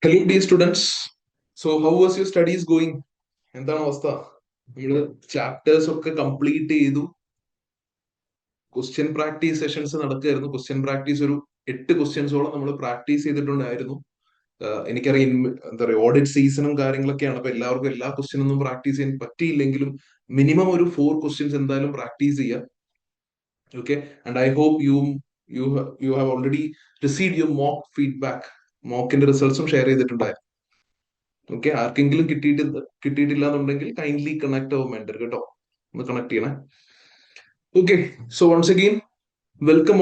Hello, dear students. So, how was your studies going? എന്താണ് അവസ്ഥ? നമ്മള് ചാപ്റ്റേഴ്സ് ഒക്കെ കംപ്ലീറ്റ് ചെയ്തു. ക്വസ്റ്റ്യൻ പ്രാക്ടീസ് സെഷൻസ് നടക്കുകയായിരുന്നു. ക്വസ്റ്റ്യൻ പ്രാക്ടീസ് ഒരു 8 ക്വസ്റ്റ്യൻസോളം നമ്മൾ പ്രാക്ടീസ് ചെയ്തിട്ടുണ്ടായിരുന്നു. എനിക്കറിയാം എന്താ പറയുക, ഓഡിറ്റ് സീസണും കാര്യങ്ങളൊക്കെയാണ്. അപ്പൊ എല്ലാവർക്കും എല്ലാ ക്വസ്റ്റ്യൻ ഒന്നും പ്രാക്ടീസ് ചെയ്യാൻ പറ്റിയില്ലെങ്കിലും മിനിമം ഒരു 4 ക്വസ്റ്റ്യൻസ് എന്തായാലും പ്രാക്ടീസ് ചെയ്യുക. Okay, and I hope you have already receive your mock feedback. മോക്കിന്റെ റിസൾട്ട്സും ഷെയർ ചെയ്തിട്ടുണ്ടായിരുന്നു. ഓക്കെ, ആർക്കെങ്കിലും കിട്ടിയിട്ടില്ല എന്നുണ്ടെങ്കിൽ കൈൻഡ്ലി കണക്ട് ആവും മെന്റർ കേട്ടോ, ഒന്ന് കണക്ട് ചെയ്യണേ. Okay, so once again welcome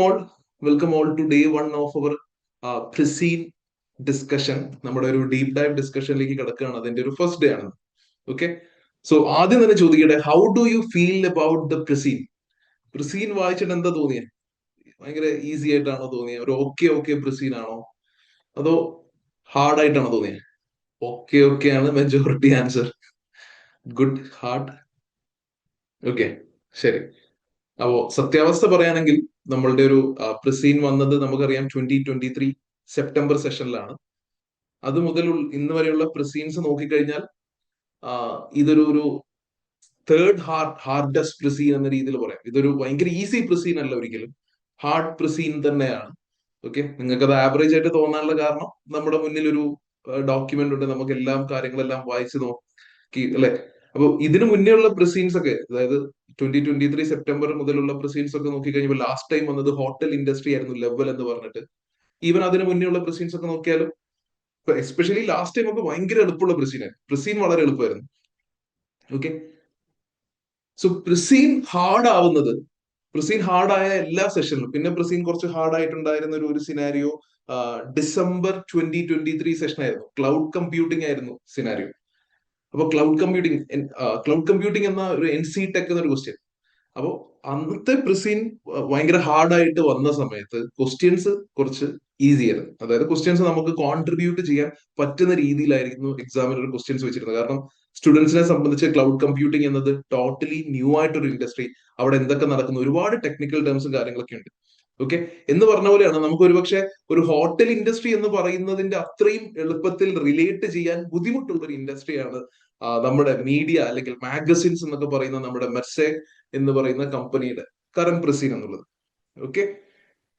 all to day 1 of our preseen discussion. നമ്മുടെ ഒരു ഡീപ് ഡൈവ് ഡിസ്കഷനിലേക്ക് കിടക്കുകയാണ്. അതിന്റെ ഒരു ഫസ്റ്റ് ഡേ ആണ്. ഓക്കെ, സോ ആദ്യം തന്നെ ചോദിക്കട്ടെ, how do you feel about the preseen? Preseen വായിച്ചിട്ട് എന്താ തോന്നിയേ? ഭയങ്കര ഈസി ആയിട്ടാണോ തോന്നിയത്? ഒരു ഓക്കെ ഓക്കെ പ്രിസീൻ ആണോ, അതോ ഹാർഡ് ആയിട്ടാണോ തോന്നിയത്? ഓക്കെ ഓക്കെ ആണ് majority answer. Good, hard. Okay, ശരി. അപ്പോ സത്യാവസ്ഥ പറയുകയാണെങ്കിൽ നമ്മളുടെ ഒരു പ്രിസീൻ വന്നത് നമുക്കറിയാം 2023 സെപ്റ്റംബർ സെഷനിലാണ്. അത് മുതൽ ഇന്ന് വരെയുള്ള പ്രിസീൻസ് നോക്കിക്കഴിഞ്ഞാൽ ഇതൊരു ഹാർഡസ്റ്റ് പ്രിസീൻ എന്ന രീതിയിൽ പറയാം. ഇതൊരു ഭയങ്കര ഈസി പ്രിസീൻ അല്ല, ഒരിക്കലും ഹാർഡ് പ്രിസീൻ തന്നെയാണ്. ഓക്കെ, നിങ്ങൾക്ക് അത് ആവറേജ് ആയിട്ട് തോന്നാനുള്ള കാരണം നമ്മുടെ മുന്നിൽ ഒരു ഡോക്യുമെന്റ് ഉണ്ട്, നമുക്ക് എല്ലാം കാര്യങ്ങളെല്ലാം വായിച്ചു നോക്കി അല്ലെ. അപ്പൊ ഇതിനു മുന്നേ ഉള്ള പ്രൊസീൻസ് ഒക്കെ, അതായത് 2023 സെപ്റ്റംബർ മുതലുള്ള പ്രൊസീൻസ് ഒക്കെ നോക്കിക്കഴിഞ്ഞപ്പോൾ ലാസ്റ്റ് ടൈം വന്നത് ഹോട്ടൽ ഇൻഡസ്ട്രി ആയിരുന്നു, ലെവൽ എന്ന് പറഞ്ഞിട്ട്. ഈവൻ അതിന് മുന്നേ ഉള്ള പ്രൊസീൻസ് ഒക്കെ നോക്കിയാലും എസ്പെഷ്യലി ലാസ്റ്റ് ടൈം ഒക്കെ ഭയങ്കര എളുപ്പമുള്ള പ്രൊസീനായിരുന്നു. പ്രൊസീൻ വളരെ എളുപ്പമായിരുന്നു. ഓക്കെ, സോ പ്രസീൻ ഹാർഡായ എല്ലാ സെഷനിലും, പിന്നെ പ്രസീൻ കുറച്ച് ഹാർഡ് ആയിട്ടുണ്ടായിരുന്ന ഒരു സിനാരിയോ ഡിസംബർ 2023 സെഷൻ ആയിരുന്നു. ക്ലൗഡ് കമ്പ്യൂട്ടിംഗ് ആയിരുന്നു സിനാരിയോ. അപ്പൊ ക്ലൗഡ് കമ്പ്യൂട്ടിംഗ് എന്ന ഒരു NC Tech എന്നൊരു ക്വസ്റ്റ്യൻ. അപ്പോ അന്നത്തെ പ്രിസീൻ ഭയങ്കര ഹാർഡായിട്ട് വന്ന സമയത്ത് ക്വസ്റ്റ്യൻസ് കുറച്ച് ഈസി ആയിരുന്നു. അതായത് ക്വസ്റ്റ്യൻസ് നമുക്ക് കോൺട്രിബ്യൂട്ട് ചെയ്യാൻ പറ്റുന്ന രീതിയിലായിരുന്നു എക്സാമിന് ഒരു ക്വസ്റ്റ്യൻസ് വെച്ചിരുന്നത്. കാരണം സ്റ്റുഡൻസിനെ സംബന്ധിച്ച് ക്ലൗഡ് കമ്പ്യൂട്ടിംഗ് എന്നത് ടോട്ടലി ന്യൂ ആയിട്ടൊരു ഇൻഡസ്ട്രി. അവിടെ എന്തൊക്കെ നടക്കുന്നു, ഒരുപാട് ടെക്നിക്കൽ ടേംസും കാര്യങ്ങളൊക്കെ ഉണ്ട്. ഓക്കെ, എന്ന് പറഞ്ഞ പോലെയാണ് നമുക്ക് ഒരുപക്ഷെ ഒരു ഹോട്ടൽ ഇൻഡസ്ട്രി എന്ന് പറയുന്നതിന്റെ അത്രയും എളുപ്പത്തിൽ റിലേറ്റ് ചെയ്യാൻ ബുദ്ധിമുട്ടുള്ള ഒരു ഇൻഡസ്ട്രിയാണ് നമ്മുടെ മീഡിയ അല്ലെങ്കിൽ മാഗസിൻസ് എന്നൊക്കെ പറയുന്ന നമ്മുടെ മെർസെ എന്ന് പറയുന്ന കമ്പനിയുടെ കറന്റ് പ്രസീൻ എന്നുള്ളത്. ഓക്കെ,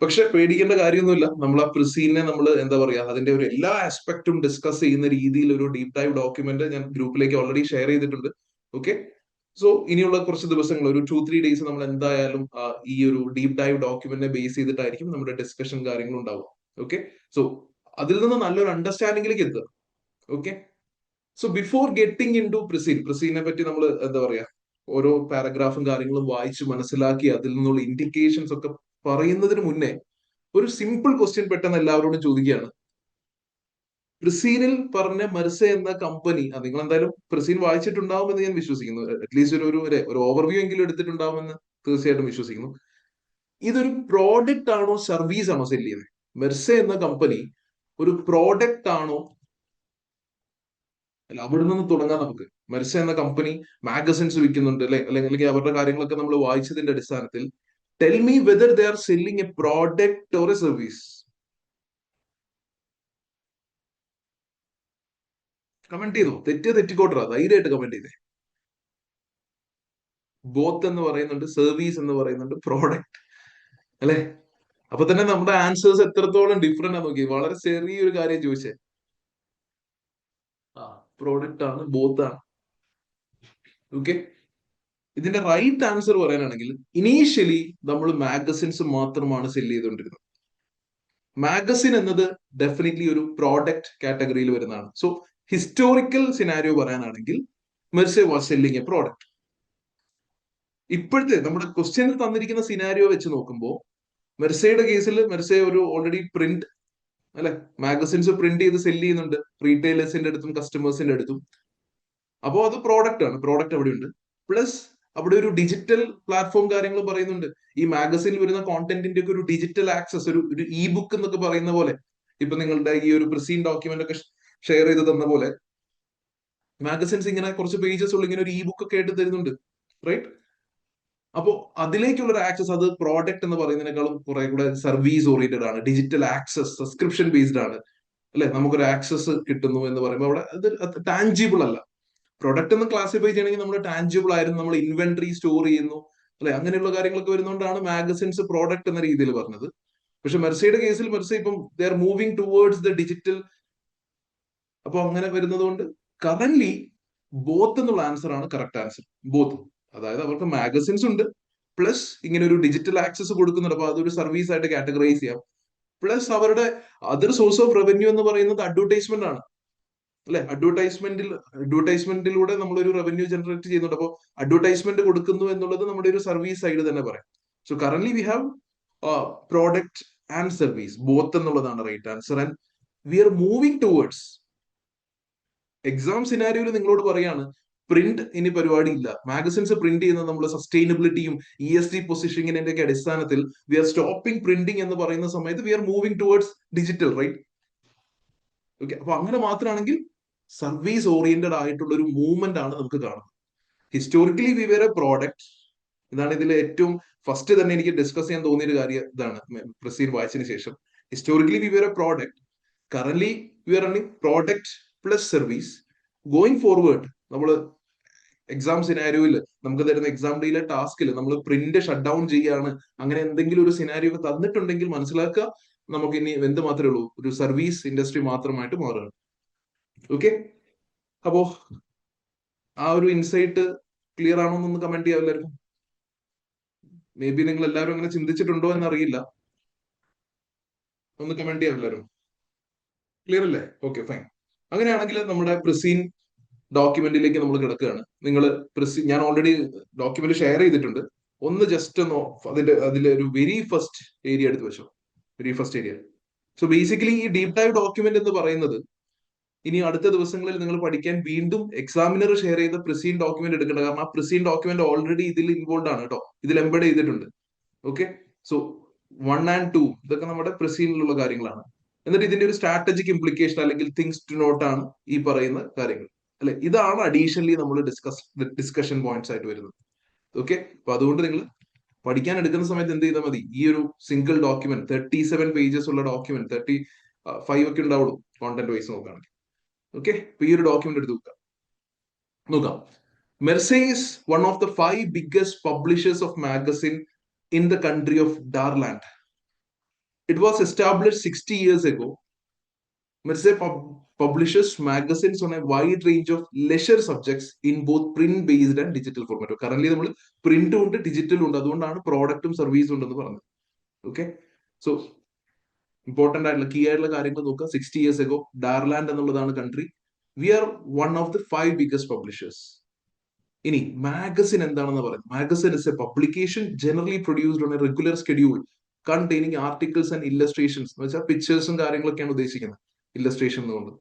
പക്ഷെ പേടിക്കേണ്ട കാര്യമൊന്നുമില്ല. നമ്മൾ ആ പ്രസീനെ നമ്മൾ എന്താ പറയാ, അതിന്റെ ഒരു എല്ലാ ആസ്പെക്ടും ഡിസ്കസ് ചെയ്യുന്ന രീതിയിൽ ഒരു ഡീപ് ഡൈവ് ഡോക്യുമെന്റ് ഞാൻ ഗ്രൂപ്പിലേക്ക് ഓൾറെഡി ഷെയർ ചെയ്തിട്ടുണ്ട്. ഓക്കെ, സോ ഇനിയുള്ള കുറച്ച് ദിവസങ്ങൾ, ഒരു 2-3 ഡേയ്സ് നമ്മൾ എന്തായാലും ഈ ഒരു ഡീപ് ഡൈവ് ഡോക്യുമെന്റിനെ ബേസ് ചെയ്തിട്ടായിരിക്കും നമ്മുടെ ഡിസ്കഷൻ കാര്യങ്ങൾ ഉണ്ടാവുക. ഓക്കെ, സോ അതിൽ നിന്ന് നല്ലൊരു അണ്ടർസ്റ്റാൻഡിംഗിലേക്ക് എത്തുക. Okay, so before getting into പ്രസീനെ പറ്റി നമ്മൾ എന്താ പറയാ, ഓരോ പാരഗ്രാഫും കാര്യങ്ങളും വായിച്ച് മനസ്സിലാക്കി അതിൽ നിന്നുള്ള ഇൻഡിക്കേഷൻസ് ഒക്കെ പറയുന്നതിന് മുന്നേ ഒരു സിമ്പിൾ ക്വസ്റ്റ്യൻ പെട്ടെന്ന് എല്ലാവരോടും ചോദിക്കുകയാണ്. പ്രസീനിൽ പറഞ്ഞ മെർസെ എന്ന കമ്പനി, നിങ്ങൾ എന്തായാലും പ്രസീൻ വായിച്ചിട്ടുണ്ടാവുമെന്ന് ഞാൻ വിശ്വസിക്കുന്നു. അറ്റ്ലീസ്റ്റ് ഒരു ഓവർവ്യൂ എങ്കിലും എടുത്തിട്ടുണ്ടാവുമെന്ന് തീർച്ചയായിട്ടും വിശ്വസിക്കുന്നു. ഇതൊരു പ്രോഡക്റ്റ് ആണോ സർവീസ് ആണോ സെല് ചെയ്യുന്നത്? മെർസെ എന്ന കമ്പനി ഒരു പ്രോഡക്റ്റ് ആണോ? അല്ല, അവിടെ നിന്ന് തുടങ്ങാം നമുക്ക്. മെർസ എന്ന കമ്പനി മാഗസിൻസ് വിൽക്കുന്നുണ്ട് അല്ലെ, അല്ലെങ്കിൽ അവരുടെ കാര്യങ്ങളൊക്കെ നമ്മൾ വായിച്ചതിന്റെ അടിസ്ഥാനത്തിൽ tell me whether they are selling A product or A service. Comment ചെയ്തോ, തെറ്റിക്കോട്ടറ, ധൈര്യമായിട്ട് കമന്റ് ചെയ്തേ. ബോത്ത് എന്ന് പറയുന്നുണ്ട്, സർവീസ് എന്ന് പറയുന്നുണ്ട്, പ്രോഡക്റ്റ് അല്ലെ. അപ്പൊ തന്നെ നമ്മുടെ ആൻസേഴ്സ് എത്രത്തോളം ഡിഫറെന്റ് ആ നോക്കി. വളരെ ചെറിയൊരു കാര്യം ചോദിച്ചേ. ആ, പ്രോഡക്റ്റ് ആണ്, ബോത്ത് ആണ്. ഓക്കെ, ഇതിന്റെ റൈറ്റ് ആൻസർ പറയാനാണെങ്കിൽ ഇനീഷ്യലി നമ്മൾ മാഗസിൻസ് മാത്രമാണ് സെല് ചെയ്തുകൊണ്ടിരുന്നത്. മാഗസിൻ എന്നത് ഡെഫിനറ്റ്ലി ഒരു പ്രോഡക്റ്റ് കാറ്റഗറിയിൽ വരുന്നതാണ്. സോ ഹിസ്റ്റോറിക്കൽ സിനാരിയോ പറയാനാണെങ്കിൽ മെർസെ വാസ് സെല്ലിംഗ് എ പ്രോഡക്റ്റ്. ഇപ്പോഴത്തെ നമ്മുടെ ക്വസ്റ്റ്യനിൽ തന്നിരിക്കുന്ന സിനാരിയോ വെച്ച് നോക്കുമ്പോൾ മെർസയുടെ കേസിൽ മെർസെ ഒരു ഓൾറെഡി പ്രിന്റ് അല്ലെ, മാഗസിൻസ് പ്രിന്റ് ചെയ്ത് സെല് ചെയ്യുന്നുണ്ട് റീറ്റെയിലേഴ്സിന്റെ അടുത്തും കസ്റ്റമേഴ്സിന്റെ അടുത്തും. അപ്പോൾ അത് പ്രോഡക്റ്റ് ആണ്, പ്രോഡക്റ്റ് അവിടെയുണ്ട്. പ്ലസ് അവിടെ ഒരു ഡിജിറ്റൽ പ്ലാറ്റ്ഫോം കാര്യങ്ങൾ പറയുന്നുണ്ട്. ഈ മാഗസിനിൽ വരുന്ന കോണ്ടന്റിന്റെ ഒക്കെ ഒരു ഡിജിറ്റൽ ആക്സസ്, ഒരു ഇ ബുക്ക് എന്നൊക്കെ പറയുന്ന പോലെ, ഇപ്പൊ നിങ്ങളുടെ ഈ ഒരു പ്രിസീൻ ഡോക്യുമെന്റ് ഒക്കെ ഷെയർ ചെയ്ത് തന്ന പോലെ മാഗസിൻസ് ഇങ്ങനെ കുറച്ച് പേജസ് ഉള്ള ഇങ്ങനെ ഒരു ഇ ബുക്ക് ഒക്കെ ആയിട്ട് തരുന്നുണ്ട്, റൈറ്റ്? അപ്പോ അതിലേക്കുള്ള ഒരു ആക്സസ്, അത് പ്രോഡക്റ്റ് എന്ന് പറയുന്നതിനേക്കാളും കുറെ കൂടെ സർവീസ് ഓറിയന്റഡ് ആണ്, ഡിജിറ്റൽ ആക്സസ്, സബ്സ്ക്രിപ്ഷൻ ബേസ്ഡ് ആണ്. അല്ലെ, നമുക്കൊരു ആക്സസ് കിട്ടുന്നു എന്ന് പറയുമ്പോൾ അവിടെ അത് ടാഞ്ചിബിൾ അല്ല. പ്രൊഡക്റ്റ് എന്ന് ക്ലാസിഫൈ ചെയ്യണമെങ്കിൽ നമ്മൾ ടാഞ്ചിബിൾ ആയിരുന്നു, നമ്മൾ ഇൻവെന്ററി സ്റ്റോർ ചെയ്യുന്നു അല്ലെ, അങ്ങനെയുള്ള കാര്യങ്ങളൊക്കെ വരുന്നതുകൊണ്ടാണ് മാഗസിൻസ് പ്രോഡക്റ്റ് എന്ന രീതിയിൽ പറഞ്ഞത്. പക്ഷെ മെർസയുടെ കേസിൽ മെർസ ഇപ്പം they are moving towards the digital. അപ്പൊ അങ്ങനെ വരുന്നത് കൊണ്ട് കറന്റ്ലി ബോത്ത് എന്നുള്ള ആൻസർ ആണ് കറക്റ്റ് ആൻസർ. ബോത്ത്, അതായത് അവർക്ക് മാഗസിൻസ് ഉണ്ട്, പ്ലസ് ഇങ്ങനെ ഒരു ഡിജിറ്റൽ ആക്സസ് കൊടുക്കുന്നുണ്ട്. അപ്പൊ അതൊരു സർവീസ് ആയിട്ട് കാറ്റഗറൈസ് ചെയ്യാം. പ്ലസ് അവരുടെ അതർ സോഴ്സ് ഓഫ് റവന്യൂ എന്ന് പറയുന്നത് അഡ്വർടൈസ്മെന്റ് ആണ് അല്ലെ. അഡ്വർടൈസ്മെന്റിലൂടെ നമ്മളൊരു റവന്യൂ ജനറേറ്റ് ചെയ്യുന്നുണ്ട്. അപ്പോൾ അഡ്വർടൈസ്മെന്റ് കൊടുക്കുന്നു എന്നുള്ളത് നമ്മുടെ ഒരു സർവീസ് സൈഡ് തന്നെ പറയാം. So currently we have product and service both എന്നുള്ളതാണ് right answer. And we are moving towards exam സിനാരിയോയിൽ നിങ്ങളോട് പറയാണ് പ്രിന്റ് ഇനി പരിപാടിയില്ല. മാഗസിൻസ് പ്രിന്റ് ചെയ്യുന്നത് നമ്മൾ സസ്റ്റൈനബിലിറ്റിയും ESG പൊസിഷനിങ്ങിന്റെ ഒക്കെ അടിസ്ഥാനത്തിൽ വി ആർ സ്റ്റോപ്പിംഗ് പ്രിന്റിംഗ് എന്ന് പറയുന്ന സമയത്ത് we are moving towards digital, right? Okay, അപ്പൊ അങ്ങനെ മാത്രമാണെങ്കിൽ സർവീസ് ഓറിയന്റഡ് ആയിട്ടുള്ള ഒരു മൂവ്മെന്റ് ആണ് നമുക്ക് കാണുന്നത്. Historically we were a product. ഇതാണ് ഇതിലെ ഏറ്റവും ഫസ്റ്റ് തന്നെ എനിക്ക് ഡിസ്കസ് ചെയ്യാൻ തോന്നിയ ഒരു കാര്യം. ഇതാണ് പ്രസീർ വായിച്ചതിന് ശേഷം. Historically we were a product, currently we are running product plus service. Going forward നമ്മൾ എക്സാം സിനാരിയോയിൽ നമുക്ക് തരുന്ന എക്സാം ഡേയിലെ ടാസ്കിൽ നമ്മൾ പ്രിന്റ് ഷട്ട് ഡൗൺ ചെയ്യാണ്, അങ്ങനെ എന്തെങ്കിലും ഒരു സിനാരിയോ തന്നിട്ടുണ്ടെങ്കിൽ മനസ്സിലാക്കുക നമുക്ക് ഇനി എന്ത് മാത്രമേ ഉള്ളൂ, ഒരു സർവീസ് ഇൻഡസ്ട്രി മാത്രമായിട്ട് മാറുകയാണ്. ഓക്കെ, അപ്പോ ആ ഒരു ഇൻസൈറ്റ് ക്ലിയർ ആണോ എന്നൊന്ന് കമന്റ് ചെയ്യാം എല്ലാവർക്കും. മേ ബി നിങ്ങൾ എല്ലാവരും അങ്ങനെ ചിന്തിച്ചിട്ടുണ്ടോ എന്നറിയില്ല. ഒന്ന് കമന്റ് ചെയ്യാം എല്ലാവരും. ക്ലിയർ അല്ലേ? Okay, fine. അങ്ങനെയാണെങ്കിൽ നമ്മുടെ പ്രിസീൻ ഡോക്യുമെന്റിലേക്ക് നമ്മൾ കിടക്കുകയാണ്. നിങ്ങൾ ഞാൻ ഓൾറെഡി ഡോക്യുമെന്റ് ഷെയർ ചെയ്തിട്ടുണ്ട്. ഒന്ന് ജസ്റ്റ് ഒന്ന് അതിലെ ഒരു വെരി ഫസ്റ്റ് ഏരിയ എടുത്ത് വെച്ചോ. Very first area. So basically ഈ ഡീപ് ഡൈവ് ഡോക്യുമെന്റ് എന്ന് പറയുന്നത് ഇനി അടുത്ത ദിവസങ്ങളിൽ നിങ്ങൾ പഠിക്കാൻ വീണ്ടും എക്സാമിനർ ഷെയർ ചെയ്ത പ്രിസീൻ ഡോക്യുമെന്റ് എടുക്കേണ്ട. കാരണം ആ പ്രിസീൻ ഡോക്യുമെന്റ് ഓൾറെഡി ഇതിൽ ഇൻവോൾവ് ആണ് കേട്ടോ, ഇതിൽ എംബഡ് ചെയ്തിട്ടുണ്ട്. ഓക്കെ, സോ 1 and 2 ഇതൊക്കെ നമ്മുടെ പ്രിസീനിലുള്ള കാര്യങ്ങളാണ്. എന്നിട്ട് ഇതിന്റെ ഒരു സ്ട്രാറ്റജിക് ഇംപ്ലിക്കേഷൻ അല്ലെങ്കിൽ തിങ്സ് ടു നോട്ട് ആണ് ഈ പറയുന്ന കാര്യങ്ങൾ അല്ലെ. ഇതാണ് അഡീഷണലി നമ്മൾ ഡിസ്കഷൻ പോയിന്റ്സ് ആയിട്ട് വരുന്നത്. ഓക്കെ, അപ്പൊ അതുകൊണ്ട് നിങ്ങൾ പഠിക്കാൻ എടുക്കുന്ന സമയത്ത് എന്ത് ചെയ്താൽ മതി, ഈ ഒരു സിംഗിൾ ഡോക്യുമെന്റ് 37 പേജസ് ഉള്ള ഡോക്യുമെന്റ്, 35 ഒക്കെ ഉണ്ടാവുള്ളൂ കോണ്ടന്റ് വൈസ് നോക്കുകയാണെങ്കിൽ. ഓക്കെ, അപ്പൊ ഈ ഒരു ഡോക്യുമെന്റ് എടുത്ത് നോക്കാം. Mersa is one of the 5 biggest publishers of magazine in the country of Darland. It was established 60 years ago. Mersey publishes magazines on a wide range of leisure subjects in both print-based and digital format. Currently, നമ്മൾ പ്രിന്റും ഉണ്ട് ഡിജിറ്റലും ഉണ്ട്, അതുകൊണ്ടാണ് പ്രോഡക്റ്റും സർവീസും ഉണ്ടെന്ന് പറഞ്ഞത്. Okay, so important ആയിട്ടുള്ള key ആയിട്ടുള്ള കാര്യങ്ങൾ നോക്കുക. 60 years ago ഡാർലാൻഡ് എന്നുള്ളതാണ് country. We are one of the 5 biggest publishers. ഇനി മാഗസിൻ എന്താണെന്ന് പറയുന്നത്. Magazine is a publication generally produced on a regular schedule containing articles and illustrations. എന്ന് വെച്ചാൽ പിക്ചേഴ്സും കാര്യങ്ങളൊക്കെയാണ് ഉദ്ദേശിക്കുന്നത് ഇല്ലസ്ട്രേഷൻ എന്നുകൊണ്ട്.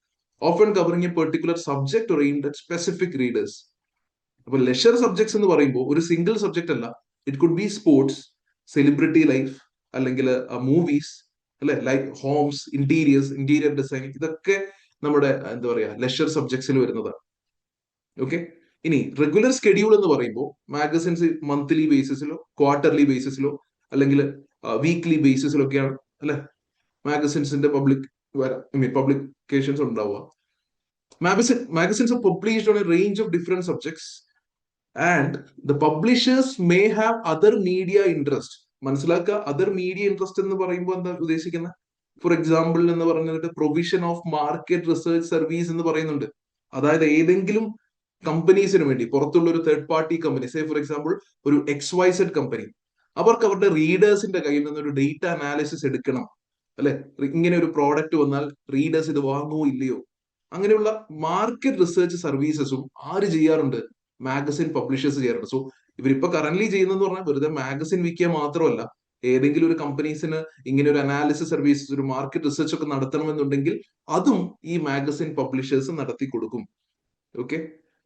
Often covering a particular subject or aimed at specific readers. അപ്പൊ ലെഷർ സബ്ജക്ട്സ് എന്ന് പറയുമ്പോൾ ഒരു സിംഗിൾ സബ്ജക്ട് അല്ല. It could be sports, celebrity life, അല്ലെങ്കിൽ മൂവീസ് അല്ലെ, ലൈക്ക് ഹോംസ്, ഇന്റീരിയർ ഡിസൈനിങ്. ഇതൊക്കെ നമ്മുടെ എന്താ പറയാ ലെഷർ സബ്ജക്ട്സിൽ വരുന്നതാണ്. ഓക്കെ, ഇനി റെഗുലർ സ്കെഡ്യൂൾ എന്ന് പറയുമ്പോൾ മാഗസിൻസ് മന്ത്ലി ബേസിസിലോ ക്വാർട്ടർലി ബേസിസിലോ അല്ലെങ്കിൽ വീക്ക്ലി ബേസിസിലൊക്കെയാണ് അല്ലെ മാഗസിൻസിന്റെ പബ്ലിക്കേഷൻസ് ഉണ്ടാവുക. Magazines are published on a range of different subjects and the publishers may have other media interest. മനസ്സിലാക്കുക, അതർ മീഡിയ ഇൻട്രസ്റ്റ് എന്ന് പറയുമ്പോൾ എന്താ ഉദ്ദേശിക്കുന്നത്? ഫോർ എക്സാമ്പിൾ എന്ന് പറഞ്ഞിട്ട് provision of market research service എന്ന് പറയുന്നുണ്ട്. അതായത് ഏതെങ്കിലും കമ്പനീസിന് വേണ്ടി പുറത്തുള്ള ഒരു third party company, say for example ഒരു XYZ കമ്പനി, അവർക്ക് അവരുടെ റീഡേഴ്സിന്റെ കയ്യിൽ നിന്ന് ഒരു ഡേറ്റ അനാലിസിസ് എടുക്കണം അല്ലെ. ഇങ്ങനെ ഒരു പ്രോഡക്റ്റ് വന്നാൽ റീഡേഴ്സ് ഇത് വാങ്ങുമോ ഇല്ലയോ, അങ്ങനെയുള്ള മാർക്കറ്റ് റിസർച്ച് സർവീസസും ആര് ചെയ്യാറുണ്ട്? മാഗസിൻ പബ്ലിഷേഴ്സ് ചെയ്യാറുണ്ട്. സോ ഇവരിപ്പോ കറന്റ്ലി ചെയ്യുന്നതെന്ന് പറഞ്ഞാൽ വെറുതെ മാഗസിൻ വിൽക്കുക മാത്രമല്ല, ഏതെങ്കിലും ഒരു കമ്പനീസിന് ഇങ്ങനെ ഒരു അനാലിസിസ് സർവീസ്, ഒരു മാർക്കറ്റ് റിസർച്ച് ഒക്കെ നടത്തണമെന്നുണ്ടെങ്കിൽ അതും ഈ മാഗസിൻ പബ്ലിഷേഴ്സ് നടത്തി കൊടുക്കും. ഓക്കെ,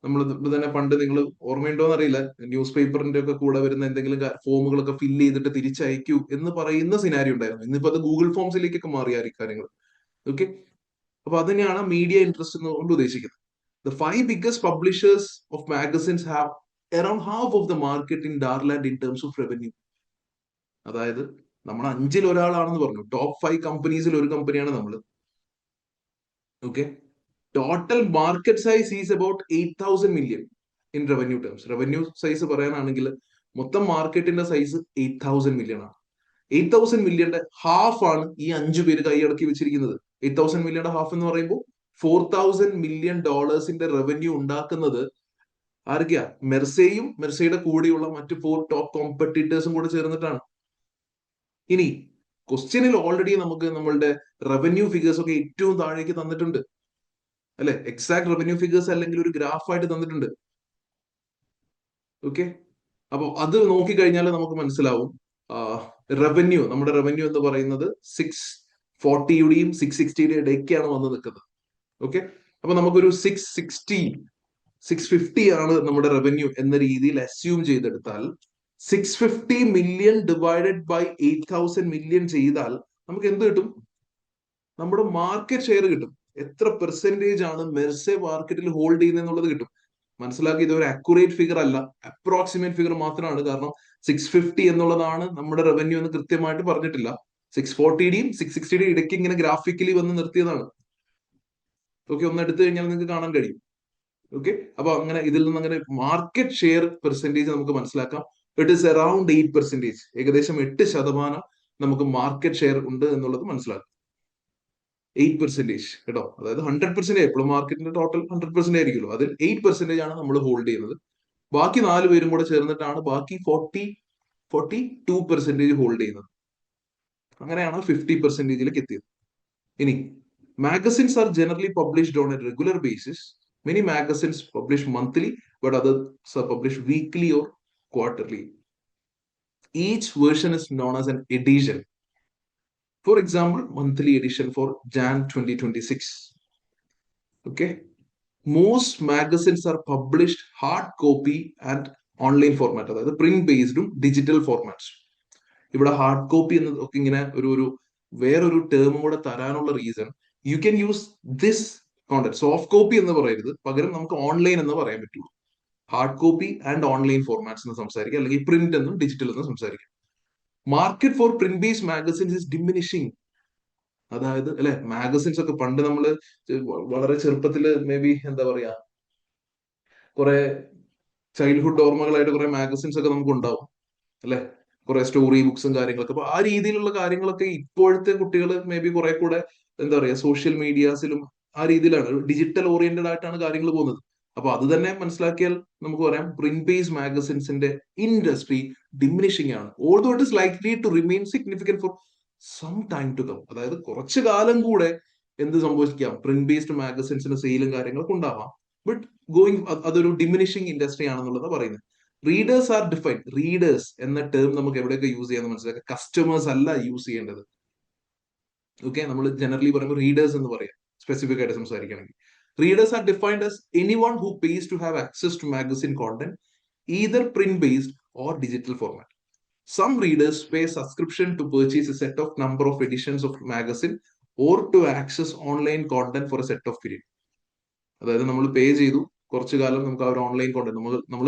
നമ്മൾ തന്നെ പണ്ട് നിങ്ങൾ ഓർമ്മയുണ്ടോന്ന് അറിയില്ല, ന്യൂസ് പേപ്പറിന്റെ ഒക്കെ കൂടെ വരുന്ന എന്തെങ്കിലും ഫോമുകളൊക്കെ ഫില്ല് ചെയ്തിട്ട് തിരിച്ചയക്കൂ എന്ന് പറയുന്ന സിനാരി ഉണ്ടായിരുന്നു. ഇന്നിപ്പോ അത് ഗൂഗിൾ ഫോംസിലേക്കൊക്കെ മാറിയ കാര്യങ്ങൾ. ഓക്കെ, അപ്പൊ അത് തന്നെയാണ് മീഡിയ ഇൻട്രസ്റ്റ് എന്നുകൊണ്ട് ഉദ്ദേശിക്കുന്നത്. The 5 biggest publishers of magazines have around half of the market in Darland in terms of revenue. അതായത് നമ്മൾ 5-ൽ ഒരാളാണെന്ന് പറഞ്ഞു. ടോപ്പ് 5 കമ്പനീസിൽ ഒരു കമ്പനിയാണ് നമ്മൾ. Okay. Total market size is about 8,000 million in revenue terms. Revenue size പറയാനാണെങ്കിൽ മൊത്തം മാർക്കറ്റിന്റെ സൈസ് 8,000 മില്യൺ ആണ്. 8,000 മില്യന്റെ ഹാഫ് ആണ് ഈ 5 പേര് കൈയടക്കി വെച്ചിരിക്കുന്നത്. 8,000 മില്യന്റെ ഹാഫ് എന്ന് പറയുമ്പോൾ 4,000 മില്യൺ ഡോളേഴ്സിന്റെ റവന്യൂ ഉണ്ടാക്കുന്നത് ആരൊക്കെയാ? മെർസയും മെർസയുടെ കൂടെയുള്ള മറ്റു 4 ടോപ്പ് കോമ്പറ്റീറ്റേഴ്സും കൂടെ ചേർന്നിട്ടാണ്. ഇനി ക്വസ്റ്റ്യനിൽ ഓൾറെഡി നമുക്ക് നമ്മളുടെ റവന്യൂ ഫിഗേഴ്സ് ഒക്കെ ഏറ്റവും താഴേക്ക് തന്നിട്ടുണ്ട് അല്ലെ? എക്സാക്ട് റവന്യൂ ഫിഗേഴ്സ് അല്ലെങ്കിൽ ഒരു ഗ്രാഫായിട്ട് തന്നിട്ടുണ്ട്. ഓക്കെ, അപ്പൊ അത് നോക്കിക്കഴിഞ്ഞാൽ നമുക്ക് മനസ്സിലാവും റവന്യൂ, നമ്മുടെ റവന്യൂ എന്ന് പറയുന്നത് 640യുടെയും 660യുടെയും ഇടയ്ക്കാണ് വന്ന് നിൽക്കുന്നത്. ഓക്കെ, അപ്പൊ നമുക്കൊരു 650 ആണ് നമ്മുടെ റവന്യൂ എന്ന രീതിയിൽ അസ്യൂം ചെയ്തെടുത്താൽ 650 മില്യൺ ഡിവൈഡഡ് ബൈ 8,000 മില്യൺ ചെയ്താൽ നമുക്ക് എന്ത് കിട്ടും? നമ്മുടെ മാർക്കറ്റ് ഷെയർ കിട്ടും. എത്ര പെർസെന്റേജ് ആണ് മെർസെ മാർക്കറ്റിൽ ഹോൾഡ് ചെയ്യുന്നത് എന്നുള്ളത് കിട്ടും. മനസ്സിലാക്കി, ഇത് ഒരു അക്യുറേറ്റ് ഫിഗർ അല്ല, അപ്രോക്സിമേറ്റ് ഫിഗർ മാത്രമാണ്. കാരണം 650 എന്നുള്ളതാണ് നമ്മുടെ റവന്യൂ എന്ന് കൃത്യമായിട്ട് പറഞ്ഞിട്ടില്ല. 640യുടെയും 660യുടെയും ഇടയ്ക്ക് ഇങ്ങനെ ഗ്രാഫിക്കലി വന്ന് നിർത്തിയതാണ്. ഓക്കെ, ഒന്ന് എടുത്തു കഴിഞ്ഞാൽ നിങ്ങൾക്ക് കാണാൻ കഴിയും. ഓക്കെ, അപ്പൊ അങ്ങനെ ഇതിൽ നിന്ന് അങ്ങനെ മാർക്കറ്റ് ഷെയർ പെർസെന്റേജ് നമുക്ക് മനസ്സിലാക്കാം. ഇറ്റ് ഇസ് അറൌണ്ട് 8%, ഏകദേശം 8% നമുക്ക് മാർക്കറ്റ് ഷെയർ ഉണ്ട് എന്നുള്ളത് മനസ്സിലാക്കാം. 8% കേട്ടോ, അതായത് 100%. എപ്പോഴും മാർക്കറ്റിന്റെ ടോട്ടൽ 100% ആയിരിക്കുമല്ലോ, അതിൽ 8% ആണ് നമ്മൾ ഹോൾഡ് ചെയ്യുന്നത്. ബാക്കി 4 പേരും കൂടെ ചേർന്നിട്ടാണ് ബാക്കി 42% ഹോൾഡ് ചെയ്യുന്നത്. അങ്ങനെയാണ് 50%ലേക്ക് എത്തിയത്. ഇനി magazines are generally published on a regular basis. Many magazines publish monthly, but others are published weekly or quarterly. Each version is known as an edition. For example, monthly edition for Jan 2026. Okay. Most magazines are published hard copy and online format, അതായത് print ബേസ്ഡും digital formats. ഇവിടെ hard copy എന്നൊക്കെ ഇങ്ങനെ ഒരു വേറൊരു ടേമും കൂടെ തരാനുള്ള reason, you can use this content. Soft copy എന്ന് പറയരുത്, പകരം നമുക്ക് ഓൺലൈൻ എന്ന് പറയാൻ പറ്റുള്ളൂ. Hard copy and online formats എന്ന് സംസാരിക്കുക, അല്ലെങ്കിൽ പ്രിന്റ് എന്നും ഡിജിറ്റൽ എന്നും സംസാരിക്കുക. Market four print based magazines is diminishing. അതായത് അല്ലെ, മാഗസിൻസ് ഒക്കെ പണ്ട് നമ്മള് വളരെ ചെറുപ്പത്തില് മേ ബി എന്താ പറയാ, കുറെ ചൈൽഡ്ഹുഡ് ഓർമ്മകളായിട്ട് കുറെ മാഗസിൻസ് ഒക്കെ നമുക്ക് ഉണ്ടാവും അല്ലെ, കുറെ സ്റ്റോറി ബുക്സും കാര്യങ്ങളൊക്കെ. അപ്പൊ ആ രീതിയിലുള്ള കാര്യങ്ങളൊക്കെ ഇപ്പോഴത്തെ കുട്ടികൾ മേ ബി കുറെ കൂടെ എന്താ പറയാ സോഷ്യൽ മീഡിയാസിലും ആ രീതിയിലാണ്, ഡിജിറ്റൽ ഓറിയന്റഡ് ആയിട്ടാണ് കാര്യങ്ങൾ പോകുന്നത്. അപ്പൊ അത് തന്നെ മനസ്സിലാക്കിയാൽ നമുക്ക് പറയാം പ്രിന്റ് ബേസ്ഡ് മാഗസിൻസിന്റെ ഇൻഡസ്ട്രി ഡിമിനിഷിംഗ് ആണ്. Although it is likely to remain significant for some time to come. അതായത് കുറച്ചു കാലം കൂടെ എന്ത് സംഭവിക്കാം, പ്രിന്റ് ബേസ്ഡ് മാഗസിൻസിന്റെ സെയിലും കാര്യങ്ങളൊക്കെ ഉണ്ടാവാം. ബട്ട് ഗോയിങ് അതൊരു ഡിമിനിഷിംഗ് ഇൻഡസ്ട്രി ആണെന്നുള്ളത് പറയുന്നത്. Readers are defined. റീഡേഴ്സ് എന്ന ടേം നമുക്ക് എവിടെയൊക്കെ യൂസ് ചെയ്യാന്ന് മനസ്സിലാക്കുക. കസ്റ്റമേഴ്സ് അല്ല യൂസ് ചെയ്യേണ്ടത്. ഓക്കെ, നമ്മൾ ജനറലി പറയുമ്പോൾ റീഡേഴ്സ് എന്ന് പറയാം, സ്പെസിഫിക് ആയിട്ട് സംസാരിക്കുകയാണെങ്കിൽ. Readers are defined as anyone who pays to have access to magazine content, either print based or digital format. Some readers pay subscription to purchase a set of number of editions of magazine or to access online content for a set of period. അതായത് നമ്മൾ പേ ചെയ്തു, കുറച്ചു കാലം നമുക്ക് ആ ഒരു online content, നമ്മൾ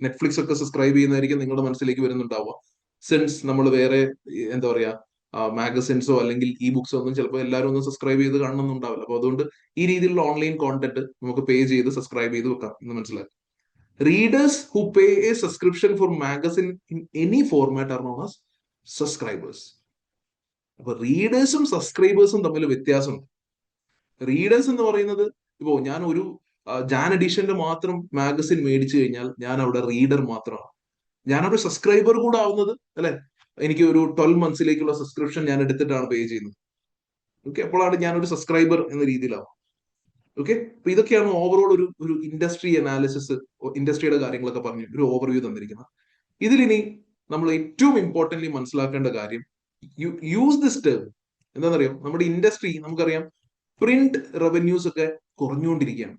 Netflix ഒക്കെ സബ്സ്ക്രൈബ് ചെയ്യുന്നതായിരിക്കും നിങ്ങളുടെ മനസ്സിലേക്ക് വരുന്നുണ്ടാവുക. സിൻസ് നമ്മൾ വേറെ എന്താ പറയാ മാഗസിൻസോ അല്ലെങ്കിൽ ഇ ബുക്സോ ഒന്നും ചിലപ്പോൾ എല്ലാവരും ഒന്നും സബ്സ്ക്രൈബ് ചെയ്ത് കാണണമെന്നും ഉണ്ടാവില്ല. അപ്പൊ അതുകൊണ്ട് ഈ രീതിയിലുള്ള ഓൺലൈൻ കോണ്ടന്റ് നമുക്ക് പേ ചെയ്ത് സബ്സ്ക്രൈബ് ചെയ്ത് വെക്കാം എന്ന് മനസ്സിലാക്കി. Readers who pay a subscription for magazine in any format are known as subscribers. അപ്പൊ റീഡേഴ്സും സബ്സ്ക്രൈബേഴ്സും തമ്മിൽ വ്യത്യാസമുണ്ട്. റീഡേഴ്സ് എന്ന് പറയുന്നത്, ഇപ്പോ ഞാൻ ഒരു ജാൻ എഡിഷന്റെ മാത്രം മാഗസിൻ മേടിച്ചു കഴിഞ്ഞാൽ ഞാൻ അവിടെ റീഡർ മാത്രമാണ്. ഞാനവിടെ സബ്സ്ക്രൈബർ കൂടെ ആവുന്നത് അല്ലെ, എനിക്ക് ഒരു 12 മന്ത്സിലേക്കുള്ള സബ്സ്ക്രിപ്ഷൻ ഞാൻ എടുത്തിട്ടാണ് പേ ചെയ്യുന്നത്. ഓക്കെ, അപ്പോഴാണ് ഞാനൊരു സബ്സ്ക്രൈബർ എന്ന രീതിയിലാവും. ഓക്കെ, അപ്പൊ ഇതൊക്കെയാണ് ഓവറോൾ ഒരു ഇൻഡസ്ട്രി അനാലിസിസ്, ഇൻഡസ്ട്രിയുടെ കാര്യങ്ങളൊക്കെ പറഞ്ഞു ഒരു ഓവർവ്യൂ തന്നിരിക്കുന്നത്. ഇതിലിനി നമ്മൾ ഏറ്റവും ഇമ്പോർട്ടന്റ്ലി മനസ്സിലാക്കേണ്ട കാര്യം, യൂസ് ദിസ് ടേം. എന്താണെന്നറിയാം, നമ്മുടെ ഇൻഡസ്ട്രി നമുക്കറിയാം പ്രിന്റ് റവന്യൂസ് ഒക്കെ കുറഞ്ഞുകൊണ്ടിരിക്കുകയാണ്,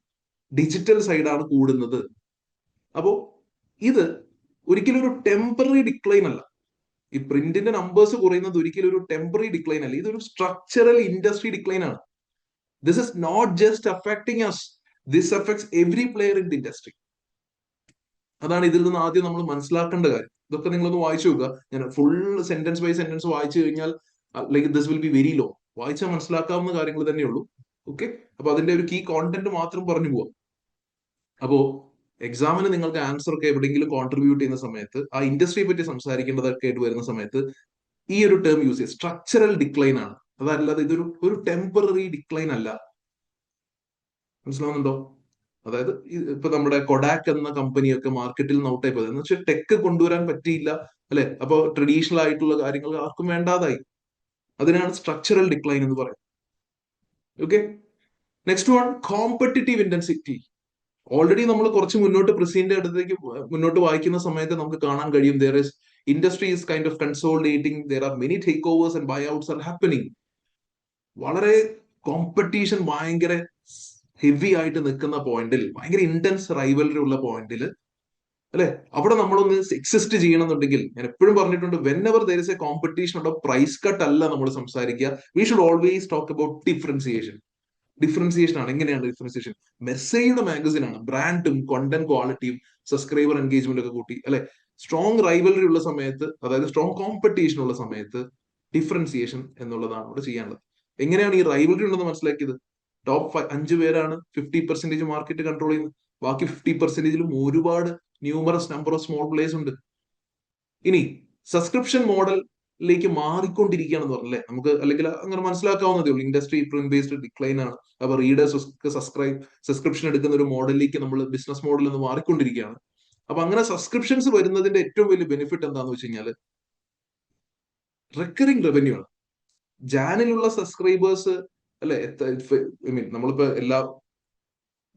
ഡിജിറ്റൽ സൈഡാണ് കൂടുന്നത്. അപ്പോ ഇത് ഒരിക്കലും ഒരു ടെമ്പററി ഡിക്ലൈൻ അല്ല. ഈ പ്രിന്റിന്റെ നമ്പേഴ്സ് കുറയുന്നത് ഒരിക്കലും ഒരു ടെമ്പററി ഡിക്ലൈൻ അല്ല, ഇതൊരു സ്ട്രക്ചറൽ ഇൻഡസ്ട്രി ഡിക്ലൈൻ ആണ്. This is not just affecting us. This affects every player in the industry. അതാണ് ഇതിൽ നിന്ന് ആദ്യം നമ്മൾ മനസ്സിലാക്കേണ്ട കാര്യം. ഇതൊക്കെ നിങ്ങളൊന്ന് വായിച്ചു നോക്കുക. ഞാൻ ഫുൾ സെന്റൻസ് ബൈ സെന്റൻസ് വായിച്ചു കഴിഞ്ഞാൽ like this will be very low. വായിച്ചാൽ മനസ്സിലാക്കാവുന്ന കാര്യങ്ങൾ തന്നെയുള്ളൂ. ഓക്കെ, അപ്പൊ അതിന്റെ ഒരു കീ കോണ്ടന്റ് മാത്രം പറഞ്ഞു പോവാം. അപ്പോ എക്സാമിന് നിങ്ങൾക്ക് ആൻസർ ഒക്കെ എവിടെയെങ്കിലും കോൺട്രിബ്യൂട്ട് ചെയ്യുന്ന സമയത്ത് ആ ഇൻഡസ്ട്രിയെ പറ്റി സംസാരിക്കേണ്ടതൊക്കെ ആയിട്ട് വരുന്ന സമയത്ത് ഈ ഒരു ടേം യൂസ് ചെയ്യുക. സ്ട്രക്ചറൽ ഡിക്ലൈൻ ആണ്, അതല്ലാതെ ഇതൊരു ടെമ്പററി ഡിക്ലൈൻ അല്ല. മനസ്സിലാവുന്നുണ്ടോ? അതായത് ഇപ്പൊ നമ്മുടെ കൊഡാക്ക് എന്ന കമ്പനിയൊക്കെ മാർക്കറ്റിൽ നിന്ന് ഔട്ടായി പോയത് എന്ന് വെച്ചാൽ ടെക് കൊണ്ടുവരാൻ പറ്റിയില്ല, അല്ലെ? അപ്പൊ ട്രഡീഷണൽ ആയിട്ടുള്ള കാര്യങ്ങൾ ആർക്കും വേണ്ടാതായി. അതിനാണ് സ്ട്രക്ചറൽ ഡിക്ലൈൻ എന്ന് പറയുന്നത്. Okay, next one, competitive intensity. Already നമ്മൾ കുറച്ച് മുന്നോട്ട് പ്രസീന്റെ അടുത്തേക്ക് മുന്നോട്ട് വായിക്കുന്ന സമയത്ത് നമുക്ക് കാണാൻ കഴിയും, there is industry is kind of consolidating, there are many take overs and buy outs are happening. വളരെ കോമ്പറ്റീഷൻ ഭയങ്കര ഹെവി ആയിട്ട് നിൽക്കുന്ന പോയിന്റിൽ, ഭയങ്കര ഇന്റൻസ് റൈവലറി ഉള്ള പോയിന്റിൽ, അല്ലെ, അവിടെ നമ്മളൊന്ന് എക്സിസ്റ്റ് ചെയ്യണമെന്നുണ്ടെങ്കിൽ, ഞാൻ എപ്പോഴും പറഞ്ഞിട്ടുണ്ട്, when ever there is A competition ഉണ്ടോ, പ്രൈസ് കട്ട് അല്ല നമ്മൾ സംസാരിക്കുക. We should always talk about differentiation. Differentiation ആണ്. എങ്ങനെയാണ് ഡിഫറൻസിയേഷൻ? മെസ്സയുടെ മാഗസിൻ ആണ്, ബ്രാൻഡും കോണ്ടന്റ് ക്വാളിറ്റിയും സബ്സ്ക്രൈബർ എൻഗേജ്മെന്റ് ഒക്കെ കൂട്ടി, അല്ലെ, സ്ട്രോങ് റൈവലറി ഉള്ള സമയത്ത്, അതായത് സ്ട്രോങ് കോമ്പറ്റീഷൻ ഉള്ള സമയത്ത് ഡിഫറൻസിയേഷൻ എന്നുള്ളതാണ് ഇവിടെ ചെയ്യാനുള്ളത്. എങ്ങനെയാണ് ഈ റൈവലറി ഉണ്ടെന്ന് മനസ്സിലാക്കിയത്? ടോപ്പ് 5 പേരാണ് 50% മാർക്കറ്റ് കൺട്രോൾ ചെയ്യുന്നത്. ബാക്കി 50%ലും ഒരുപാട് numerous number of small players ഉണ്ട്. ഇനി സബ്സ്ക്രിപ്ഷൻ മോഡലിലേക്ക് മാറിക്കൊണ്ടിരിക്കുകയാണെന്ന് പറഞ്ഞല്ലേ നമുക്ക്, അല്ലെങ്കിൽ അങ്ങനെ മനസ്സിലാക്കാവുന്നതേ ഉള്ളൂ. ഇൻഡസ്ട്രി പ്രിന്റ് ബേസ്ഡ് ഡിക്ലൈൻ ആണ്. അപ്പൊ റീഡേഴ്സ് സബ്സ്ക്രിപ്ഷൻ എടുക്കുന്ന ഒരു മോഡലിലേക്ക് നമ്മൾ ബിസിനസ് മോഡൽ എന്ന് മാറിക്കൊണ്ടിരിക്കുകയാണ്. അപ്പൊ അങ്ങനെ സബ്സ്ക്രിപ്ഷൻസ് വരുന്നതിന്റെ ഏറ്റവും വലിയ ബെനിഫിറ്റ് എന്താണെന്ന് വെച്ച് കഴിഞ്ഞാൽ റിക്കറിംഗ് റവന്യൂ ആണ്. ജാനിലുള്ള സബ്സ്ക്രൈബേഴ്സ്, അല്ലെ, ഐ മീൻ നമ്മളിപ്പോ എല്ലാ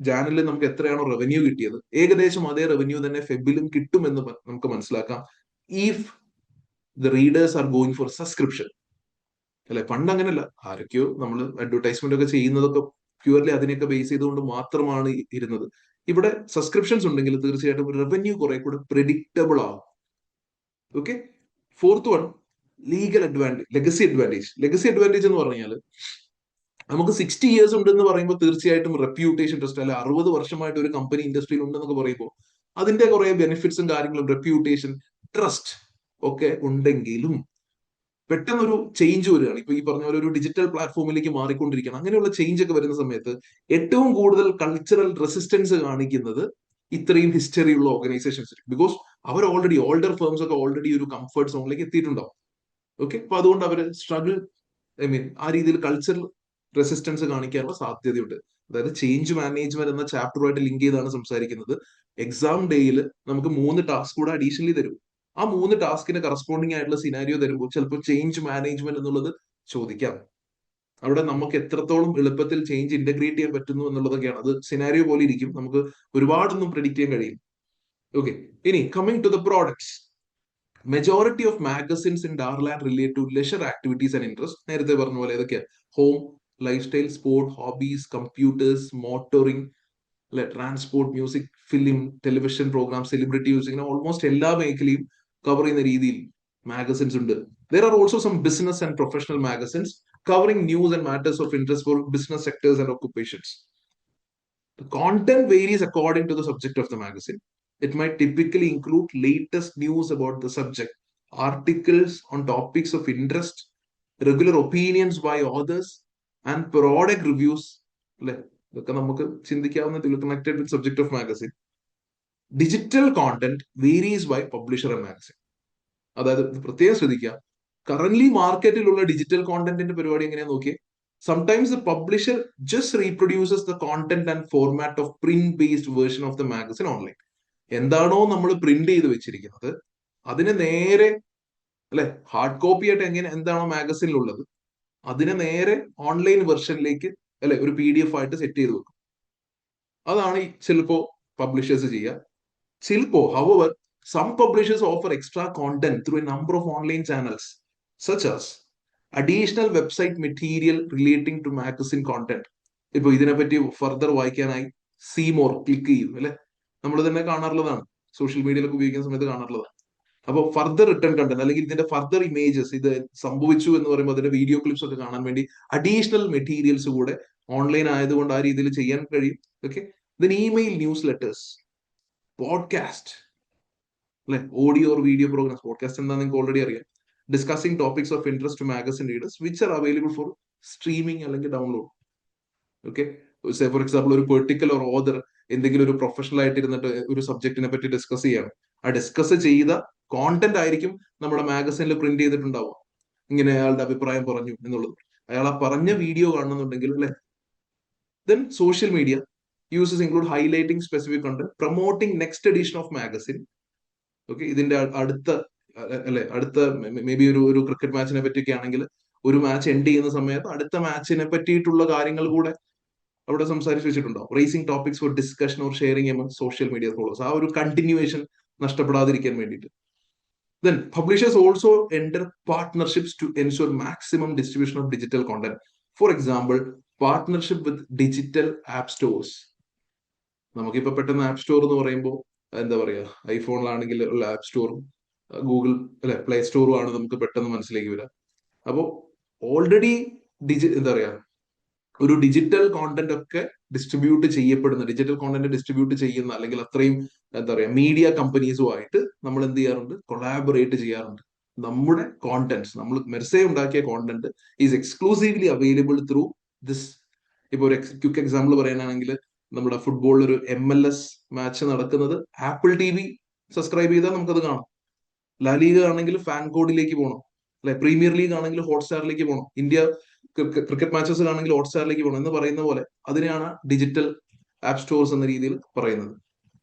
ജാനിലും നമുക്ക് എത്രയാണോ റവന്യൂ കിട്ടിയത്, ഏകദേശം അതേ റവന്യൂ തന്നെ ഫെബിലും കിട്ടുമെന്ന് നമുക്ക് മനസ്സിലാക്കാം, if the readers are going for subscription. അല്ലെ, പണ്ട് അങ്ങനെയല്ല. ആരൊക്കെയോ നമ്മൾ അഡ്വർടൈസ്മെന്റ് ഒക്കെ ചെയ്യുന്നതൊക്കെ പ്യുവർലി അതിനെയൊക്കെ ബേസ് ചെയ്തുകൊണ്ട് മാത്രമാണ് ഇരുന്നത്. ഇവിടെ സബ്സ്ക്രിപ്ഷൻസ് ഉണ്ടെങ്കിൽ തീർച്ചയായിട്ടും റവന്യൂ കുറെ കൂടെ പ്രെഡിക്റ്റബിൾ ആവും. Okay, fourth one, legal advantage, legacy advantage. Legacy advantage എന്ന് പറഞ്ഞാൽ നമുക്ക് 60 ഇയേഴ്സ് ഉണ്ടെന്ന് പറയുമ്പോൾ തീർച്ചയായിട്ടും റെപ്യൂട്ടേഷൻ ട്രസ്റ്റ്, അല്ലെ, 60 വർഷമായിട്ട് ഒരു കമ്പനി ഇൻഡസ്ട്രിയിൽ ഉണ്ടെന്നൊക്കെ പറയുമ്പോൾ അതിന്റെ കുറെ ബെനിഫിറ്റ്സും കാര്യങ്ങളും, റെപ്യൂട്ടേഷൻ, ട്രസ്റ്റ് ഒക്കെ ഉണ്ടെങ്കിലും പെട്ടെന്നൊരു ചേഞ്ച് വരികയാണ്. ഇപ്പൊ ഈ പറഞ്ഞ പോലെ ഒരു ഡിജിറ്റൽ പ്ലാറ്റ്ഫോമിലേക്ക് മാറിക്കൊണ്ടിരിക്കുകയാണ്. അങ്ങനെയുള്ള ചേഞ്ച് ഒക്കെ വരുന്ന സമയത്ത് ഏറ്റവും കൂടുതൽ കൾച്ചറൽ റെസിസ്റ്റൻസ് കാണിക്കുന്നത് ഇത്രയും ഹിസ്റ്ററി ഉള്ള ഓർഗനൈസേഷൻസ്, ബിക്കോസ് അവർ ഓൾറെഡി ഓൾഡർ ഫേംസ് ഒക്കെ ഓൾറെഡി ഒരു കംഫർട്ട് സോണിലേക്ക് എത്തിയിട്ടുണ്ടാവും. ഓക്കെ, അപ്പൊ അതുകൊണ്ട് അവർ സ്ട്രഗിൾ, ഐ മീൻ ആ രീതിയിൽ കൾച്ചറൽ റെസിസ്റ്റൻസ് കാണിക്കാനുള്ള സാധ്യതയുണ്ട്. അതായത് ചേഞ്ച് മാനേജ്മെന്റ് എന്ന ചാപ്റ്ററുമായിട്ട് ലിങ്ക് ചെയ്താണ് സംസാരിക്കുന്നത്. എക്സാം ഡേയിൽ നമുക്ക് 3 ടാസ്ക് കൂടെ അഡീഷണലി തരും. ആ 3 ടാസ്കിന് കറസ്പോണ്ടിങ് ആയിട്ടുള്ള സിനാരിയോ തരുമ്പോൾ ചിലപ്പോൾ ചേഞ്ച് മാനേജ്മെന്റ് എന്നുള്ളത് ചോദിക്കാം. അവിടെ നമുക്ക് എത്രത്തോളം എളുപ്പത്തിൽ ചേഞ്ച് ഇന്റഗ്രേറ്റ് ചെയ്യാൻ പറ്റുന്നു എന്നുള്ളതൊക്കെയാണ്. അത് സിനാരിയോ പോലെ ഇരിക്കും, നമുക്ക് ഒരുപാടൊന്നും പ്രെഡിക്റ്റ് ചെയ്യാൻ കഴിയും. ഓക്കെ, ഇനി coming to the products. Majority of magazines in Darland relate to leisure activities and interest. നേരത്തെ പറഞ്ഞ പോലെ ഏതൊക്കെയാണ്? Home, lifestyle, sport, hobbies, computers, motoring, അല്ലെ, transport, music, film, television programme, celebrity news, ഇങ്ങനെ almost എല്ലാ മേഖലയും cover ചെയ്യുന്ന രീതിയിൽ മാഗസിൻസ് ഉണ്ട്. There are also some business and professional magazines covering news and matters of interest for business sectors and occupations. The content varies according to the subject of the magazine. It might typically include latest news about the subject, articles on topics of interest, regular opinions by authors, and product reviews. ഇതൊക്കെ നമുക്ക് ചിന്തിക്കാവുന്ന connected with subject of magazine. Digital content varies by publisher and magazine. അതായത് പ്രത്യേകം ശ്രദ്ധിക്കുക, currently മാർക്കറ്റിലുള്ള digital കോണ്ടന്റിന്റെ പരിപാടി എങ്ങനെയാ നോക്കിയേ. Sometimes the publisher just reproduces the content and format of print-based version of the magazine online. എന്താണോ നമ്മൾ പ്രിന്റ് ചെയ്ത് വെച്ചിരിക്കുന്നത് അതിനെ നേരെ, അല്ലെ, ഹാർഡ് കോപ്പി ആയിട്ട് എന്താണോ മാഗസിനിലുള്ളത് അതിനെ നേരെ ഓൺലൈൻ വെർഷനിലേക്ക്, അല്ലെ, ഒരു PDF ആയിട്ട് സെറ്റ് ചെയ്ത് വെക്കും. അതാണ് ചിലപ്പോ പബ്ലിഷേഴ്സ് ചെയ്യുക. ചിലപ്പോ however some publishers offer extra content through a number of online channels such as additional website material relating to magazine content. ഇപ്പൊ ഇതിനെപ്പറ്റി ഫർദർ വായിക്കാനായി സീമോർ ക്ലിക്ക് ചെയ്യും, അല്ലെ, നമ്മൾ തന്നെ കാണാറുള്ളതാണ്, സോഷ്യൽ മീഡിയയിലൊക്കെ ഉപയോഗിക്കുന്ന സമയത്ത് കാണാറുള്ളതാണ്. അപ്പൊ ഫർദർ റിട്ടേൺ കണ്ടന്റ് അല്ലെങ്കിൽ ഇതിന്റെ ഫർദർ ഇമേജസ്, ഇത് സംഭവിച്ചു എന്ന് പറയുമ്പോൾ അതിന്റെ വീഡിയോ ക്ലിപ്സ് ഒക്കെ കാണാൻ വേണ്ടി അഡീഷണൽ മെറ്റീരിയൽസ് കൂടെ ഓൺലൈൻ ആയതുകൊണ്ട് ആ രീതിയിൽ ചെയ്യാൻ കഴിയും. Okay, then email, newsletters, podcast, അല്ലെ, audio or video programmes. Podcast എന്താ നിങ്ങൾക്ക് ഓൾറെഡി അറിയാം. Discussing topics of interest to magazine readers which are available for streaming അല്ലെങ്കിൽ download. Okay, say for example ഒരു പെർട്ടിക്കുലർ ഓതർ എന്തെങ്കിലും ഒരു professional ആയിട്ട് ഇരുന്നിട്ട് ഒരു സബ്ജക്റ്റിനെ പറ്റി ഡിസ്കസ് ചെയ്യാണ്. ആ ഡിസ്കസ് ചെയ്ത കോണ്ടന്റ് ആയിരിക്കും നമ്മുടെ മാഗസീനിൽ പ്രിന്റ് ചെയ്തിട്ടുണ്ടാവുക. ഇങ്ങനെ അയാളുടെ അഭിപ്രായം പറഞ്ഞു എന്നുള്ളത്, അയാൾ ആ പറഞ്ഞ വീഡിയോ കാണുന്നുണ്ടെങ്കിൽ അല്ലെ. Then social media uses include highlighting specific content, promoting next edition of magazine. Okay, ഇതിന്റെ അടുത്ത അല്ലെ, അടുത്ത മേ ബി ഒരു ക്രിക്കറ്റ് മാച്ചിനെ പറ്റിയൊക്കെ ആണെങ്കിൽ ഒരു മാച്ച് എൻഡ് ചെയ്യുന്ന സമയത്ത് അടുത്ത മാച്ചിനെ പറ്റിയിട്ടുള്ള കാര്യങ്ങൾ കൂടെ അവിടെ സംസാരിച്ച് വെച്ചിട്ടുണ്ടാവും. Raising topics for discussion or sharing among social media followers. ആ ഒരു കണ്ടിന്യൂവേഷൻ നഷ്ടപ്പെടാതിരിക്കാൻ വേണ്ടിയിട്ട്. Then publishers also enter partnerships to ensure maximum distribution of digital content. For example, partnership with digital app stores. നമുക്കിപ്പോ പെട്ടെന്ന് ആപ്പ് സ്റ്റോർ എന്ന് പറയുമ്പോൾ എന്താ പറയാ, ഐഫോണിലാണെങ്കിൽ ഉള്ള ആപ്പ് സ്റ്റോറും ഗൂഗിൾ അല്ലെ പ്ലേ സ്റ്റോറും ആണ് നമുക്ക് പെട്ടെന്ന് മനസ്സിലേക്ക് വരിക. അപ്പോൾ ഓൾറെഡി എന്താ പറയാ, ഒരു ഡിജിറ്റൽ കോണ്ടന്റ് ഒക്കെ ഡിജിറ്റൽ കോണ്ടന്റ് ഡിസ്ട്രിബ്യൂട്ട് ചെയ്യുന്ന അല്ലെങ്കിൽ അത്രയും എന്താ പറയാ മീഡിയ കമ്പനീസുമായിട്ട് നമ്മൾ എന്ത് ചെയ്യാറുണ്ട്, കൊളാബറേറ്റ് ചെയ്യാറുണ്ട്. നമ്മുടെ കോണ്ടന്റ്സ്, നമ്മൾ മെർസെ ഉണ്ടാക്കിയ content is exclusively available through this. ഇപ്പൊ ഒരു ക്വിക്ക് എക്സാമ്പിൾ പറയാനാണെങ്കിൽ നമ്മുടെ ഫുട്ബോളിൽ ഒരു MLS മാച്ച് നടക്കുന്നത് ആപ്പിൾ TV സബ്സ്ക്രൈബ് ചെയ്താൽ നമുക്കത് കാണാം. ലാലീഗ ആണെങ്കിൽ ഫാൻ കോഡിലേക്ക് പോകണം, അല്ലെ. പ്രീമിയർ ലീഗ് ആണെങ്കിൽ ഹോട്ട്സ്റ്റാറിലേക്ക് പോകണം. ഇന്ത്യ ക്രിക്കറ്റ് മാച്ചസ് ആണെങ്കിൽ ഹോട്ട്സ്റ്റാറിലേക്ക് പോകണം എന്ന് പറയുന്ന പോലെ അതിനെയാണ് ഡിജിറ്റൽ ആപ്പ് സ്റ്റോർസ് എന്ന രീതിയിൽ പറയുന്നത്.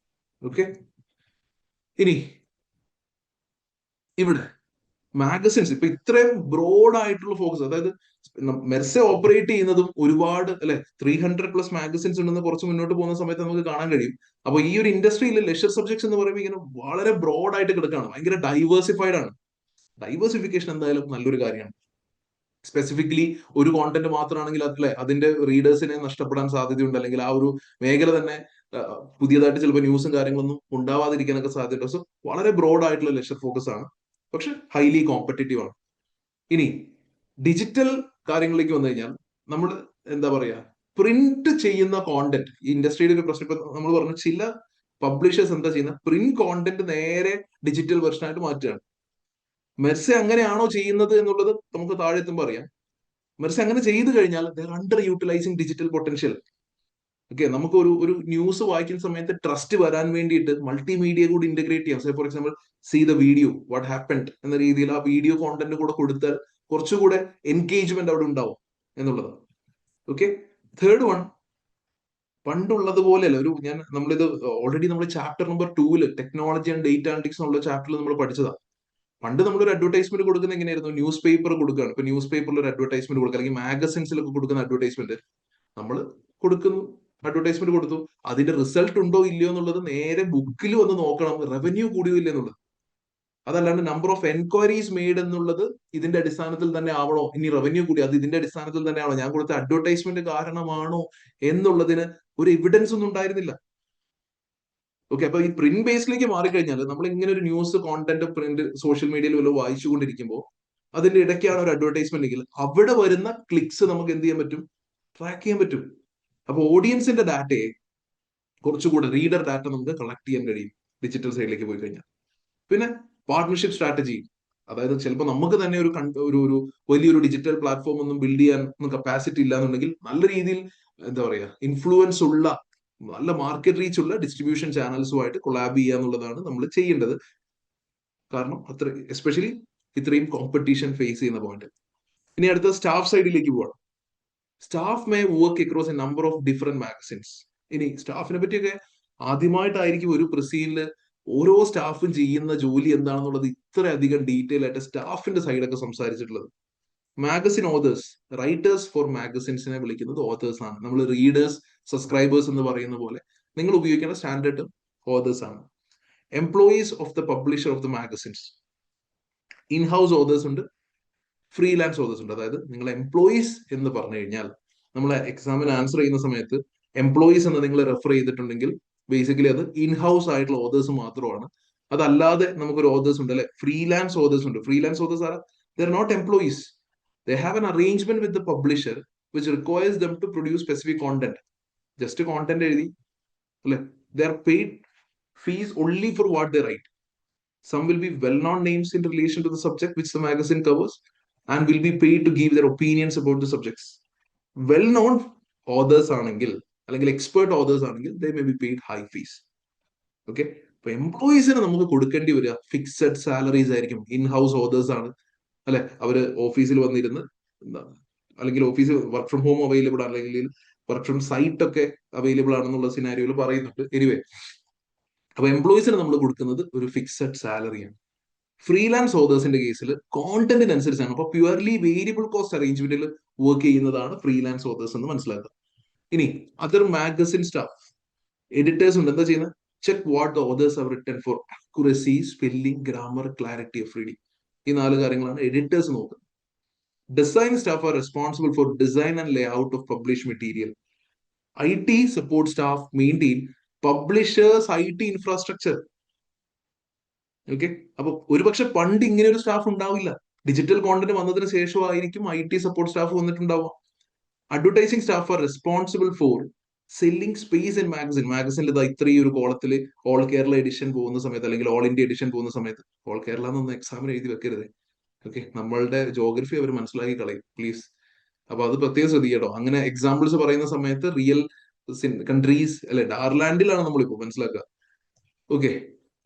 ഓക്കെ, ഇനി ഇവിടെ മാഗസിൻസ് ഇപ്പൊ ഇത്രയും ബ്രോഡ് ആയിട്ടുള്ള ഫോക്കസ്, അതായത് മെർസെ ഓപ്പറേറ്റ് ചെയ്യുന്നതും ഒരുപാട് അല്ലെ 300+ മാഗസിൻസ് ഉണ്ടെന്ന് കുറച്ച് മുന്നോട്ട് പോകുന്ന സമയത്ത് നമുക്ക് കാണാൻ കഴിയും. അപ്പൊ ഈ ഒരു ഇൻഡസ്ട്രിയിൽ ലെഷർ സബ്ജക്ട്സ് എന്ന് പറയുമ്പോൾ ഇങ്ങനെ വളരെ ബ്രോഡ് ആയിട്ട് കിടക്കുകയാണ്, ഭയങ്കര ഡൈവേഴ്സിഫൈഡ് ആണ്. ഡൈവേഴ്സിഫിക്കേഷൻ എന്തായാലും നല്ലൊരു കാര്യമാണ്. സ്പെസിഫിക്കലി ഒരു കോണ്ടന്റ് മാത്രമാണെങ്കിൽ അല്ലെ അതിന്റെ റീഡേഴ്സിനെ നഷ്ടപ്പെടാൻ സാധ്യതയുണ്ട്, അല്ലെങ്കിൽ ആ ഒരു മേഖല തന്നെ പുതിയതായിട്ട് ചിലപ്പോൾ ന്യൂസും കാര്യങ്ങളൊന്നും ഉണ്ടാവാതിരിക്കാനൊക്കെ സാധ്യത. സോ വളരെ ബ്രോഡ് ആയിട്ടുള്ള ലെഷർ ഫോക്കസ് ആണ്, പക്ഷെ ഹൈലി കോമ്പറ്റേറ്റീവ് ആണ്. ഇനി ഡിജിറ്റൽ കാര്യങ്ങളിലേക്ക് വന്നു കഴിഞ്ഞാൽ നമ്മൾ എന്താ പറയാ, പ്രിന്റ് ചെയ്യുന്ന കോണ്ടന്റ് ഈ ഇൻഡസ്ട്രിയുടെ ഒരു പ്രശ്നം. ഇപ്പൊ നമ്മൾ പറഞ്ഞു ചില പബ്ലിഷേഴ്സ് എന്താ ചെയ്യുന്ന, പ്രിന്റ് കോണ്ടന്റ് നേരെ ഡിജിറ്റൽ വെർഷനായിട്ട് മാറ്റുകയാണ്. മെർസെ അങ്ങനെയാണോ ചെയ്യുന്നത് എന്നുള്ളത് നമുക്ക് താഴെ എത്തുമ്പോൾ അറിയാം. മെർസെ അങ്ങനെ ചെയ്തു കഴിഞ്ഞാൽ under utilising digital potential. Okay, നമുക്ക് ഒരു ന്യൂസ് വായിക്കുന്ന സമയത്ത് ട്രസ്റ്റ് വരാൻ വേണ്ടിയിട്ട് മൾട്ടിമീഡിയ കൂടി ഇന്റഗ്രേറ്റ് ചെയ്യാം. Say for example see the video what happened എന്ന രീതിയിൽ ആ വീഡിയോ കോണ്ടന്റ് കൂടെ കൊടുത്താൽ കുറച്ചുകൂടെ എൻഗേജ്മെന്റ് അവിടെ ഉണ്ടാവും എന്നുള്ളതാണ്. ഓക്കെ, തേർഡ് വൺ, പണ്ടുള്ളതുപോലെയല്ല നമ്മളിത് ഓൾറെഡി നമ്മൾ chapter number 2 technology and data analytics എന്നുള്ള ചാപ്റ്ററിൽ നമ്മൾ പഠിച്ചതാണ്. പണ്ട് നമ്മളൊരു അഡ്വർടൈസ്മെന്റ് കൊടുക്കുന്ന എങ്ങനെയായിരുന്നു, ന്യൂസ് പേപ്പർ കൊടുക്കുകയാണ്. ഇപ്പൊ ന്യൂസ് പേപ്പറിൽ ഒരു അഡ്വർടൈസ്മെന്റ് കൊടുക്കുക, അല്ലെങ്കിൽ മാഗസിൻസിലൊക്കെ കൊടുക്കുന്ന അഡ്വർടൈസ്മെന്റ് നമ്മൾ കൊടുക്കുന്നു, അഡ്വർടൈസ്മെന്റ് കൊടുത്തു. അതിന്റെ റിസൾട്ട് ഉണ്ടോ ഇല്ലയോ എന്നുള്ളത് നേരെ ബുക്കിൽ വന്ന് നോക്കണം, റവന്യൂ കൂടിയോ ഇല്ല എന്നുള്ളത്. അതല്ലാണ്ട് നമ്പർ ഓഫ് എൻക്വയറീസ് മെയ്ഡ് എന്നുള്ളത് ഇതിന്റെ അടിസ്ഥാനത്തിൽ തന്നെ ആവണോ, ഇനി റവന്യൂ കൂടി അത് ഇതിന്റെ അടിസ്ഥാനത്തിൽ തന്നെയാണോ, ഞാൻ കൊടുത്ത അഡ്വർടൈസ്മെന്റ് കാരണമാണോ എന്നുള്ളതിന് ഒരു എവിഡൻസ് ഒന്നും ഉണ്ടായിരുന്നില്ല. ഓക്കെ, അപ്പൊ ഈ പ്രിന്റ് ബേസിലേക്ക് മാറിക്കഴിഞ്ഞാൽ നമ്മൾ ഇങ്ങനെ ഒരു ന്യൂസ് കോണ്ടന്റ് പ്രിന്റ് സോഷ്യൽ മീഡിയയിൽ വല്ലതും വായിച്ചുകൊണ്ടിരിക്കുമ്പോൾ അതിന്റെ ഇടയ്ക്കാണ് ഒരു അഡ്വർടൈസ്മെന്റ് എങ്കിൽ അവിടെ വരുന്ന ക്ലിക്സ് നമുക്ക് എന്ത് ചെയ്യാൻ പറ്റും, ട്രാക്ക് ചെയ്യാൻ പറ്റും. അപ്പൊ ഓഡിയൻസിന്റെ ഡാറ്റയെ കുറച്ചുകൂടെ റീഡർ ഡാറ്റ നമുക്ക് കളക്ട് ചെയ്യാൻ കഴിയും ഡിജിറ്റൽ സൈഡിലേക്ക് പോയി കഴിഞ്ഞാൽ. പിന്നെ പാർട്ട്ണർഷിപ്പ് സ്ട്രാറ്റജി, അതായത് ചിലപ്പോൾ നമുക്ക് തന്നെ ഒരു വലിയൊരു ഡിജിറ്റൽ പ്ലാറ്റ്ഫോം ഒന്നും ബിൽഡ് ചെയ്യാൻ കപ്പാസിറ്റി ഇല്ലാന്നുണ്ടെങ്കിൽ നല്ല രീതിയിൽ എന്താ പറയാ ഇൻഫ്ലുവൻസ് ഉള്ള നല്ല മാർക്കറ്റ് റീച്ച് ഉള്ള ഡിസ്ട്രിബ്യൂഷൻ ചാനൽസുമായിട്ട് കൊളാബ് ചെയ്യുക എന്നുള്ളതാണ് നമ്മൾ ചെയ്യേണ്ടത്. കാരണം എസ്പെഷ്യലി ഇത്രയും കോമ്പറ്റീഷൻ ഫേസ് ചെയ്യുന്ന പോയിന്റ്. ഇനി അടുത്ത സ്റ്റാഫ് സൈഡിലേക്ക് പോവാണ്. Staff may work across A number of different magazines. ഇനി സ്റ്റാഫിനെ പറ്റിയൊക്കെ ആദ്യമായിട്ടായിരിക്കും ഒരു പ്രസീലില് ഓരോ സ്റ്റാഫും ചെയ്യുന്ന ജോലി എന്താണെന്നുള്ളത് ഇത്ര അധികം ഡീറ്റെയിൽ ആയിട്ട് സ്റ്റാഫിന്റെ സൈഡൊക്കെ സംസാരിച്ചിട്ടുള്ളത്. മാഗസിൻ ഓതേഴ്സ്, റൈറ്റേഴ്സ് ഫോർ മാഗസിൻസിനെ വിളിക്കുന്നത് ഓതേഴ്സ് ആണ്. നമ്മൾ റീഡേഴ്സ്, സബ്സ്ക്രൈബേഴ്സ് എന്ന് പറയുന്ന പോലെ നിങ്ങൾ ഉപയോഗിക്കേണ്ട സ്റ്റാൻഡേർഡ് ഓതേഴ്സ് ആണ്. Employees of the publisher of the magazines, in house authors ഉണ്ട്, ഫ്രീലാൻസ് ഓതേഴ്സ് ഉണ്ട്. അതായത് നിങ്ങൾ എംപ്ലോയീസ് എന്ന് പറഞ്ഞു കഴിഞ്ഞാൽ നമ്മൾ എക്സാമിന് ആൻസർ ചെയ്യുന്ന സമയത്ത് എംപ്ലോയീസ് എന്ന് നിങ്ങൾ റെഫർ ചെയ്തിട്ടുണ്ടെങ്കിൽ ബേസിക്കലി അത് ഇൻ ഹൗസ് ആയിട്ടുള്ള ഓതേഴ്സ് മാത്രമാണ്. അതല്ലാതെ നമുക്കൊരു ഓതേഴ്സ് ഉണ്ട് അല്ലെ, ഫ്രീലാൻസ് ഓതേഴ്സ് ഉണ്ട്. Freelance authors are there not employees, they have an arrangement with the publisher which requires them to produce specific content. Just a content എഴുതി അല്ലെ, they are paid fees only for what they write. Some will be well-known names in relation to the subject which the magazine covers and will be paid to give their opinions about the subjects. Well-known authors ആണെങ്കിൽ, അല്ലെങ്കിൽ expert authors ആണെങ്കിൽ, they may be paid high fees. Okay. അപ്പൊ എംപ്ലോയീസിന് നമുക്ക് കൊടുക്കേണ്ടി വരിക fixed salaries ആയിരിക്കും. In house authors ആണ്, അല്ലെ? അവര് ഓഫീസിൽ വന്നിരുന്ന് അല്ലെങ്കിൽ ഓഫീസിൽ വർക്ക് ഫ്രം ഹോം അവൈലബിൾ അല്ലെങ്കിൽ വർക്ക് ഫ്രം സൈറ്റ് ഒക്കെ അവൈലബിൾ ആണെന്നുള്ള സിനാരിയോയിൽ പറയുന്നുണ്ട്. എനിവേ, അപ്പൊ എംപ്ലോയീസിന് നമ്മൾ കൊടുക്കുന്നത് ഒരു ഫിക്സഡ് സാലറിയാണ്. ഫ്രീലാൻസ് ഓതേഴ്സിന്റെ കേസിൽ കോണ്ടന്റിനനുസരിച്ചാണ്. അപ്പൊ പ്യുവർലി വേരിയബിൾ കോസ്റ്റ് അറേഞ്ച്മെന്റിൽ വർക്ക് ചെയ്യുന്നതാണ് ഫ്രീലാൻസ് ഓതേഴ്സ് എന്ന് മനസ്സിലാക്കുക. ഇനി അതർ മാഗസിൻ സ്റ്റാഫ്, എഡിറ്റേഴ്സ് ഉണ്ട്. എന്താ ചെയ്യുന്നത്? Check what the authors have written for accuracy, spelling, grammar, clarity of reading. ഈ 4 കാര്യങ്ങളാണ് എഡിറ്റേഴ്സ് നോക്കുന്നത്. Design staff are responsible for design and layout of publish material. IT support staff maintain publishers IT infrastructure. ഓക്കെ. അപ്പൊ ഒരുപക്ഷെ പണ്ട് ഇങ്ങനെ ഒരു staff ഉണ്ടാവില്ല. ഡിജിറ്റൽ കോണ്ടന്റ് വന്നതിന് ശേഷമായിരിക്കും IT സപ്പോർട്ട് സ്റ്റാഫ് വന്നിട്ടുണ്ടാവുക. Advertising staff are responsible for selling space in magazine. മാഗസിനിൽ ഇതാ ഇത്രയും ഒരു കോളത്തിൽ ഓൾ കേരള എഡിഷൻ പോകുന്ന സമയത്ത്, അല്ലെങ്കിൽ ഓൾ ഇന്ത്യ എഡിഷൻ പോകുന്ന സമയത്ത്, ഓൾ കേരള എന്നൊന്ന് എക്സാമിന് എഴുതി വെക്കരുത്. ഓക്കെ. നമ്മളുടെ ജോഗ്രഫി അവർ മനസ്സിലാക്കി കളയും, പ്ലീസ്. അപ്പൊ അത് പ്രത്യേകം ശ്രദ്ധിക്കട്ടോ. അങ്ങനെ എക്സാമ്പിൾസ് പറയുന്ന സമയത്ത് റിയൽ കൺട്രീസ് അല്ലെ, ഡാർലാൻഡിലാണ് നമ്മളിപ്പോ മനസ്സിലാക്കുക. Okay.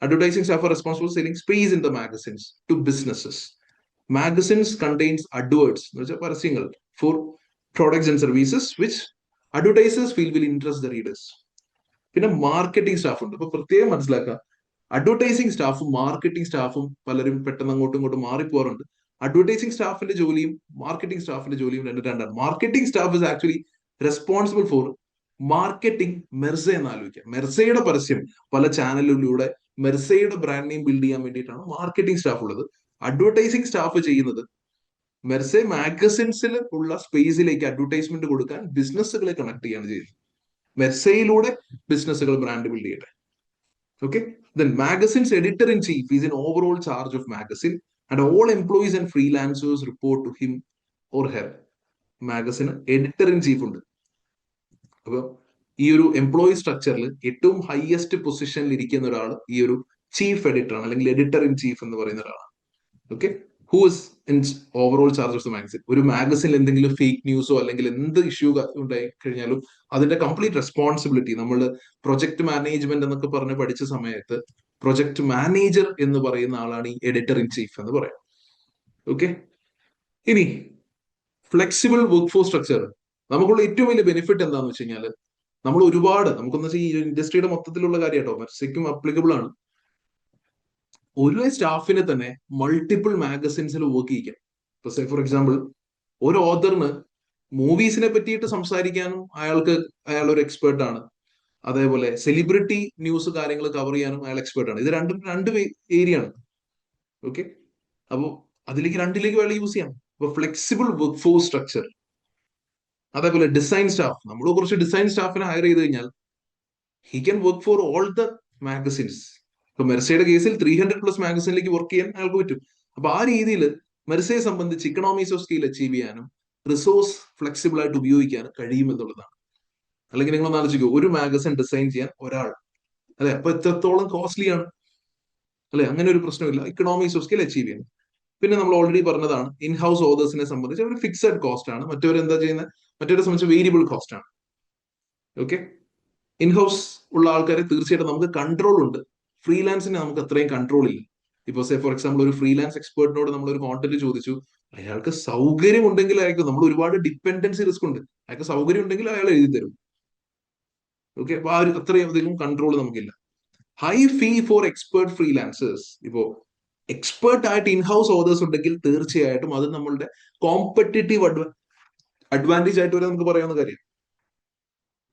Advertising staff are responsible selling space in the magazines to businesses. Magazines contains adverts എന്ന് വെച്ചാൽ പരസ്യങ്ങൾ for products and services which advertisers feel will interest the readers. പിന്നെ മാർക്കറ്റിംഗ് സ്റ്റാഫ് ഉണ്ട്. അപ്പൊ പ്രത്യേകം മനസ്സിലാക്കുക, അഡ്വർടൈസിംഗ് സ്റ്റാഫും മാർക്കറ്റിംഗ് സ്റ്റാഫും പലരും പെട്ടെന്ന് അങ്ങോട്ടും ഇങ്ങോട്ടും മാറിപ്പോറുണ്ട്. അഡ്വർടൈസിംഗ് സ്റ്റാഫിന്റെ ജോലിയും മാർക്കറ്റിംഗ് സ്റ്റാഫിന്റെ ജോലിയും രണ്ടാണ്. Marketing staff is actually responsible for marketing Mersa എന്ന് ആലോചിക്കുക. മെർസയുടെ പരസ്യം പല ചാനലിലൂടെ മെർസയുടെ ബ്രാൻഡ് നെയിം ബിൽഡ് ചെയ്യാൻ വേണ്ടിയിട്ടാണ് മാർക്കറ്റിംഗ് സ്റ്റാഫ് ഉള്ളത്. അഡ്വർടൈസിംഗ് സ്റ്റാഫ് ചെയ്യുന്നത് മെർസ മാഗസിൻസിൽ ഉള്ള സ്പേസിലേക്ക് അഡ്വർടൈസ്മെന്റ് കൊടുക്കാൻ ബിസിനസ്സുകളെ കണക്ട് ചെയ്യാണ് ചെയ്യുന്നത്. മെർസയിലൂടെ ബിസിനസ്സുകൾ ബ്രാൻഡ് ബിൽഡ് ചെയ്യട്ടെ. Okay. Then magazine's editor-in-chief is in overall charge of magazine and all employees and freelancers report to him or her. Magazine editor-in-chief ഉണ്ട്. അപ്പൊ ഈ ഒരു എംപ്ലോയി സ്ട്രക്ചറിൽ ഏറ്റവും ഹയസ്റ്റ് പൊസിഷനിൽ ഇരിക്കുന്ന ഒരാൾ ഈ ഒരു ചീഫ് എഡിറ്റർ ആണ്, അല്ലെങ്കിൽ എഡിറ്റർ-ഇൻ-ചീഫ് എന്ന് പറയുന്ന ഒരാളാണ്. Okay. Who is in overall charge of the magazine. ഒരു മാഗസിനിൽ എന്തെങ്കിലും ഫേക്ക് ന്യൂസോ അല്ലെങ്കിൽ എന്ത് ഇഷ്യൂ ഉണ്ടായി കഴിഞ്ഞാലും അതിന്റെ കംപ്ലീറ്റ് റെസ്പോൺസിബിലിറ്റി, നമ്മൾ പ്രൊജക്ട് മാനേജ്മെന്റ് എന്നൊക്കെ പറഞ്ഞ് പഠിച്ച സമയത്ത് പ്രൊജക്ട് മാനേജർ എന്ന് പറയുന്ന ആളാണ് ഈ എഡിറ്റർ-ഇൻ-ചീഫ് എന്ന് പറയാം. ഓക്കെ. ഇനി ഫ്ലെക്സിബിൾ വർക്ക് ഫോഴ്സ് സ്ട്രക്ചർ. നമുക്കുള്ള ഏറ്റവും വലിയ ബെനിഫിറ്റ് എന്താണെന്ന് വെച്ച് കഴിഞ്ഞാൽ, നമ്മൾ ഒരുപാട്, നമുക്കൊന്ന് വെച്ചാൽ ഈ ഇൻഡസ്ട്രിയുടെ മൊത്തത്തിലുള്ള കാര്യം കേട്ടോ, മെർസയ്ക്കും അപ്ലിക്കബിൾ ആണ്. ഒരു സ്റ്റാഫിനെ തന്നെ മൾട്ടിപ്പിൾ മാഗസിൻസിൽ വർക്ക് ചെയ്യിക്കാം. ഇപ്പൊ സേ ഫോർ എക്സാമ്പിൾ, ഒരു ഓതറിന് മൂവീസിനെ പറ്റിയിട്ട് സംസാരിക്കാനും അയാൾ ഒരു എക്സ്പേർട്ട് ആണ്. അതേപോലെ സെലിബ്രിറ്റി ന്യൂസ് കാര്യങ്ങൾ കവർ ചെയ്യാനും അയാൾ എക്സ്പേർട്ട് ആണ്. ഇത് രണ്ട് ഏരിയ ആണ്. ഓക്കെ. അപ്പോൾ രണ്ടിലേക്ക് അയാൾ യൂസ് ചെയ്യാം. അപ്പൊ ഫ്ലെക്സിബിൾ വർക്ക് ഫോഴ്സ് സ്ട്രക്ചർ. അതേപോലെ ഡിസൈൻ സ്റ്റാഫ്, നമ്മൾ കുറച്ച് ഡിസൈൻ സ്റ്റാഫിനെ ഹയർ ചെയ്ത് കഴിഞ്ഞാൽ he can work for all the magazines. ഇപ്പൊ മെർസയുടെ കേസിൽ 300+ മാഗസിനിലേക്ക് വർക്ക് ചെയ്യാൻ അയാൾക്ക് പറ്റും. അപ്പൊ ആ രീതിയിൽ മെർസയെ സംബന്ധിച്ച് ഇക്കണോമീസ് ഓഫ് സ്കെയിൽ അച്ചീവ് ചെയ്യാനും റിസോഴ്സ് ഫ്ലെക്സിബിൾ ആയിട്ട് ഉപയോഗിക്കാനും കഴിയും എന്നുള്ളതാണ്. അല്ലെങ്കിൽ നിങ്ങളൊന്ന് ആലോചിക്കൂ, ഒരു മാഗസിൻ ഡിസൈൻ ചെയ്യാൻ ഒരാൾ, അല്ലെ? അപ്പൊ എത്രത്തോളം കോസ്റ്റ്ലി ആണ്, അല്ലെ? അങ്ങനെ ഒരു പ്രശ്നമില്ല, ഇക്കണോമീസ് ഓഫ് സ്കെയിൽ അച്ചീവ് ചെയ്യുന്നത്. പിന്നെ നമ്മൾ ഓൾറെഡി പറഞ്ഞതാണ്, ഇൻ ഹൗസ് ഓതേഴ്സിനെ സംബന്ധിച്ച് അവർ ഫിക്സഡ് കോസ്റ്റ് ആണ്. മറ്റവരെന്താ ചെയ്യുന്നത്? മറ്റവരെ സംബന്ധിച്ച് വേരിയബിൾ കോസ്റ്റ് ആണ്. ഓക്കെ. ഇൻഹൗസ് ഉള്ള ആൾക്കാരെ തീർച്ചയായിട്ടും നമുക്ക് കൺട്രോൾ ഉണ്ട്. ഫ്രീലാൻസിന് നമുക്ക് അത്രയും കൺട്രോൾ ഇല്ല. ഇപ്പൊ സേ ഫോർ എക്സാമ്പിൾ, ഒരു ഫ്രീലാൻസ് എക്സ്പേർട്ടിനോട് നമ്മൾ ഒരു കോണ്ടന്റ് ചോദിച്ചു, അയാൾക്ക് സൗകര്യം ഉണ്ടെങ്കിൽ അയാൾക്ക്, നമ്മൾ ഒരുപാട് ഡിപ്പെൻഡൻസി റിസ്ക് ഉണ്ട്, അയാൾക്ക് സൗകര്യം ഉണ്ടെങ്കിൽ അയാൾ എഴുതി തരും. ഓക്കെ. അപ്പൊ ആ ഒരു അത്രയും അധികം കൺട്രോൾ നമുക്കില്ല. High fee for expert freelancers. ഇപ്പോ എക്സ്പേർട്ട് ആയിട്ട് ഇൻഹൗസ് ഓതേഴ്സ് ഉണ്ടെങ്കിൽ തീർച്ചയായിട്ടും അത് നമ്മളുടെ കോമ്പറ്റേറ്റീവ് അഡ്വാൻറ്റേജ് ആയിട്ട് വരെ നമുക്ക് പറയാവുന്ന കാര്യം.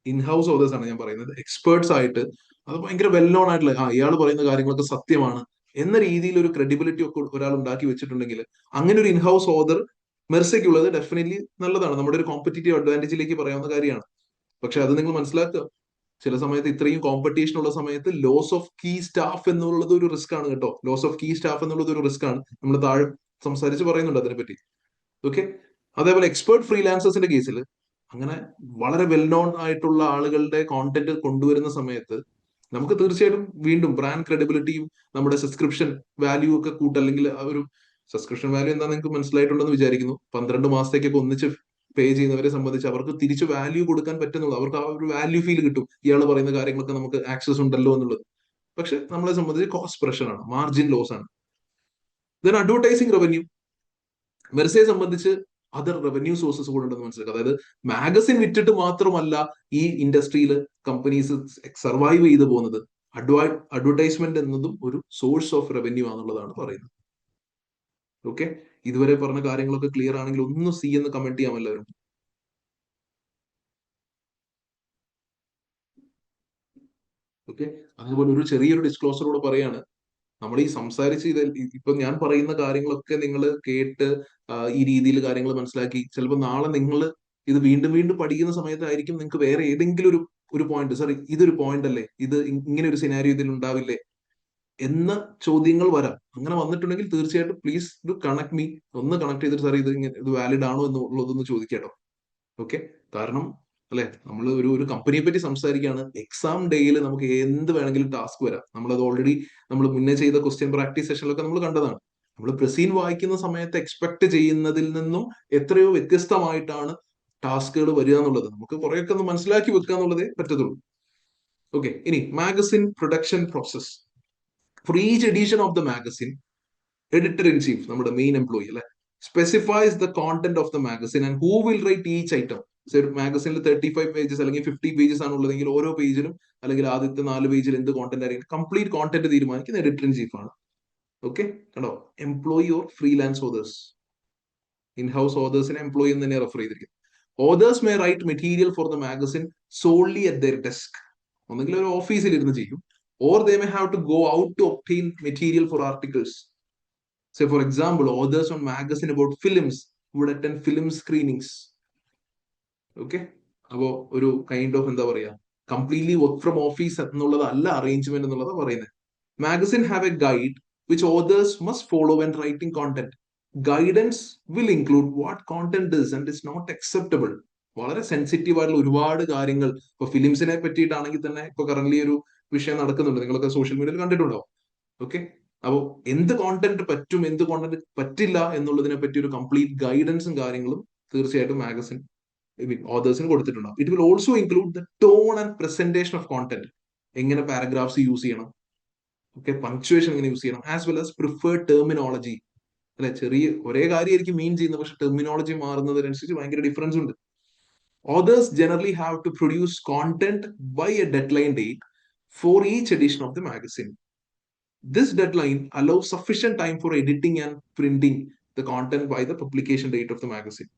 ഇൻഹൗസ് ഓതേഴ്സ് ആണ് ഞാൻ പറയുന്നത്. എക്സ്പേർട്സ് ആയിട്ട് അത് ഭയങ്കര വെൽ നോൺ ആയിട്ടുള്ള, ഇയാൾ പറയുന്ന കാര്യങ്ങളൊക്കെ സത്യമാണ് എന്ന രീതിയിൽ ഒരു ക്രെഡിബിലിറ്റി ഒക്കെ ഒരാൾ ഉണ്ടാക്കി വെച്ചിട്ടുണ്ടെങ്കിൽ, അങ്ങനെ ഒരു ഇൻഹൗസ് ഓതർ മെർസയ്ക്കുള്ളത് ഡെഫിനറ്റ്ലി നല്ലതാണ്, നമ്മുടെ ഒരു കോമ്പറ്റേറ്റീവ് അഡ്വാൻറ്റേജിലേക്ക് പറയാവുന്ന കാര്യമാണ്. പക്ഷെ അത് നിങ്ങൾ മനസ്സിലാക്കുക, ചില സമയത്ത് ഇത്രയും കോമ്പറ്റീഷൻ ഉള്ള സമയത്ത് ലോസ് ഓഫ് കീ സ്റ്റാഫ് എന്നുള്ളത് ഒരു റിസ്ക് ആണ് കേട്ടോ. ലോസ് ഓഫ് കീ സ്റ്റാഫ് എന്നുള്ളത് ഒരു റിസ്ക് ആണ്. നമ്മൾ താഴെ സംസാരിച്ച് പറയുന്നുണ്ട് അതിനെപ്പറ്റി. ഓക്കെ. അതേപോലെ എക്സ്പേർട്ട് ഫ്രീലാൻസേഴ്സിന്റെ കേസിൽ അങ്ങനെ വളരെ വെൽ നോൺ ആയിട്ടുള്ള ആളുകളുടെ കോണ്ടന്റ് കൊണ്ടുവരുന്ന സമയത്ത് നമുക്ക് തീർച്ചയായിട്ടും വീണ്ടും ബ്രാൻഡ് ക്രെഡിബിലിറ്റിയും നമ്മുടെ സബ്സ്ക്രിപ്ഷൻ വാല്യൂ ഒക്കെ കൂട്ടും. അല്ലെങ്കിൽ ആ ഒരു സബ്സ്ക്രിപ്ഷൻ വാല്യൂ എന്താ നിങ്ങൾക്ക് മനസ്സിലായിട്ടുണ്ടെന്ന് വിചാരിക്കുന്നു. 12 മാസത്തേക്കൊക്കെ ഒന്നിച്ച് പേ ചെയ്യുന്നവരെ സംബന്ധിച്ച് അവർക്ക് തിരിച്ച് വാല്യൂ കൊടുക്കാൻ പറ്റുന്നുള്ളൂ. അവർക്ക് ആ ഒരു വാല്യൂ ഫീൽ കിട്ടും, ഇയാൾ പറയുന്ന കാര്യങ്ങളൊക്കെ നമുക്ക് ആക്സസ് ഉണ്ടല്ലോ എന്നുള്ളത്. പക്ഷെ നമ്മളെ സംബന്ധിച്ച് കോസ്റ്റ് പ്രഷർ ആണ്, മാർജിൻ ലോസ് ആണ്. ദെൻ അഡ്വർടൈസിംഗ് റവന്യൂ, മെർസയെ സംബന്ധിച്ച് അതർ റവന്യൂ സോഴ്സസ് കൂടെ ഉണ്ടെന്ന് മനസ്സിലാക്കുക. അതായത് മാഗസിൻ വിറ്റിട്ട് മാത്രമല്ല ഈ ഇൻഡസ്ട്രിയിൽ കമ്പനീസ് സർവൈവ് ചെയ്തു പോകുന്നത്. അഡ്വർടൈസ്മെന്റ് എന്നതും ഒരു സോഴ്സ് ഓഫ് റവന്യൂ ആണെന്നുള്ളതാണ് പറയുന്നത്. ഓക്കെ, ഇതുവരെ പറഞ്ഞ കാര്യങ്ങളൊക്കെ ക്ലിയർ ആണെങ്കിൽ ഒന്ന് സി എന്ന് കമന്റ് ചെയ്യാം എല്ലാവരും. ഓക്കെ, അതുപോലെ ഒരു ചെറിയൊരു ഡിസ്ക്ലോസറോട് പറയാണ്, നമ്മൾ ഈ സംസാരിച്ച് ഇപ്പൊ ഞാൻ പറയുന്ന കാര്യങ്ങളൊക്കെ നിങ്ങൾ കേട്ട് ഈ രീതിയിൽ കാര്യങ്ങൾ മനസ്സിലാക്കി ചിലപ്പോൾ നാളെ നിങ്ങൾ ഇത് വീണ്ടും വീണ്ടും പഠിക്കുന്ന സമയത്തായിരിക്കും നിങ്ങൾക്ക് വേറെ ഏതെങ്കിലും ഒരു പോയിന്റ്, സാർ ഇതൊരു പോയിന്റ് അല്ലേ, ഇത് ഇങ്ങനെ ഒരു സിനാരിയോ ഇതിൽ ഉണ്ടാവില്ലേ എന്ന ചോദ്യങ്ങൾ വരാം. അങ്ങനെ വന്നിട്ടുണ്ടെങ്കിൽ തീർച്ചയായിട്ടും പ്ലീസ് ഇത് കണക്ട് മീ, ഒന്ന് കണക്ട് ചെയ്തിട്ട് സാർ ഇത് വാലിഡ് ആണോ എന്നുള്ളതൊന്ന് ചോദിക്കാട്ടോ. ഓക്കെ, കാരണം അല്ലെ നമ്മൾ ഒരു കമ്പനിയെ പറ്റി സംസാരിക്കുകയാണ്. എക്സാം ഡേയിൽ നമുക്ക് എന്ത് വേണമെങ്കിലും ടാസ്ക് വരാം. നമ്മളത് ഓൾറെഡി നമ്മൾ മുന്നേ ചെയ്ത ക്വസ്റ്റ്യൻ പ്രാക്ടീസ് സെഷനിലൊക്കെ നമ്മൾ കണ്ടതാണ്. നമ്മൾ പ്രസീൻ വായിക്കുന്ന സമയത്ത് എക്സ്പെക്ട് ചെയ്യുന്നതിൽ നിന്നും എത്രയോ വ്യത്യസ്തമായിട്ടാണ് ടാസ്കുകൾ വരിക എന്നുള്ളത് നമുക്ക് കുറെയൊക്കെ ഒന്ന് മനസ്സിലാക്കി വെക്കുക എന്നുള്ളതേ പറ്റത്തുള്ളൂ. ഓക്കെ, ഇനി magazine production process. For each edition of the magazine, editor in chief, നമ്മുടെ മെയിൻ എംപ്ലോയി അല്ലെ, specifies the content of the magazine and who will write each item. മാഗസിനിൽ 35 പേജസ് അല്ലെങ്കിൽ 50 പേജസ് ആണ് ഉള്ളതെങ്കിൽ ഓരോ പേജിലും അല്ലെങ്കിൽ ആദ്യത്തെ 4 പേജിൽ എന്ത് കോണ്ടന്റ് ആയിരിക്കും, കംപ്ലീറ്റ് കോണ്ടന്റ് തീരുമാനിക്കുന്ന എഡിറ്റർ ഇൻ ചീഫ് ആണ്. ഓക്കെ, കണ്ടോ, employee or freelance authors. In house ഓതേഴ്സിനെ എംപ്ലോയി എന്ന് തന്നെ റെഫർ ചെയ്തിരിക്കുന്നത്. Authors may write material for the magazine solely at their desk, ഒന്നെങ്കിൽ ഒരു ഓഫീസിൽ ഇരുന്ന് ചെയ്യും, or they may have to go out to obtain material for articles. Say, for example, authors on magazine about films would attend film screenings. Okay, അപ്പോ ഒരു kind of എന്താ പറയാ, completely work from office എന്നുള്ളതല്ല arrangement എന്നുള്ളത് പറയുന്നത്. Magazine have a guide which authors must follow when writing content. Guidance will include what content is and is not acceptable. വളരെ sensitive ആയിട്ടുള്ള ഒരുപാട് കാര്യങ്ങൾ, ഇപ്പൊ ഫിലിംസിനെ പറ്റിയിട്ടാണെങ്കിൽ തന്നെ ഇപ്പൊ കറന്റ് ഒരു വിഷയം നടക്കുന്നുണ്ട്, നിങ്ങളൊക്കെ സോഷ്യൽ മീഡിയയിൽ കണ്ടിട്ടുണ്ടാവും. ഓക്കെ, അപ്പോൾ എന്ത് കോണ്ടന്റ് പറ്റും എന്ത് കോണ്ടന്റ് പറ്റില്ല എന്നുള്ളതിനെ പറ്റി ഒരു കംപ്ലീറ്റ് ഗൈഡൻസും കാര്യങ്ങളും തീർച്ചയായിട്ടും മാഗസിൻ ഓതേഴ്സിന് കൊടുത്തിട്ടുണ്ടാവും. It will also include the tone and presentation of content. എങ്ങനെ പാരഗ്രാഫ്സ് യൂസ് ചെയ്യണം, ഓക്കെ, പങ്ക്ച്വേഷൻ എങ്ങനെ യൂസ് ചെയ്യണം, as well as preferred terminology. അല്ലെ, ചെറിയ ഒരേ കാര്യമായിരിക്കും മീൻ ചെയ്യുന്നത്, പക്ഷെ ടെർമിനോളജി മാറുന്നതിനനുസരിച്ച് ഭയങ്കര ഡിഫറൻസ് ഉണ്ട്. Authors generally have to produce content by a deadline date for each edition of the magazine. This deadline allows sufficient time for editing and printing the content by the publication date of the magazine.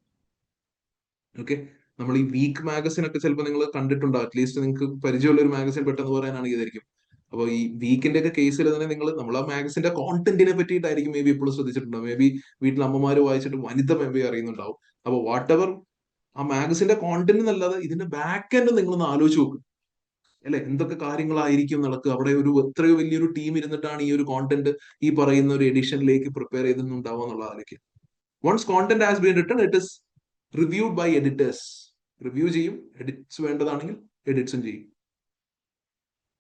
Okay, നമ്മൾ ഈ week magazine ഒക്കെ ചിലപ്പോൾ നിങ്ങൾ കണ്ടിട്ടുണ്ടാവും, at least നിങ്ങൾക്ക് പരിചയമുള്ള ഒരു magazine പെട്ടെന്ന് പറയാനാണ് ഇതായിരിക്കും. അപ്പോൾ ഈ വീക്കിന്റെ ഒക്കെ കേസിൽ തന്നെ നമ്മൾ ആ മാഗസിന്റെ കോണ്ടന്റിനെ പറ്റിയിട്ടായിരിക്കും മേ ബി എപ്പോഴും ശ്രദ്ധിച്ചിട്ടുണ്ടാവും. മേ ബി വീട്ടിൽ അമ്മമാര് വായിച്ചിട്ട് വനിത മേ ബി അറിയുന്നുണ്ടാവും. അപ്പോൾ വാട്ട് എവർ ആ മാഗസിന്റെ കോണ്ടന്റ് എന്നല്ലാതെ ഇതിന്റെ ബാക്ക് എൻഡ് നിങ്ങളൊന്ന് ആലോചിച്ച് നോക്കും അല്ലെ, എന്തൊക്കെ കാര്യങ്ങളായിരിക്കും നടക്കുക അവിടെ. എത്രയോ വലിയൊരു ടീം ഇരുന്നിട്ടാണ് ഈ ഒരു കോണ്ടന്റ് ഈ പറയുന്ന ഒരു എഡിഷനിലേക്ക് പ്രിപ്പയർ ചെയ്തിട്ടുണ്ടാവുക എന്നുള്ള ആലോചിക്കുക. Once content has been written, it is reviewed by editors. Review ചെയ്യും, എഡിറ്റ്സ് വേണ്ടതാണെങ്കിൽ എഡിറ്റ്സും ചെയ്യും.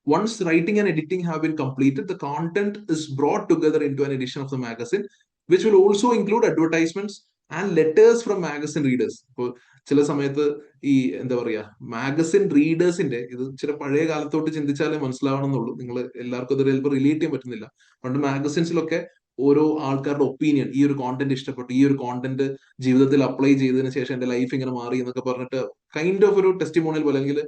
Once writing and editing have been completed, the content is brought together into an edition of the magazine which will also include advertisements and letters from magazine readers. ഇപ്പോൾ ചില സമയത്ത് ഈ എന്താ പറയാ, മാഗസിൻ റീഡേഴ്സിന്റെ ഇത് ചില പഴയ കാലത്തോട്ട് ചിന്തിച്ചാലേ മനസ്സിലാവണം എന്നുള്ളൂ. നിങ്ങൾ എല്ലാവർക്കും അത് ചിലപ്പോൾ റിലേറ്റ് ചെയ്യാൻ പറ്റുന്നില്ല. പണ്ട് മാഗസിൻസിലൊക്കെ ഓരോ ആൾക്കാരുടെ ഒപ്പീനിയൻ, ഈ ഒരു കോണ്ടന്റ് ഇഷ്ടപ്പെട്ടു, ഈ ഒരു കോണ്ടന്റ് ജീവിതത്തിൽ അപ്ലൈ ചെയ്തതിനു ശേഷം എന്റെ ലൈഫ് ഇങ്ങനെ മാറി എന്നൊക്കെ പറഞ്ഞിട്ട് കൈൻഡ് ഓഫ് ഒരു ടെസ്റ്റിമോണിയൽ പോലെ, അല്ലെങ്കിൽ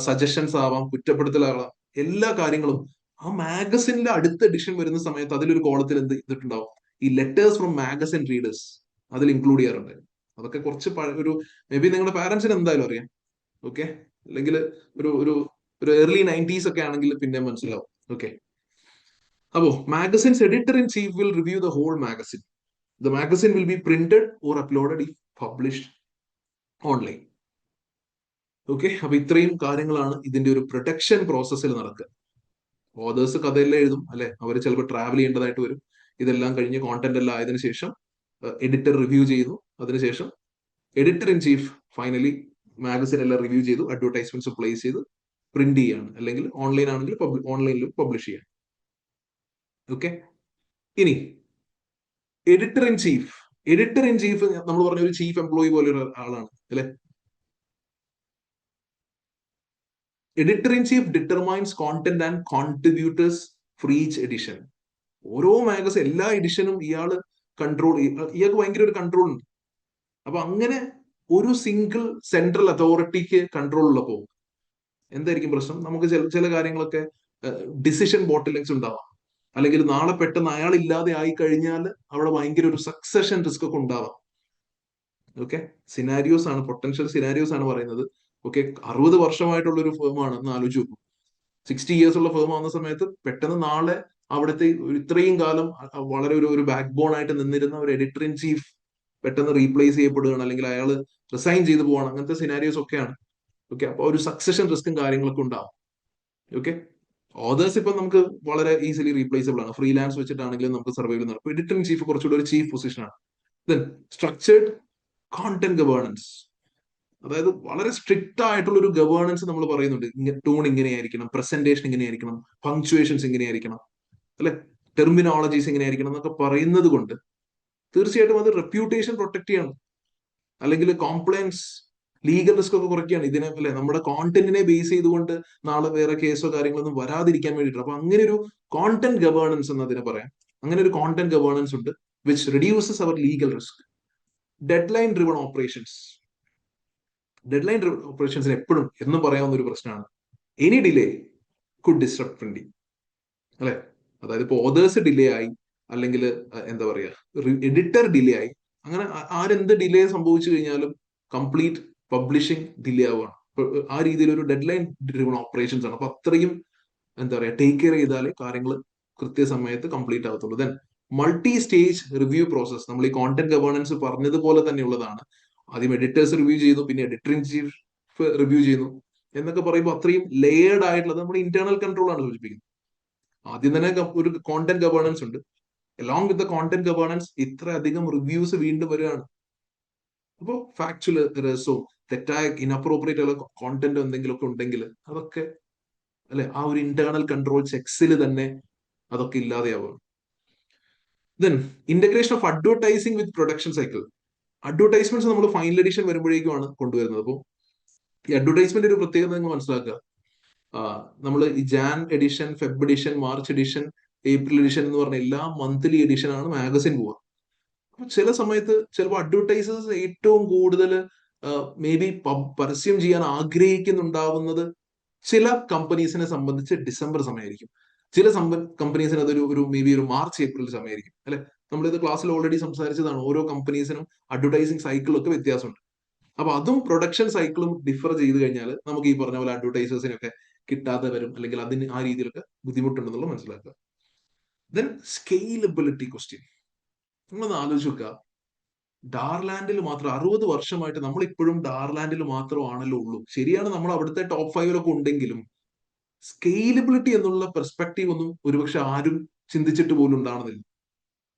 സജഷൻസ് ആവാം, കുറ്റപ്പെടുത്തലാവാം, എല്ലാ കാര്യങ്ങളും ആ മാഗസിനിലെ അടുത്ത എഡിഷൻ വരുന്ന സമയത്ത് അതിലൊരു കോളത്തിൽ എന്ത് ചെയ്തിട്ടുണ്ടാവും, ഈ ലെറ്റേഴ്സ് ഫ്രം മാഗസിൻ റീഡേഴ്സ് അതിൽ ഇൻക്ലൂഡ് ചെയ്യാറുണ്ട്. അതൊക്കെ കുറച്ച് ഒരു മേ ബി നിങ്ങളുടെ പാരന്റ്സിന് എന്തായാലും അറിയാം. ഓക്കെ, അല്ലെങ്കിൽ ഒരു ഒരു ഒരു ഏർലി 90s ഒക്കെ ആണെങ്കിൽ പിന്നെ മനസ്സിലാവും. ഓക്കെ, അപ്പോ magazines editor in chief will review the whole magazine. The magazine will be printed or uploaded if published online. Okay, അപ്പൊ ഇത്രയും കാര്യങ്ങളാണ് ഇതിന്റെ ഒരു പ്രൊഡക്ഷൻ പ്രോസസ്സിൽ നടക്കുക. ഓതേഴ്സ് കഥയെല്ലാം എഴുതും അല്ലെ, അവർ ചിലപ്പോൾ ട്രാവൽ ചെയ്യേണ്ടതായിട്ട് വരും. ഇതെല്ലാം കഴിഞ്ഞ് കോണ്ടന്റ് എല്ലാം ആയതിനു ശേഷം എഡിറ്റർ റിവ്യൂ ചെയ്യുന്നു. അതിനുശേഷം editor in chief finally magazine എല്ലാം റിവ്യൂ ചെയ്തു, അഡ്വർടൈസ്മെന്റ്സ് പ്ലേസ് ചെയ്ത് പ്രിന്റ് ചെയ്യാണ്, അല്ലെങ്കിൽ ഓൺലൈൻ ആണെങ്കിൽ ഓൺലൈനിലും പബ്ലിഷ് ചെയ്യാണ്. ഓക്കെ, ഇനി editor in chief editor in chief നമ്മൾ പറഞ്ഞ ഒരു ചീഫ് എംപ്ലോയി പോലെ ഒരു ആളാണ് അല്ലെ. Editor in chief determines content and contributors four each edition. ഓരോ മാഗസിൻ എല്ലാ എഡിഷനും ഇയാള് കൺട്രോൾ, ഇയാൾക്ക് ഭയങ്കര ഒരു കൺട്രോൾ ഉണ്ട്. അപ്പൊ അങ്ങനെ ഒരു സിംഗിൾ സെൻട്രൽ അതോറിറ്റിക്ക് കൺട്രോൾ ഉള്ളപ്പോ എന്തായിരിക്കും പ്രശ്നം? നമുക്ക് ചില ചില കാര്യങ്ങളൊക്കെ ഡിസിഷൻ ബോട്ടിലിങ്സ് ഉണ്ടാവാം, അല്ലെങ്കിൽ നാളെ പെട്ടെന്ന് അയാൾ ഇല്ലാതെ ആയി കഴിഞ്ഞാൽ അവിടെ ഭയങ്കര ഒരു സക്സഷൻ റിസ്ക് ഒക്കെ ഉണ്ടാവാം. ഓക്കെ, സിനാരിയോസ് ആണ്, പൊട്ടൻഷ്യൽ സിനാരിയോസ് ആണ് പറയുന്നത്. ഓക്കെ, 60 വർഷമായിട്ടുള്ള ഒരു ഫേമാണ് എന്ന് ആലോചിച്ച് നോക്കും. 60 years ഉള്ള ഫേം ആവുന്ന സമയത്ത് പെട്ടെന്ന് നാളെ അവിടുത്തെ ഇത്രയും കാലം വളരെ ഒരു ബാക്ക് ബോൺ ആയിട്ട് നിന്നിരുന്ന ഒരു എഡിറ്റർ ഇൻ ചീഫ് പെട്ടെന്ന് റീപ്ലേസ് ചെയ്യപ്പെടുകയാണ്, അല്ലെങ്കിൽ അയാൾ റിസൈൻ ചെയ്ത് പോവാണ്. അങ്ങനത്തെ സിനാരിയോസ് ഒക്കെയാണ്. ഓക്കെ, അപ്പൊ ഒരു സക്സഷൻ റിസ്ക്കും കാര്യങ്ങളൊക്കെ ഉണ്ടാവും. ഓക്കെ, ഓതേഴ്സ് ഇപ്പൊ നമുക്ക് വളരെ ഈസിലി റീപ്ലേസബിൾ ആണ്, ഫ്രീലാൻസ് വെച്ചിട്ടാണെങ്കിലും നമുക്ക് സർവൈവ് നടക്കും. എഡിറ്റർ ഇൻ ചീഫ് കുറച്ചുകൂടി ഒരു ചീഫ് പൊസിഷനാണ്. ദെൻ സ്ട്രക്ചേർഡ് കോണ്ടന്റ് ഗവേണൻസ്, അതായത് വളരെ സ്ട്രിക്റ്റ് ആയിട്ടുള്ള ഒരു ഗവേണൻസ് നമ്മൾ പറയുന്നുണ്ട്. ടൂൺ ഇങ്ങനെയായിരിക്കണം, പ്രസന്റേഷൻ ഇങ്ങനെയായിരിക്കണം, പങ്ക്ച്വേഷൻസ് ഇങ്ങനെയായിരിക്കണം, അല്ലെ, ടെർമിനോളജീസ് ഇങ്ങനെയായിരിക്കണം എന്നൊക്കെ പറയുന്നത് കൊണ്ട് തീർച്ചയായിട്ടും അത് റെപ്യൂട്ടേഷൻ പ്രൊട്ടക്ട് ചെയ്യണം, അല്ലെങ്കിൽ കോംപ്ലയൻസ് ലീഗൽ റിസ്ക് ഒക്കെ കുറയ്ക്കുകയാണ്. ഇതിനെ അല്ലെ നമ്മുടെ കോണ്ടന്റിനെ ബേസ് ചെയ്തുകൊണ്ട് നാളെ വേറെ കേസോ കാര്യങ്ങളൊന്നും വരാതിരിക്കാൻ വേണ്ടിയിട്ട്. അപ്പൊ അങ്ങനെ ഒരു കോണ്ടന്റ് ഗവേണൻസ് എന്ന് അതിനെ പറയാം. അങ്ങനെ ഒരു കോണ്ടന്റ് ഗവേണൻസ് ഉണ്ട് which reduces our legal risk. Deadline driven operations, deadline driven ഓപ്പറേഷൻസിന് എപ്പോഴും എന്നും പറയാവുന്ന ഒരു പ്രശ്നമാണ് any delay could distract printing, അല്ലെ. അതായത് ഇപ്പൊ ഓതേഴ്സ് ഡിലേ ആയി, അല്ലെങ്കിൽ എന്താ പറയാ എഡിറ്റർ ഡിലേ ആയി, അങ്ങനെ ആരെന്ത് ഡിലേ സംഭവിച്ചു കഴിഞ്ഞാലും കംപ്ലീറ്റ് പബ്ലിഷിംഗ് ഡിലേ ആവുകയാണ്. ആ രീതിയിൽ ഒരു ഡെഡ് ലൈൻ ഡ്രിവൺ ഓപ്പറേഷൻസ് ആണ്. അപ്പൊ അത്രയും എന്താ പറയാ ടേക്ക് കെയർ ചെയ്താലേ കാര്യങ്ങൾ കൃത്യസമയത്ത് കംപ്ലീറ്റ് ആവത്തുള്ളൂ. Then multi stage review process, നമ്മൾ ഈ കോണ്ടന്റ് ഗവേണൻസ് പറഞ്ഞതുപോലെ തന്നെയുള്ളതാണ്. ആദ്യം എഡിറ്റേഴ്സ് റിവ്യൂ ചെയ്യുന്നു, പിന്നെ എഡിറ്റർ ഇൻ ചീഫ് റിവ്യൂ ചെയ്യുന്നു എന്നൊക്കെ പറയുമ്പോൾ അത്രയും ലെയേർഡ് ആയിട്ടുള്ളത് നമ്മുടെ ഇന്റേണൽ കൺട്രോൾ ആണ് സൂചിപ്പിക്കുന്നത്. ആദ്യം തന്നെ ഒരു കോണ്ടന്റ് ഗവേണൻസ് ഉണ്ട്. Along with the content governance ഇത്ര അധികം റിവ്യൂസ് വീണ്ടും വരികയാണ്. അപ്പോൾ ഫാക്ച്വൽ എറേഴ്സോ തെറ്റായ ഇൻഅപ്രോപ്രിയേറ്റ് ഉള്ള കോണ്ടന്റ് എന്തെങ്കിലുമൊക്കെ ഉണ്ടെങ്കിൽ അതൊക്കെ അല്ലെ ആ ഒരു ഇന്റേണൽ കൺട്രോൾ ചെക്സിൽ തന്നെ അതൊക്കെ ഇല്ലാതെയാവുകയാണ്. Then integration of advertising with production cycle. Advertisements നമ്മൾ ഫൈനൽ എഡിഷൻ വരുമ്പോഴേക്കുമാണ് കൊണ്ടുവരുന്നത്. അപ്പോൾ ഈ അഡ്വർടൈസ്മെന്റ് ഒരു പ്രത്യേകത നിങ്ങൾ മനസ്സിലാക്കുക. നമ്മൾ ഈ Jan edition, Feb edition, March edition, April edition എന്ന് പറഞ്ഞ എല്ലാ മന്ത്ലി എഡിഷൻ ആണ് മാഗസിൻ പോവുക. അപ്പൊ ചില സമയത്ത് ചിലപ്പോൾ അഡ്വർടൈസേഴ്സ് ഏറ്റവും കൂടുതൽ മേ ബി പരസ്യം ചെയ്യാൻ ആഗ്രഹിക്കുന്നുണ്ടാവുന്നത് ചില കമ്പനീസിനെ സംബന്ധിച്ച് ഡിസംബർ സമയമായിരിക്കും. ചില കമ്പനീസിന് അതൊരു ഒരു മേ ബി ഒരു മാർച്ച് ഏപ്രിൽ സമയമായിരിക്കും, അല്ലെ. നമ്മളിത് ക്ലാസ്സിൽ ഓൾറെഡി സംസാരിച്ചതാണ്. ഓരോ കമ്പനീസിനും അഡ്വർടൈസിങ് സൈക്കിളൊക്കെ വ്യത്യാസമുണ്ട്. അപ്പൊ അതും പ്രൊഡക്ഷൻ സൈക്കിളും ഡിഫർ ചെയ്ത് കഴിഞ്ഞാൽ നമുക്ക് ഈ പറഞ്ഞ പോലെ അഡ്വർടൈസേഴ്സിനൊക്കെ കിട്ടാതെ വരും, അല്ലെങ്കിൽ അതിന് ആ രീതിയിലൊക്കെ ബുദ്ധിമുട്ടുണ്ടെന്നുള്ള മനസ്സിലാക്കുക. ദെൻ സ്കെയിലബിലിറ്റി ക്വസ്റ്റ്യൻ, നമ്മളൊന്ന് ആലോചിച്ച് നോക്കുക. ഡാർലാൻഡിൽ മാത്രം 60 വർഷമായിട്ട് നമ്മൾ ഇപ്പോഴും ഡാർലാൻഡിൽ മാത്രമാണല്ലോ ഉള്ളൂ. ശരിയാണ്, നമ്മൾ അവിടുത്തെ ടോപ്പ് 5 ഉണ്ടെങ്കിലും സ്കെയിലബിലിറ്റി എന്നുള്ള പെർസ്പെക്റ്റീവ് ഒന്നും ഒരുപക്ഷെ ആരും ചിന്തിച്ചിട്ട് പോലും ഉണ്ടാകുന്നില്ല.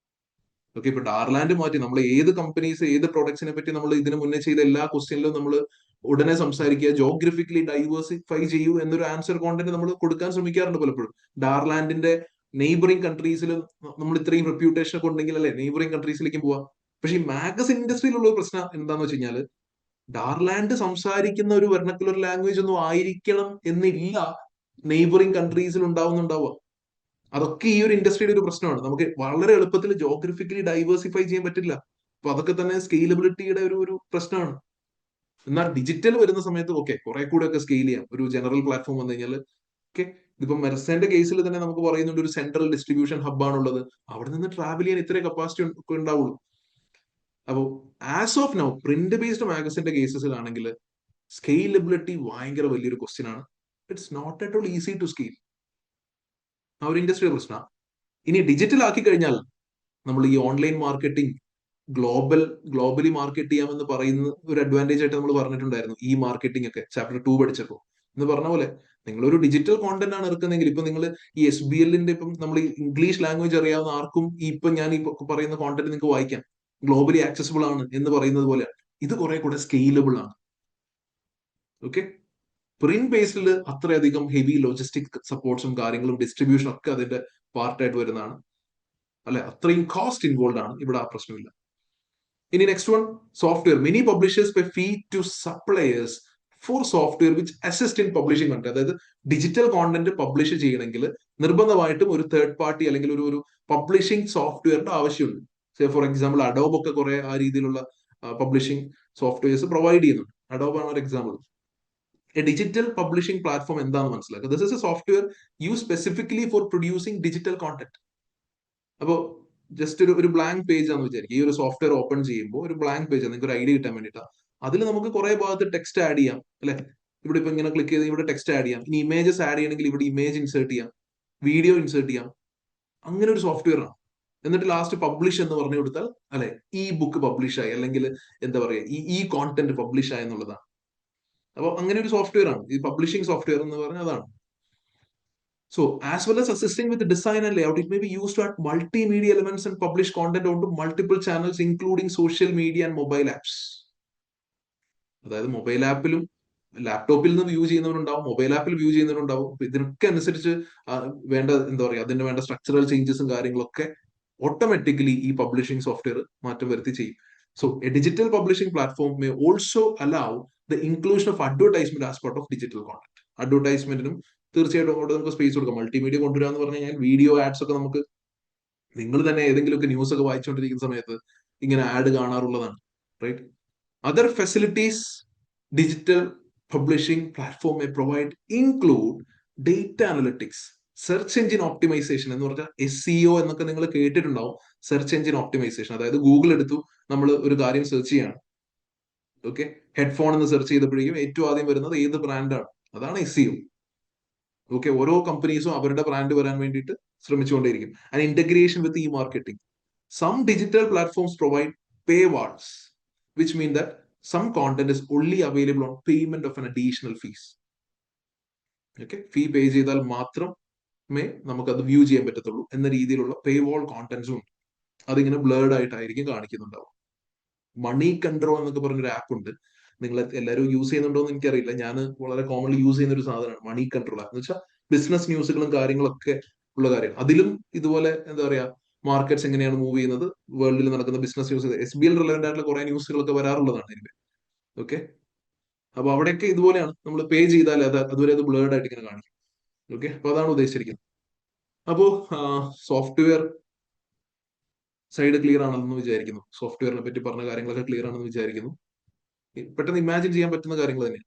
ഓക്കെ, ഇപ്പൊ ഡാർലാൻഡ് മാറ്റി നമ്മൾ ഏത് കമ്പനീസ് ഏത് പ്രൊഡക്ട്സിനെ പറ്റി നമ്മൾ ഇതിനു മുന്നേ ചെയ്ത എല്ലാ ക്വസ്റ്റ്യനിലും നമ്മൾ ഉടനെ സംസാരിക്കുക ജോഗ്രഫിക്കലി ഡൈവേഴ്സിഫൈ ചെയ്യൂ എന്നൊരു ആൻസർ കോണ്ടന്റ് നമ്മൾ കൊടുക്കാൻ ശ്രമിക്കാറുണ്ട് പലപ്പോഴും. ഡാർലാൻഡിന്റെ നെയ്ബറിംഗ് കൺട്രീസിലും നമ്മൾ ഇത്രയും റെപ്യൂട്ടേഷൻ ഒക്കെ ഉണ്ടെങ്കിൽ അല്ലെ നെയ്ബറിംഗ് കൺട്രീസിലേക്ക് പോവാം. പക്ഷെ ഈ മാഗസിൻ ഇൻഡസ്ട്രിയിലുള്ള ഒരു പ്രശ്നം എന്താന്ന് വെച്ച് കഴിഞ്ഞാൽ ഡാർലാൻഡ് സംസാരിക്കുന്ന ഒരു വെർണക്കുലർ ലാംഗ്വേജ് ഒന്നും ആയിരിക്കണം എന്നില്ല നെയ്ബറിംഗ് കൺട്രീസിൽ ഉണ്ടാവുന്നുണ്ടാവുക. അതൊക്കെ ഈ ഒരു ഇൻഡസ്ട്രിയുടെ ഒരു പ്രശ്നമാണ്. നമുക്ക് വളരെ എളുപ്പത്തിൽ ജോഗ്രഫിക്കലി ഡൈവേഴ്സിഫൈ ചെയ്യാൻ പറ്റില്ല. അപ്പൊ അതൊക്കെ തന്നെ സ്കെയിലബിലിറ്റിയുടെ ഒരു പ്രശ്നമാണ്. എന്നാൽ ഡിജിറ്റൽ വരുന്ന സമയത്ത് ഓക്കെ കുറെ കൂടെ ഒക്കെ സ്കെയിൽ ചെയ്യാം. ഒരു ജനറൽ പ്ലാറ്റ്ഫോം വന്നു കഴിഞ്ഞാൽ ഓക്കെ, ഇതിപ്പോ മെർസന്റെ കേസിൽ തന്നെ നമുക്ക് പറയുന്നുണ്ട് ഒരു സെൻട്രൽ ഡിസ്ട്രിബ്യൂഷൻ ഹബ്ബാണുള്ളത്. അവിടെ നിന്ന് ട്രാവൽ ചെയ്യാൻ ഇത്രേ കപ്പാസിറ്റി ഉണ്ടാവുള്ളൂ. അപ്പോൾ as of now print based മാഗസിന്റെ കേസസിലാണെങ്കിൽ സ്കെയിലബിലിറ്റി ഭയങ്കര വലിയൊരു ക്വസ്റ്റ്യൻ ആണ്. It's not at all easy to scale. ആ ഒരു ഇൻഡസ്ട്രിയുടെ പ്രശ്നമാണ്. ഇനി ഡിജിറ്റൽ ആക്കി കഴിഞ്ഞാൽ നമ്മൾ ഈ ഓൺലൈൻ മാർക്കറ്റിംഗ് ഗ്ലോബലി മാർക്കറ്റ് ചെയ്യാമെന്ന് പറയുന്ന ഒരു അഡ്വാൻറ്റേജ് ആയിട്ട് നമ്മൾ പറഞ്ഞിട്ടുണ്ടായിരുന്നു. ഈ മാർക്കറ്റിംഗ് ഒക്കെ ചാപ്റ്റർ 2 പഠിച്ചപ്പോൾ എന്ന് പറഞ്ഞ പോലെ നിങ്ങൾ ഒരു ഡിജിറ്റൽ കോണ്ടന്റ് ആണ് ഇറക്കുന്നെങ്കിൽ ഇപ്പൊ നിങ്ങൾ ഈ SBLന്റെ ഇപ്പം നമ്മൾ ഇംഗ്ലീഷ് ലാംഗ്വേജ് അറിയാവുന്ന ആർക്കും ഇപ്പൊ ഞാൻ ഈ പറയുന്ന കോണ്ടന്റ് നിങ്ങൾക്ക് വായിക്കാം. ഗ്ലോബലി ആക്സസിബിൾ ആണ് എന്ന് പറയുന്നത് പോലെ ഇത് കുറെ കൂടെ സ്കെയിലബിൾ ആണ്. ഓക്കെ, പ്രിന്റ് ബേസ്ഡിൽ അത്രയധികം ഹെവി ലോജിസ്റ്റിക് സപ്പോർട്ട്സും കാര്യങ്ങളും ഡിസ്ട്രിബ്യൂഷനും ഒക്കെ അതിന്റെ പാർട്ടായിട്ട് വരുന്നതാണ്, അല്ലെ. അത്രയും കോസ്റ്റ് ഇൻവോൾവ് ആണ്. ഇവിടെ ആ പ്രശ്നമില്ല. ഇനി next one, software. Many publishers pay fee to suppliers for software which assist in publishing content. അതായത് ഡിജിറ്റൽ കോണ്ടന്റ് പബ്ലിഷ് ചെയ്യണമെങ്കിൽ നിർബന്ധമായിട്ടും ഒരു തേർഡ് പാർട്ടി അല്ലെങ്കിൽ ഒരു പബ്ലിഷിംഗ് സോഫ്റ്റ്വെയറിന്റെ ആവശ്യമുണ്ട്. ഫോർ എക്സാമ്പിൾ അഡോബ് ഒക്കെ കുറെ ആ രീതിയിലുള്ള പബ്ലിഷിംഗ് സോഫ്റ്റ്വെയർസ് പ്രൊവൈഡ് ചെയ്യുന്നുണ്ട്. അഡോബ് ആണ് ഒരു example. A digital publishing platform എന്താണെന്ന് മനസ്സിലാക്കുക. This is A software use specifically four producing digital content. അപ്പോൾ ജസ്റ്റ് ഒരു ബ്ലാങ്ക് പേജ് ആണെന്ന് വിചാരിക്കും. ഈ ഒരു സോഫ്റ്റ്വെയർ ഓപ്പൺ ചെയ്യുമ്പോൾ ഒരു ബ്ലാങ്ക് പേജ് ആണ്, നിങ്ങൾക്ക് ഒരു ഐഡിയ കിട്ടാൻ വേണ്ടിയിട്ടാണ്. അതിൽ നമുക്ക് കുറെ ഭാഗത്ത് ടെക്സ്റ്റ് ആഡ് ചെയ്യാം അല്ലെ. ഇവിടെ ഇപ്പൊ ഇങ്ങനെ ക്ലിക്ക് ചെയ്ത് ഇവിടെ ടെക്സ്റ്റ് ആഡ് ചെയ്യാം. ഇനി ഇമേജസ് ആഡ് ചെയ്യണമെങ്കിൽ ഇവിടെ ഇമേജ് ഇൻസേർട്ട് ചെയ്യാം, വീഡിയോ ഇൻസേർട്ട് ചെയ്യാം. അങ്ങനെ ഒരു സോഫ്റ്റ്വെയർ ആണ്. എന്നിട്ട് ലാസ്റ്റ് പബ്ലിഷ് എന്ന് പറഞ്ഞു കൊടുത്താൽ അല്ലെ ഈ ബുക്ക് പബ്ലിഷ് ആയി, അല്ലെങ്കിൽ എന്താ പറയുക ഈ കോണ്ടന്റ് പബ്ലിഷ് ആയി എന്നുള്ളതാണ്. അപ്പോൾ അങ്ങനെ ഒരു സോഫ്റ്റ്വെയർ ആണ് ഈ പബ്ലിഷിംഗ് സോഫ്റ്റ്വെയർ എന്ന് പറഞ്ഞാൽ അതാണ്. So, as well as assisting with the design and layout, it may be used to add multimedia elements and publish content onto multiple channels, including social media and mobile apps. അതായത് mobile ആപ്പിലും ലാപ്ടോപ്പിൽ നിന്ന് view ചെയ്യുന്നവരുണ്ടാവും, mobile ആപ്പിൽ view ചെയ്യുന്നവരുണ്ടാവും. ഇതിനൊക്കെ അനുസരിച്ച് വേണ്ട എന്താ പറയുക, അതിന് വേണ്ട സ്ട്രക്ചറൽ ചേഞ്ചസും കാര്യങ്ങളൊക്കെ ഓട്ടോമാറ്റിക്കലി ഈ പബ്ലിഷിംഗ് സോഫ്റ്റ്വെയർ മാറ്റം വരുത്തി ചെയ്യും. So a digital publishing platform may also allow the inclusion of advertisement as part of digital content. അഡ്വർടൈസ്മെന്റിനും തീർച്ചയായിട്ടും അവിടെ നമുക്ക് സ്പേസ് കൊടുക്കാം. മൾട്ടിമീഡിയ കൊണ്ടുവരിക എന്ന് പറഞ്ഞു കഴിഞ്ഞാൽ വീഡിയോ ആഡ്സ് ഒക്കെ നമുക്ക്, നിങ്ങൾ തന്നെ ഏതെങ്കിലുമൊക്കെ ന്യൂസ് ഒക്കെ വായിച്ചുകൊണ്ടിരിക്കുന്ന സമയത്ത് ഇങ്ങനെ ആഡ് കാണാറുള്ളതാണ്, right? Other facilities digital publishing platform may provide include data analytics, search engine optimisation എന്ന് പറഞ്ഞാൽ SEO എന്നൊക്കെ നിങ്ങൾ കേട്ടിട്ടുണ്ടാവും. സെർച്ച് എഞ്ചിൻ ഓപ്റ്റിമൈസേഷൻ, അതായത് ഗൂഗിൾ എടുത്തു നമ്മൾ ഒരു കാര്യം സെർച്ച് ചെയ്യാണ്, ഓക്കെ, ഹെഡ്ഫോൺ എന്ന് സെർച്ച് ചെയ്തപ്പോഴേക്കും ഏറ്റവും ആദ്യം വരുന്നത് ഏത് ബ്രാൻഡാണ്, അതാണ് SEO. ഓക്കെ, ഓരോ കമ്പനീസും അവരുടെ ബ്രാൻഡ് വരാൻ വേണ്ടിയിട്ട് ശ്രമിച്ചുകൊണ്ടേയിരിക്കും. And integration with marketing. Some digital platforms provide paywalls, which mean that some content is only available on payment of an additional fees. Okay, fee pay ചെയ്താൽ മാത്രമേ നമുക്കത് വ്യൂ ചെയ്യാൻ പറ്റത്തുള്ളൂ എന്ന രീതിയിലുള്ള പേ വാൾ കോണ്ടന്റ്സും ഉണ്ട്. അതിങ്ങനെ ബ്ലേർഡ് ആയിട്ടായിരിക്കും കാണിക്കുന്നുണ്ടാവും. മണി കൺട്രോൾ എന്നൊക്കെ പറഞ്ഞൊരു ആപ്പ് ഉണ്ട്. നിങ്ങൾ എല്ലാവരും യൂസ് ചെയ്യുന്നുണ്ടോ എന്ന് എനിക്കറിയില്ല. ഞാൻ വളരെ കോമൺലി യൂസ് ചെയ്യുന്ന ഒരു സാധനമാണ് മണി കൺട്രോൾ. എന്ന് വെച്ചാൽ ബിസിനസ് ന്യൂസുകളും കാര്യങ്ങളൊക്കെ ഉള്ള കാര്യം. അതിലും ഇതുപോലെ എന്താ പറയാ, മാർക്കറ്റ്സ് എങ്ങനെയാണ് മൂവ് ചെയ്യുന്നത്, വേൾഡിൽ നടക്കുന്ന ബിസിനസ് ന്യൂസ്, SBL റിലവന്റ് ആയിട്ടുള്ള കുറെ ന്യൂസുകളൊക്കെ വരാറുള്ളതാണ് ഇതിന്റെ. ഓക്കെ, അപ്പൊ അവിടെയൊക്കെ ഇതുപോലെയാണ്, നമ്മൾ പേ ചെയ്താൽ അതുവരെ അത് ബ്ലേർഡ് ആയിട്ട് ഇങ്ങനെ കാണിക്കും. ഓക്കെ, അപ്പൊ അതാണ് ഉദ്ദേശിച്ചിരിക്കുന്നത്. അപ്പോ സോഫ്റ്റ്വെയർ സൈഡ് ക്ലിയർ ആണെന്ന് വിചാരിക്കുന്നു. സോഫ്റ്റ്വെയറിനെ പറ്റി പറഞ്ഞ കാര്യങ്ങളൊക്കെ ക്ലിയർ ആണെന്ന് വിചാരിക്കുന്നു. പെട്ടെന്ന് ഇമാജിൻ ചെയ്യാൻ പറ്റുന്ന കാര്യങ്ങൾ തന്നെ.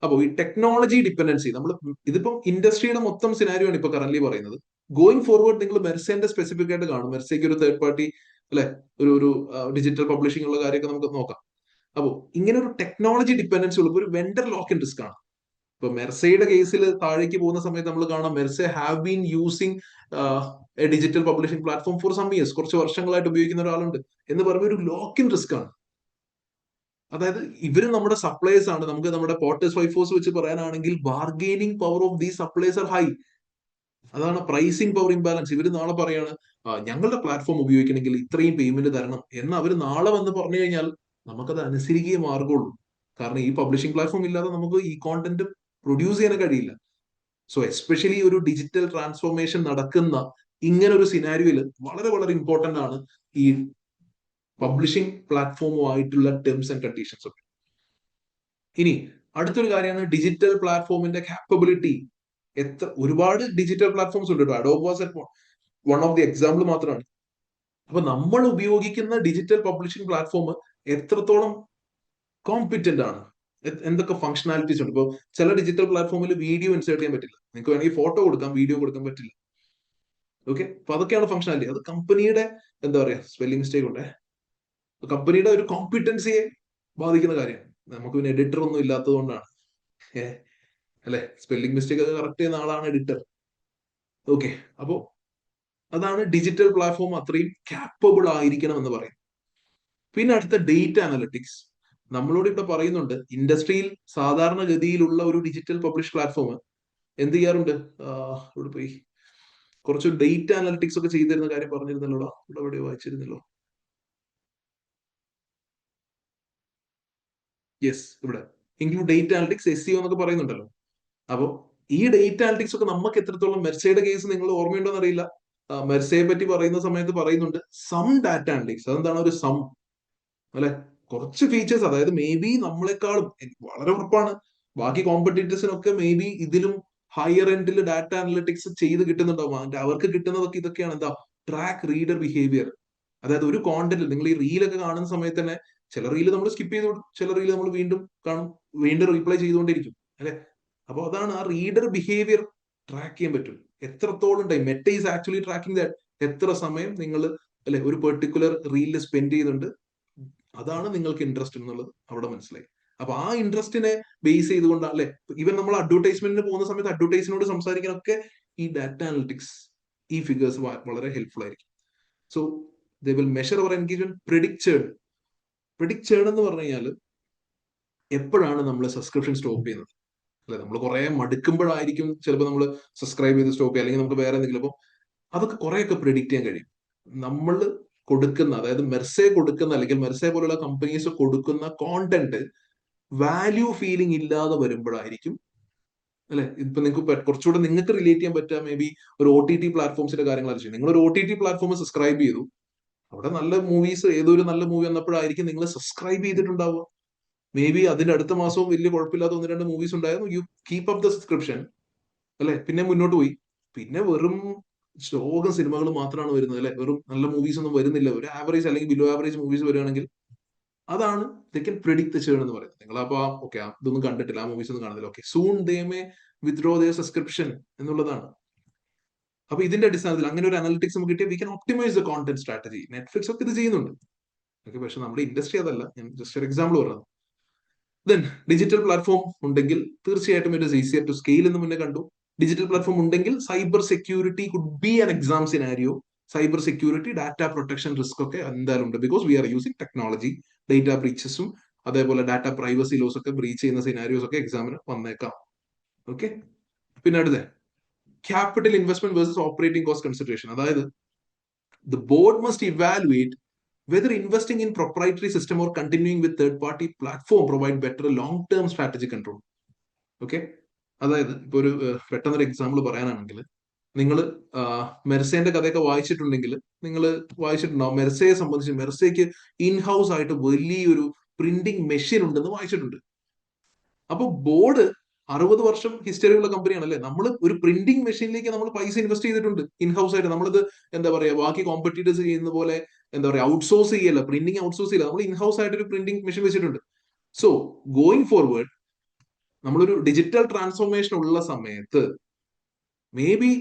അപ്പോൾ ഈ ടെക്നോളജി ഡിപ്പെൻഡൻസി, നമ്മൾ ഇതിപ്പം ഇൻഡസ്ട്രിയുടെ മൊത്തം സിനാരിയോ ആണ് ഇപ്പൊ കറന്റ് പറയുന്നത്. ഗോയിങ് ഫോർവേഡ് നിങ്ങൾ മെർസേന്റെ സ്പെസിഫിക് ആയിട്ട് കാണും. മെർസയ്ക്ക് ഒരു തേർഡ് പാർട്ടി അല്ലെ, ഒരു ഡിജിറ്റൽ പബ്ലിഷിംഗ് ഉള്ള കാര്യമൊക്കെ നമുക്ക് നോക്കാം. അപ്പോൾ ഇങ്ങനെ ഒരു ടെക്നോളജി ഡിപ്പെൻഡൻസി ഉള്ളപ്പോൾ ഒരു വെണ്ടർ ലോക്ക് ഇൻ റിസ്ക് ആണ്. ഇപ്പൊ മെർസയുടെ കേസിൽ താഴേക്ക് പോകുന്ന സമയത്ത് നമ്മൾ കാണാം, Mersa have been using a digital publishing platform for some years, കുറച്ച് വർഷങ്ങളായിട്ട് ഉപയോഗിക്കുന്ന ഒരാളുണ്ട് എന്ന് പറയുമ്പോൾ ഒരു ലോക്ക് ഇൻ റിസ്ക് ആണ്. അതായത് ഇവര് നമ്മുടെ സപ്ലൈസ് ആണ്. നമുക്ക് നമ്മുടെ പോർട്ടേഴ്സ് വൈഫോഴ്സ് വെച്ച് പറയാനാണെങ്കിൽ bargaining power of these supplies are high. അതാണ് പ്രൈസിങ് പവർ ഇംബാലൻസ്. ഇവര് നാളെ പറയാണ് ഞങ്ങളുടെ പ്ലാറ്റ്ഫോം ഉപയോഗിക്കണമെങ്കിൽ ഇത്രയും പേയ്മെന്റ് തരണം എന്ന് അവർ നാളെ വന്ന് പറഞ്ഞു കഴിഞ്ഞാൽ നമുക്കത് അനുസരിക്കുകയേ മാർഗമുള്ളൂ. കാരണം ഈ പബ്ലിഷിംഗ് പ്ലാറ്റ്ഫോം ഇല്ലാതെ നമുക്ക് ഈ കോണ്ടന്റ് പ്രൊഡ്യൂസ് ചെയ്യാൻ കഴിയില്ല. സോ എസ്പെഷ്യലി ഒരു ഡിജിറ്റൽ ട്രാൻസ്ഫോർമേഷൻ നടക്കുന്ന ഇങ്ങനെ ഒരു സിനാരിയോയിൽ വളരെ വളരെ ഇമ്പോർട്ടന്റ് ആണ് ഈ പബ്ലിഷിംഗ് പ്ലാറ്റ്ഫോമുമായിട്ടുള്ള ടേംസ് ആൻഡ് കണ്ടീഷൻസ് ഒക്കെ. ഇനി അടുത്തൊരു കാര്യമാണ് ഡിജിറ്റൽ പ്ലാറ്റ്ഫോമിന്റെ കാപ്പബിലിറ്റി. ഒരുപാട് ഡിജിറ്റൽ പ്ലാറ്റ്ഫോംസ് ഉണ്ട്. Adobe was one of the example മാത്രമാണ്. അപ്പൊ നമ്മൾ ഉപയോഗിക്കുന്ന ഡിജിറ്റൽ പബ്ലിഷിംഗ് പ്ലാറ്റ്ഫോം എത്രത്തോളം കോമ്പിറ്റന്റ് ആണ്, എന്തൊക്കെ ഫംഗ്ഷനാലിറ്റീസ് ഉണ്ട്. ഇപ്പോൾ ചില ഡിജിറ്റൽ പ്ലാറ്റ്ഫോമിൽ വീഡിയോ ഇൻസേർട്ട് ചെയ്യാൻ പറ്റില്ല. നിങ്ങൾക്ക് വേണമെങ്കിൽ ഫോട്ടോ കൊടുക്കാം, വീഡിയോ കൊടുക്കാൻ പറ്റില്ല. ഓക്കെ, അപ്പൊ അതൊക്കെയാണ് ഫംഗ്ഷനാലിറ്റി. അത് കമ്പനിയുടെ എന്താ പറയാ, സ്പെല്ലിംഗ് മിസ്റ്റേക്ക് ഉണ്ട്, കമ്പനിയുടെ ഒരു കോമ്പിറ്റൻസിയെ ബാധിക്കുന്ന കാര്യം. നമുക്ക് പിന്നെ എഡിറ്റർ ഒന്നും ഇല്ലാത്തത് കൊണ്ടാണ് അല്ലെ, സ്പെല്ലിംഗ് മിസ്റ്റേക്ക് ഒക്കെ കറക്റ്റ് ചെയ്യുന്ന ആളാണ് എഡിറ്റർ. ഓക്കെ, അപ്പോ അതാണ് ഡിജിറ്റൽ പ്ലാറ്റ്ഫോം അത്രയും കാപ്പബിൾ ആയിരിക്കണം എന്ന് പറയും. പിന്നെ അടുത്ത ഡേറ്റ അനലിറ്റിക്സ്. നമ്മളോട് ഇവിടെ പറയുന്നുണ്ട്, ഇൻഡസ്ട്രിയിൽ സാധാരണഗതിയിലുള്ള ഒരു ഡിജിറ്റൽ പബ്ലിഷ് പ്ലാറ്റ്ഫോം എന്ത് ചെയ്യാറുണ്ട്, ഇവിടെ പോയി കുറച്ച് ഡേറ്റ അനലിറ്റിക്സ് ഒക്കെ ചെയ്തിരുന്ന കാര്യം പറഞ്ഞിരുന്നല്ലോ, ഇവിടെ എവിടെ വായിച്ചിരുന്നല്ലോ. യെസ്, ഇവിടെ ഇൻക്ലൂഡ് ഡേറ്റ അനലിറ്റിക്സ്, SEO എന്നൊക്കെ പറയുന്നുണ്ടല്ലോ. അപ്പോൾ ഈ ഡേറ്റ അനലിറ്റിക്സ് ഒക്കെ നമുക്ക് എത്രത്തോളം, മെർസയുടെ കേസ് നിങ്ങൾ ഓർമ്മയുണ്ടോന്ന് അറിയില്ല. മെർസയെ പറ്റി പറയുന്ന സമയത്ത് പറയുന്നുണ്ട് സം ഡാറ്റ അനലിറ്റിക്സ്. അതെന്താണ് ഒരു സം? അല്ലെ? കുറച്ച് ഫീച്ചേഴ്സ്, അതായത് മേ ബി നമ്മളെക്കാളും വളരെ ഉറപ്പാണ് ബാക്കി കോമ്പറ്റീറ്റേഴ്സിനൊക്കെ മേ ബി ഇതിലും ഹയർ എൻഡിൽ ഡാറ്റ അനലിറ്റിക്സ് ചെയ്ത് കിട്ടുന്നുണ്ടാവും. അവർക്ക് കിട്ടുന്നതൊക്കെ ഇതൊക്കെയാണ്. എന്താ? Track reader behaviour. അതായത് ഒരു കോണ്ടന്റ് നിങ്ങൾ ഈ റീലൊക്കെ കാണുന്ന സമയത്ത് തന്നെ ചില റീല് നമ്മൾ സ്കിപ്പ് ചെയ്ത് കൊടുക്കും, ചില റീല് നമ്മൾ വീണ്ടും കാണും, വീണ്ടും റീപ്ലൈ ചെയ്തുകൊണ്ടിരിക്കും, അല്ലെ? അപ്പൊ അതാണ് ആ റീഡർ ബിഹേവിയർ ട്രാക്ക് ചെയ്യാൻ പറ്റും. എത്രത്തോളം time Meta is actually tracking that. എത്ര സമയം നിങ്ങൾ അല്ലെ ഒരു പെർട്ടിക്കുലർ റീലിൽ സ്പെൻഡ് ചെയ്യുന്നുണ്ട്, അതാണ് നിങ്ങൾക്ക് ഇൻട്രസ്റ്റ് എന്നുള്ളത് അവിടെ മനസ്സിലായി. അപ്പൊ ആ ഇൻട്രസ്റ്റിനെ ബേസ് ചെയ്തുകൊണ്ടാണ് അല്ലെ ഈവൻ നമ്മൾ അഡ്വർടൈസ്മെന്റിന് പോകുന്ന സമയത്ത് അഡ്വർടൈസിനോട് സംസാരിക്കാനൊക്കെ ഈ ഡാറ്റ അനലിറ്റിക്സ്, ഈ ഫിഗേഴ്സ് വളരെ ഹെൽപ്ഫുൾ ആയിരിക്കും. So they will measure our engagement. Predict churn. Predict churn എന്ന് പറഞ്ഞു കഴിഞ്ഞാൽ എപ്പോഴാണ് നമ്മൾ സബ്സ്ക്രിപ്ഷൻ സ്റ്റോപ്പ് ചെയ്യുന്നത്, അല്ലെ? നമ്മൾ കുറെ മടുക്കുമ്പോഴായിരിക്കും ചിലപ്പോൾ നമ്മൾ സബ്സ്ക്രൈബ് ചെയ്ത് സ്റ്റോപ്പ് ചെയ്യുക, അല്ലെങ്കിൽ നമുക്ക് വേറെ എന്തെങ്കിലും. അപ്പോൾ അതൊക്കെ കുറെയൊക്കെ പ്രിഡിക്റ്റ് ചെയ്യാൻ കഴിയും. നമ്മൾ കൊടുക്കുന്ന, അതായത് മെർസെ കൊടുക്കുന്ന അല്ലെങ്കിൽ മെർസെ പോലുള്ള കമ്പനീസ് കൊടുക്കുന്ന കോണ്ടന്റ് വാല്യൂ ഫീലിംഗ് ഇല്ലാതെ വരുമ്പോഴായിരിക്കും, അല്ലെ? ഇപ്പൊ നിങ്ങൾക്ക് കുറച്ചുകൂടെ നിങ്ങൾക്ക് റിലേറ്റ് ചെയ്യാൻ പറ്റുക മേ ബി ഒരു OTT പ്ലാറ്റ്ഫോംസിന്റെ കാര്യങ്ങൾ ആലോചിച്ചു. നിങ്ങൾ ഒരു OTT പ്ലാറ്റ്ഫോം സബ്സ്ക്രൈബ് ചെയ്തു, അവിടെ നല്ല മൂവീസ്, ഏതൊരു നല്ല മൂവി വന്നപ്പോഴായിരിക്കും നിങ്ങൾ സബ്സ്ക്രൈബ് ചെയ്തിട്ടുണ്ടാവുക. മേ ബി അതിന്റെ അടുത്ത മാസവും വലിയ കുഴപ്പമില്ലാത്ത 1-2 മൂവീസ് ഉണ്ടായിരുന്നു, you keep up the subscription, അല്ലെ? പിന്നെ മുന്നോട്ട് പോയി. പിന്നെ വെറും ശോകം സിനിമകൾ മാത്രമാണ് വരുന്നത്, അല്ലെ? വെറും നല്ല മൂവീസ് ഒന്നും വരുന്നില്ല. ഒരു ആവറേജ് അല്ലെങ്കിൽ ബിലോ ആവറേജ് മൂവീസ് വരികയാണെങ്കിൽ അതാണ് ദേ കൻ പ്രിഡിക്ട് ചേൺ എന്ന് പറയുന്നത്. നിങ്ങൾ അപ്പൊ ഓക്കെ ഇതൊന്നും കണ്ടിട്ടില്ല, ആ മൂവീസ് ഒന്നും കാണുന്നില്ല, okay soon they may withdraw their subscription എന്നുള്ളതാണ്. അപ്പൊ ഇതിന്റെ അടിസ്ഥാനത്തിൽ അങ്ങനെ ഒരു അനലിറ്റിക്സ് നമുക്ക് കിട്ടിയ we can optimise the content strategy. Netflix ഒക്കെ ഇത് ചെയ്യുന്നുണ്ട്, ഓക്കെ. പക്ഷെ നമ്മുടെ ഇൻഡസ്ട്രി അതല്ല. ഞാൻ ജസ്റ്റ് ഒരു എക്സാമ്പിൾ പറഞ്ഞു. ദെൻ ഡിജിറ്റൽ പ്ലാറ്റ്ഫോം ഉണ്ടെങ്കിൽ തീർച്ചയായിട്ടും it is easier to scale എന്ന് മുന്നേ കണ്ടു. ഡിജിറ്റൽ പ്ലാറ്റ്ഫോം ഉണ്ടെങ്കിൽ cyber security could be an exam scenario. Cyber security, data protection risk ഒക്കെ എന്തായാലും ഉണ്ട്, because we are using technology. Data ബ്രീച്ചസും അതേപോലെ ഡാറ്റ പ്രൈവസി ലോസ് ഒക്കെ ബ്രീച്ച് ചെയ്യുന്ന സിനാരിയോസ് ഒക്കെ എക്സാമിന് വന്നേക്കാം. ഓക്കെ. പിന്നെ അടുത്ത capital investment versus operating cost consideration. അതായത് the board must evaluate whether investing in proprietary system or continuing with third party platform provide better long term strategic control. Okay. അതായത് ഇപ്പൊ ഒരു പെട്ടെന്നൊരു എക്സാമ്പിൾ പറയാനാണെങ്കിൽ, നിങ്ങൾ മെർസേന്റെ കഥയൊക്കെ വായിച്ചിട്ടുണ്ടെങ്കിൽ നിങ്ങൾ വായിച്ചിട്ടുണ്ടാവും, മെർസയെ സംബന്ധിച്ച് മെർസയ്ക്ക് ഇൻഹൗസ് ആയിട്ട് വലിയൊരു പ്രിന്റിംഗ് മെഷീൻ ഉണ്ടെന്ന് വായിച്ചിട്ടുണ്ട്. അപ്പൊ ബോർഡ് 60 വർഷം ഹിസ്റ്ററി ഉള്ള കമ്പനിയാണ്, അല്ലെ? നമ്മൾ ഒരു പ്രിന്റിംഗ് മെഷീനിലേക്ക് നമ്മൾ പൈസ ഇൻവെസ്റ്റ് ചെയ്തിട്ടുണ്ട് ഇൻഹൗസ് ആയിട്ട്. നമ്മളിത് എന്താ പറയാ, ബാക്കി കോമ്പറ്റീറ്റേഴ്സ് ചെയ്യുന്ന പോലെ എന്താ പറയാ ഔട്ട്സോഴ്സ് ചെയ്യല്ല, പ്രിന്റിംഗ് ഔട്ട്സോഴ്സ് ചെയ്യല്ല, നമ്മൾ ഇൻഹൗസ് ആയിട്ട് ഒരു പ്രിന്റിംഗ് മെഷീൻ വെച്ചിട്ടുണ്ട്. സോ ഗോയിങ് ഫോർവേഡ് നമ്മളൊരു ഡിജിറ്റൽ ട്രാൻസ്ഫോർമേഷൻ ഉള്ള സമയത്ത് മേ ബി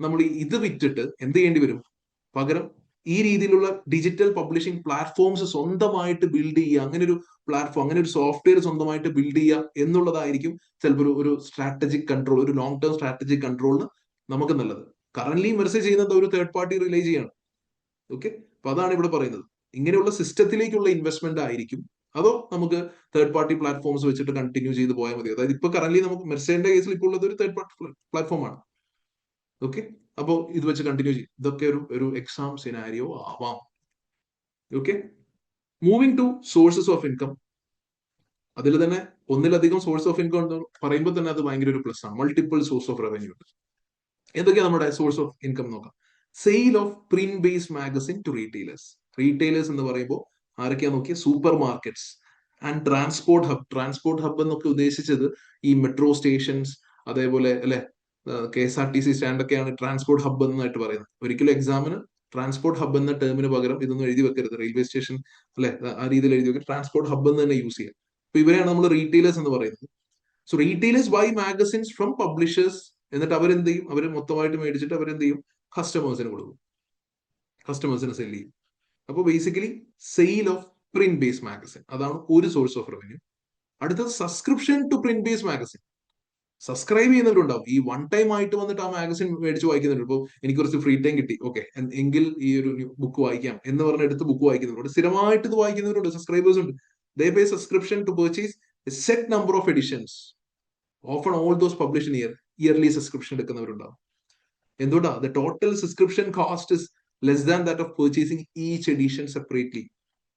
നമ്മൾ ഇത് വിറ്റിട്ട് എന്ത് ചെയ്യേണ്ടി വരും? പകരം ഈ രീതിയിലുള്ള ഡിജിറ്റൽ പബ്ലിഷിംഗ് പ്ലാറ്റ്ഫോംസ് സ്വന്തമായിട്ട് ബിൽഡ് ചെയ്യുക, അങ്ങനെ ഒരു പ്ലാറ്റ്ഫോം, അങ്ങനെ ഒരു സോഫ്റ്റ്വെയർ സ്വന്തമായിട്ട് ബിൽഡ് ചെയ്യുക എന്നുള്ളതായിരിക്കും ചിലപ്പോൾ ഒരു സ്ട്രാറ്റജിക് കൺട്രോൾ, ഒരു ലോങ് ടേം സ്ട്രാറ്റജിക് കൺട്രോളിന് നമുക്ക് നല്ലത്. കറന്റ് മെർസേജ് ചെയ്യുന്നത് ഒരു തേർഡ് പാർട്ടി റിലേ ചെയ്യാണ്. ഓക്കെ. അപ്പൊ അതാണ് ഇവിടെ പറയുന്നത്. ഇങ്ങനെയുള്ള സിസ്റ്റത്തിലേക്കുള്ള ഇൻവെസ്റ്റ്മെന്റ് ആയിരിക്കും, അതോ നമുക്ക് തേർഡ് പാർട്ടി പ്ലാറ്റ്ഫോംസ് വെച്ചിട്ട് കണ്ടിന്യൂ ചെയ്ത് പോയാൽ മതി? അതായത് ഇപ്പൊ കറന്റ് നമുക്ക് മെർസേന്റെ കേസിൽ ഇപ്പോൾ ഉള്ളത് ഒരു തേർഡ് പാർട്ടി പ്ലാറ്റ്ഫോമാണ്. ഓക്കെ. അപ്പോൾ ഇത് വെച്ച് കണ്ടിന്യൂ ചെയ്യും. ഇതൊക്കെ ഒരു എക്സാം സിനാരിയോ ആവാം. Okay. Moving to sources of income. അതിൽ തന്നെ ഒന്നിലധികം സോഴ്സ് ഓഫ് ഇൻകം എന്ന് പറയുമ്പോൾ തന്നെ അത് ഭയങ്കര ഒരു പ്ലസ് ആണ്. Multiple source of revenue. എന്തൊക്കെയാണ് നമ്മുടെ സോഴ്സ് ഓഫ് ഇൻകം നോക്കാം. Sale of print based magazine to retailers. Retailers എന്ന് പറയുമ്പോൾ ആരൊക്കെയാ നോക്കിയ? Supermarkets and transport hub. Transport hub എന്നൊക്കെ ഉദ്ദേശിച്ചത് ഈ മെട്രോ സ്റ്റേഷൻസ്, അതേപോലെ അല്ലെ KSRTC സ്റ്റാൻഡൊക്കെയാണ് ട്രാൻസ്പോർട്ട് ഹബ് എന്നായിട്ട് പറയുന്നത്. ഒരിക്കലും എക്സാമിന് ട്രാൻസ്പോർട്ട് ഹബ് എന്ന ടേമിന് പകരം ഇതൊന്നും എഴുതി വെക്കരുത്. റെയിൽവേ സ്റ്റേഷൻ അല്ലെ ആ രീതിയിൽ എഴുതി വെക്കുക. ട്രാൻസ്പോർട്ട് ഹബ് എന്ന് തന്നെ യൂസ് ചെയ്യുക. അപ്പൊ ഇവരെയാണ് നമ്മൾ റീറ്റെയിലേഴ്സ് എന്ന് പറയുന്നത്. So retailers buy magazines from publishers. എന്നിട്ട് അവരെന്ത് ചെയ്യും? അവർ മൊത്തമായിട്ട് മേടിച്ചിട്ട് അവരെന്ത് ചെയ്യും? കസ്റ്റമേഴ്സിന് കൊടുക്കും, കസ്റ്റമേഴ്സിന് സെല് ചെയ്യും. അപ്പൊ basically sale of print based magazine, അതാണ് ഒരു സോഴ്സ് ഓഫ് റവന്യൂ. അടുത്തത് subscription to print based magazine. Subscribe ചെയ്യുന്നവരുണ്ടാവും, ഈ വൺ ടൈം ആയിട്ട് വന്നിട്ട് ആ മാഗസിൻ മേടിച്ച് വായിക്കുന്നുണ്ട്. ഇപ്പോൾ എനിക്ക് കുറച്ച് ഫ്രീ ടൈം കിട്ടി, ഓക്കെ എങ്കിൽ ഈ ഒരു ബുക്ക് വായിക്കാം എന്ന് പറഞ്ഞ എടുത്ത് ബുക്ക് വായിക്കുന്നവരുണ്ട്. സ്ഥിരമായിട്ട് ഇത് വായിക്കുന്നവരുണ്ട്, സബ്സ്ക്രൈബേഴ്സ് ഉണ്ട്. They pay subscription to purchase a set number of editions. Often all those publish in yearly subscription എടുക്കുന്നവരുണ്ടാവും. എന്തുകൊണ്ടാ? The total subscription cost is less than that of purchasing each edition separately.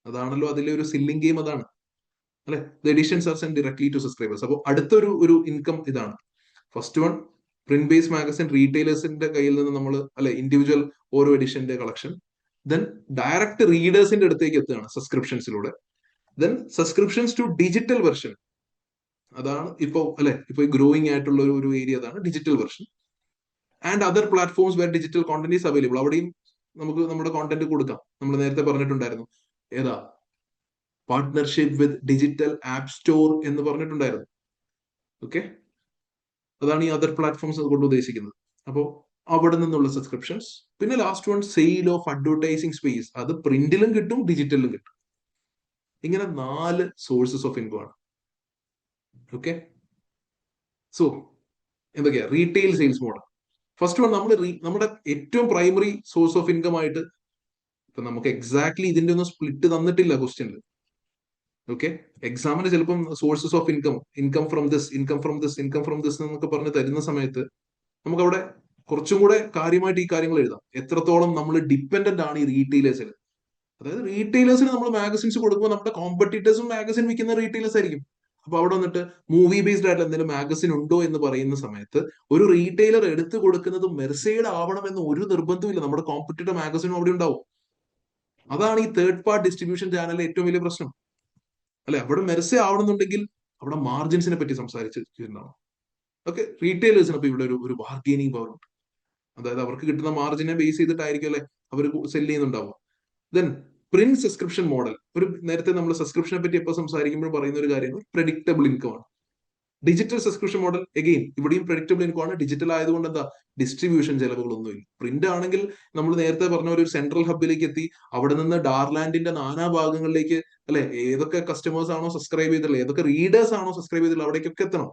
അതാണല്ലോ അതിലെ ഒരു selling game, അതാണ് അല്ലെ. The editions are send directly to subscribers. അപ്പോൾ അടുത്തൊരു income ഇതാണ്. First one print based magazine റീറ്റെയിലേഴ്സിന്റെ കയ്യിൽ നിന്ന് നമ്മൾ അല്ലെ ഇൻഡിവിജ്വൽ ഓരോ എഡിഷന്റെ കളക്ഷൻ. ദെൻ ഡയറക്റ്റ് റീഡേഴ്സിന്റെ അടുത്തേക്ക് എത്തുകയാണ് സബ്സ്ക്രിപ്ഷൻസിലൂടെ. Then subscriptions to digital version, അതാണ് ഇപ്പോ അല്ലെ, ഇപ്പൊ ഗ്രോയിങ് ആയിട്ടുള്ള ഒരു ഏരിയ, അതാണ് digital version. And other platforms where digital content is available, അവിടെയും നമുക്ക് നമ്മുടെ കോണ്ടന്റ് കൊടുക്കാം. നമ്മൾ നേരത്തെ പറഞ്ഞിട്ടുണ്ടായിരുന്നു, ഏതാ, partnership with digital app store എന്ന് പറഞ്ഞിട്ടുണ്ടായിരുന്നു. ഓക്കെ, അതാണ് ഈ അതർ പ്ലാറ്റ്ഫോംസ് കൊണ്ട് ഉദ്ദേശിക്കുന്നത്. അപ്പോൾ അവിടെ നിന്നുള്ള സബ്സ്ക്രിപ്ഷൻസ്. പിന്നെ last one, sale of advertising space, അത് പ്രിന്റിലും കിട്ടും ഡിജിറ്റലിലും കിട്ടും. ഇങ്ങനെ 4 സോഴ്സസ് ഓഫ് ഇൻകം ആണ്. ഓക്കെ, സോ എന്തൊക്കെയാ retail sales model. First one, നമ്മുടെ ഏറ്റവും പ്രൈമറി സോഴ്സ് ഓഫ് ഇൻകം ആയിട്ട്, ഇപ്പൊ നമുക്ക് എക്സാക്ട്ലി ഇതിന്റെ ഒന്നും സ്പ്ലിറ്റ് തന്നിട്ടില്ല ക്വസ്റ്റ്യനിൽ. ഓക്കെ, എക്സാമിന് ചിലപ്പം sources of income, income from this, income from this, income from this എന്നൊക്കെ പറഞ്ഞ് തരുന്ന സമയത്ത് നമുക്ക് അവിടെ കുറച്ചും കൂടെ കാര്യമായിട്ട് ഈ കാര്യങ്ങൾ എഴുതാം. എത്രത്തോളം നമ്മൾ ഡിപ്പെൻഡന്റ് ആണ് ഈ റീറ്റെയിലേഴ്സിൽ. അതായത് റീറ്റെയിലേഴ്സിന് നമ്മൾ മാഗസിൻസ് കൊടുക്കുമ്പോൾ നമ്മുടെ കോമ്പറ്റീറ്റേഴ്സും മാഗസിൻ വിൽക്കുന്ന റീറ്റെയിലേഴ്സ് ആയിരിക്കും. അപ്പൊ അവിടെ വന്നിട്ട് മൂവി ബേസ്ഡ് ആയിട്ട് എന്തെങ്കിലും മാഗസിൻ ഉണ്ടോ എന്ന് പറയുന്ന സമയത്ത് ഒരു റീറ്റെയിലർ എടുത്തു കൊടുക്കുന്നത് മെർസൈഡ് ആവണമെന്ന് ഒരു നിർബന്ധമില്ല. നമ്മുടെ കോമ്പറ്റീറ്റർ മാഗസിനും അവിടെ ഉണ്ടാവും. അതാണ് ഈ തേർഡ് പാർട്ടി ഡിസ്ട്രിബ്യൂഷൻ ചാനലിലെ ഏറ്റവും വലിയ പ്രശ്നം, അല്ലെ? അവിടെ മെർസേ ആവണമെന്നുണ്ടെങ്കിൽ അവിടെ മാർജിൻസിനെ പറ്റി സംസാരിച്ചിട്ടുണ്ടാവും. ഓക്കെ, റീറ്റെയിലേഴ്സിന് അപ്പൊ ഇവിടെ ഒരു ബാർഗെയിനിങ് പവർ ഉണ്ട്. അതായത് അവർക്ക് കിട്ടുന്ന മാർജിനെ ബേസ് ചെയ്തിട്ടായിരിക്കും അല്ലെ അവർ സെല് ചെയ്യുന്നുണ്ടാവുക. ദെൻ പ്രിന്റ് സബ്സ്ക്രിപ്ഷൻ മോഡൽ, ഒരു നേരത്തെ നമ്മൾ സബ്സ്ക്രിപ്ഷനെ പറ്റി എപ്പോൾ സംസാരിക്കുമ്പോൾ പറയുന്ന ഒരു കാര്യമാണ് പ്രെഡിക്റ്റബിൾ ഇൻകം ആണ്. ഡിജിറ്റൽ സബ്സ്ക്രിപ്ഷൻ മോഡൽ എഗെയിൻ ഇവിടെയും പ്രെഡിക്റ്റബിൾ ഇൻകം ആണ്. ഡിജിറ്റൽ ആയതുകൊണ്ട് എന്താ, ഡിസ്ട്രിബ്യൂഷൻ ചെലവുകളൊന്നുമില്ല. പ്രിന്റ് ആണെങ്കിൽ നമ്മൾ നേരത്തെ പറഞ്ഞ ഒരു സെൻട്രൽ ഹബിലേക്ക് എത്തി, അവിടെ നിന്ന് ഡാർലാൻഡിന്റെ നാനാ ഭാഗങ്ങളിലേക്ക് അല്ലെ, ഏതൊക്കെ കസ്റ്റമേഴ്സ് ആണോ സബ്സ്ക്രൈബ് ചെയ്തിട്ടുള്ളത്, ഏതൊക്കെ റീഡേഴ്സ് ആണോ സബ്സ്ക്രൈബ് ചെയ്തിട്ടുള്ളത്, അവിടേക്കൊക്കെ എത്തണം.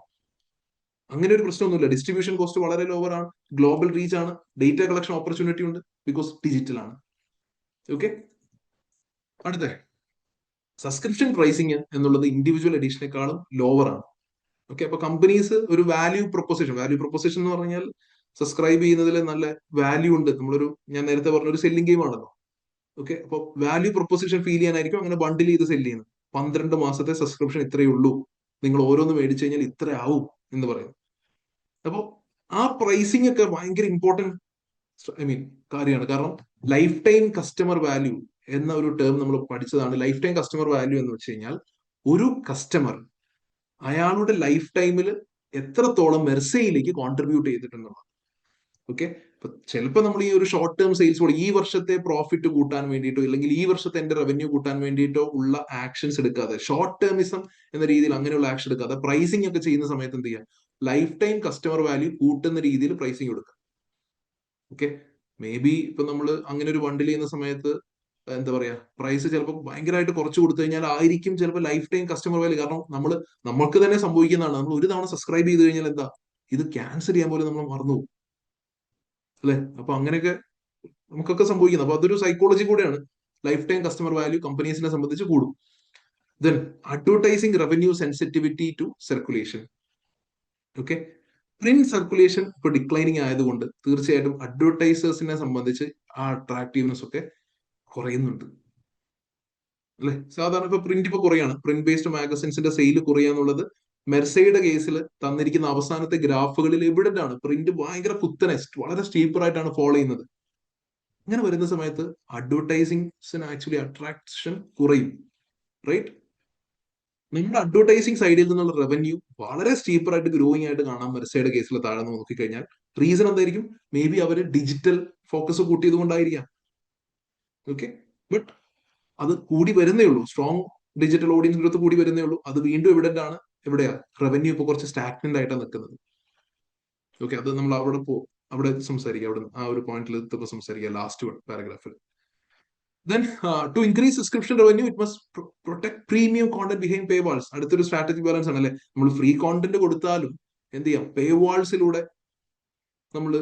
അങ്ങനെ ഒരു പ്രശ്നമൊന്നുമില്ല. ഡിസ്ട്രിബ്യൂഷൻ കോസ്റ്റ് വളരെ ലോവർ ആണ്, ഗ്ലോബൽ റീച്ച് ആണ്, ഡേറ്റ കളക്ഷൻ ഓപ്പർച്യൂണിറ്റി ഉണ്ട്, ബിക്കോസ് ഡിജിറ്റൽ ആണ്. ഓക്കെ, അടുത്ത സബ്സ്ക്രിപ്ഷൻ പ്രൈസിങ് എന്നുള്ളത് ഇൻഡിവിജ്വൽ എഡിഷനേക്കാളും ലോവർ ആണ്. ഓക്കെ, അപ്പൊ കമ്പനീസ് ഒരു വാല്യൂ പ്രൊപ്പോസിഷൻ എന്ന് പറഞ്ഞാൽ സബ്സ്ക്രൈബ് ചെയ്യുന്നതിൽ നല്ല വാല്യൂ ഉണ്ട്. ഞാൻ നേരത്തെ പറഞ്ഞ ഒരു സെല്ലിംഗ് ഗെയിം ആണല്ലോ. ഓക്കെ, അപ്പൊ വാല്യൂ പ്രൊപ്പോസിഷൻ ഫീൽ ചെയ്യാനായിരിക്കും അങ്ങനെ ബണ്ടിൽ ചെയ്ത് സെല് ചെയ്യുന്നത്. 12 മാസത്തെ സബ്സ്ക്രിപ്ഷൻ ഇത്രയേ ഉള്ളൂ, നിങ്ങൾ ഓരോന്ന് മേടിച്ചു കഴിഞ്ഞാൽ ഇത്ര ആവും എന്ന് പറയും. അപ്പൊ ആ പ്രൈസിംഗ് ഒക്കെ ഭയങ്കര ഇമ്പോർട്ടന്റ് കാര്യമാണ്. കാരണം ലൈഫ് ടൈം കസ്റ്റമർ വാല്യൂ എന്ന ഒരു ടേം നമ്മൾ പഠിച്ചതാണ്. ലൈഫ് ടൈം കസ്റ്റമർ വാല്യൂ എന്ന് വെച്ച് കഴിഞ്ഞാൽ ഒരു കസ്റ്റമർ അയാളുടെ ലൈഫ് ടൈമിൽ എത്രത്തോളം മെർസയിലേക്ക് കോൺട്രിബ്യൂട്ട് ചെയ്തിട്ടുണ്ടെന്നുള്ളത്. ഓക്കെ, അപ്പൊ ചിലപ്പോൾ നമ്മൾ ഈ ഒരു ഷോർട്ട് ടേം സെയിൽസ് കൂടെ ഈ വർഷത്തെ പ്രോഫിറ്റ് കൂട്ടാൻ വേണ്ടിയിട്ടോ അല്ലെങ്കിൽ ഈ വർഷത്തെ എന്റെ റവന്യൂ കൂട്ടാൻ വേണ്ടിയിട്ടോ ഉള്ള ആക്ഷൻസ് എടുക്കാതെ, ഷോർട്ട് ടേമിസം എന്ന രീതിയിൽ അങ്ങനെയുള്ള ആക്ഷൻ എടുക്കാതെ പ്രൈസിംഗ് ഒക്കെ ചെയ്യുന്ന സമയത്ത് എന്ത് ചെയ്യാം, ലൈഫ് ടൈം കസ്റ്റമർ വാല്യൂ കൂട്ടുന്ന രീതിയിൽ പ്രൈസിംഗ് കൊടുക്കുക. ഓക്കെ, മേ ബി ഇപ്പൊ നമ്മൾ അങ്ങനെ ഒരു ബണ്ടിൽ ചെയ്യുന്ന സമയത്ത് എന്താ പറയാ, പ്രൈസ് ചിലപ്പോൾ ഭയങ്കരമായിട്ട് കുറച്ച് കൊടുത്തു കഴിഞ്ഞാൽ ആയിരിക്കും ചിലപ്പോൾ ലൈഫ് ടൈം കസ്റ്റമർ വാല്യൂ. കാരണം നമ്മൾക്ക് തന്നെ സംഭവിക്കുന്നതാണ്, നമ്മൾ ഒരു തവണ സബ്സ്ക്രൈബ് ചെയ്ത് കഴിഞ്ഞാൽ എന്താ, ഇത് ക്യാൻസൽ ചെയ്യാൻ പോലും നമ്മൾ മറന്നു പോകും, അല്ലെ? അപ്പൊ അങ്ങനെയൊക്കെ നമുക്കൊക്കെ സംഭവിക്കുന്നത്. അപ്പൊ അതൊരു സൈക്കോളജി കൂടെയാണ്. ലൈഫ് ടൈം കസ്റ്റമർ വാല്യൂ കമ്പനീസിനെ സംബന്ധിച്ച് കൂടും. Then advertising revenue sensitivity to circulation. Okay, print circulation ഇപ്പൊ ഡിക്ലൈനിങ് ആയതുകൊണ്ട് തീർച്ചയായിട്ടും അഡ്വർടൈസേഴ്സിനെ സംബന്ധിച്ച് ആ അട്രാക്റ്റീവ്നെസ് ഒക്കെ കുറയുന്നുണ്ട്, അല്ലെ? സാധാരണ ഇപ്പൊ പ്രിന്റ് ഇപ്പൊ കുറയാണ്, പ്രിന്റ് ബേസ്ഡ് മാഗസിൻസിന്റെ സെയിൽ കുറയാന്നുള്ളത് മെർസയുടെ കേസിൽ തന്നിരിക്കുന്ന അവസാനത്തെ ഗ്രാഫുകളിൽ എവിഡന്റ് ആണ്. പ്രിന്റ് ഭയങ്കര കുത്തനെ വളരെ സ്റ്റീപ്പർ ആയിട്ടാണ് ഫോളോ ചെയ്യുന്നത്. ഇങ്ങനെ വരുന്ന സമയത്ത് അഡ്വർടൈസിംഗ്സിന് ആക്ച്വലി അട്രാക്ഷൻ കുറയും, റൈറ്റ്? നിങ്ങളുടെ അഡ്വർടൈസിംഗ് സൈഡിൽ നിന്നുള്ള റവന്യൂ വളരെ സ്റ്റീപ്പർ ആയിട്ട് ഗ്രോയിങ് ആയിട്ട് കാണാം മെർസയുടെ കേസിൽ താഴെ നോക്കിക്കഴിഞ്ഞാൽ. റീസൺ എന്തായിരിക്കും? മേ ബി അവര് ഡിജിറ്റൽ ഫോക്കസ് കൂട്ടിയത് കൊണ്ടായിരിക്കാം. ഓക്കെ, ബട്ട് അത് കൂടി വരുന്നേ ഉള്ളൂ, സ്ട്രോങ് ഡിജിറ്റൽ ഓഡിയൻസ് ഗ്രോത്ത് കൂടി വരുന്നേ ഉള്ളൂ. അത് വീണ്ടും എവിഡന്റ് ആണ്. എവിടെയാ റവന്യൂ ഇപ്പൊ കുറച്ച് സ്റ്റാഗ്നന്റ് ആയിട്ടാണ് നിൽക്കുന്നത്. ഓക്കെ, അത് നമ്മൾ അവിടെ സംസാരിക്കാം, അവിടെ ആ ഒരു പോയിന്റിൽ എത്തുമ്പോൾ സംസാരിക്കാം, last പാരഗ്രാഫിൽ. Then to increase subscription revenue, it must protect premium content behind paywalls. അടുത്തൊരു സ്ട്രാറ്റജിക് ബാലൻസ് ആണ്, അല്ലെ? നമ്മൾ ഫ്രീ കോണ്ടന്റ് കൊടുത്താലും എന്ത് ചെയ്യാം, പേവാൾസിലൂടെ നമ്മൾ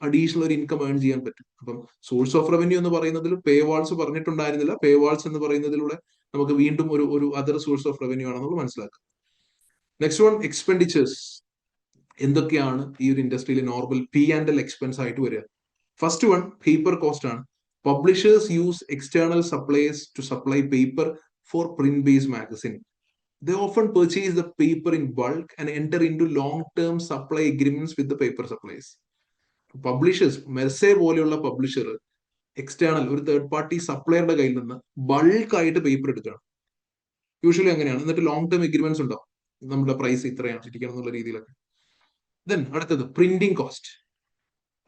അഡീഷണൽ ഒരു ഇൻകം ഏൺ ചെയ്യാൻ പറ്റും. അപ്പം സോഴ്സ് ഓഫ് റവന്യൂ എന്ന് പറയുന്നതിൽ പേവാൾസ് പറഞ്ഞിട്ടുണ്ടായിരുന്നില്ല. പേവാൾസ് എന്ന് പറയുന്നതിലൂടെ നമുക്ക് വീണ്ടും ഒരു അതർ സോഴ്സ് ഓഫ് റവന്യൂ ആണെന്നുള്ള മനസ്സിലാക്കാം. Next one, expenditures. എന്തൊക്കെയാണ് ഈ ഒരു ഇൻഡസ്ട്രിയിൽ നോർമൽ P&L എക്സ്പെൻസ് ആയിട്ട് വരിക? ഫസ്റ്റ് വൺ, പേപ്പർ കോസ്റ്റ് ആണ്. Publishers use external suppliers to supply paper for print-based magazine. They often purchase the paper in bulk and enter into long-term supply agreements with the paper suppliers. Publishers, മെർസേ പോലെയുള്ള publisher external ഒരു third party സപ്ലയറുടെ കയ്യിൽ നിന്ന് bulk ആയിട്ട് paper എടുക്കണം. Usually അങ്ങനെയാണ്. എന്നിട്ട് long term agreements ഉണ്ടാവും, നമ്മുടെ പ്രൈസ് ഇത്രയാണ് ഇരിക്കണം എന്നുള്ള രീതിയിലൊക്കെ. ദെൻ അടുത്തത് printing cost.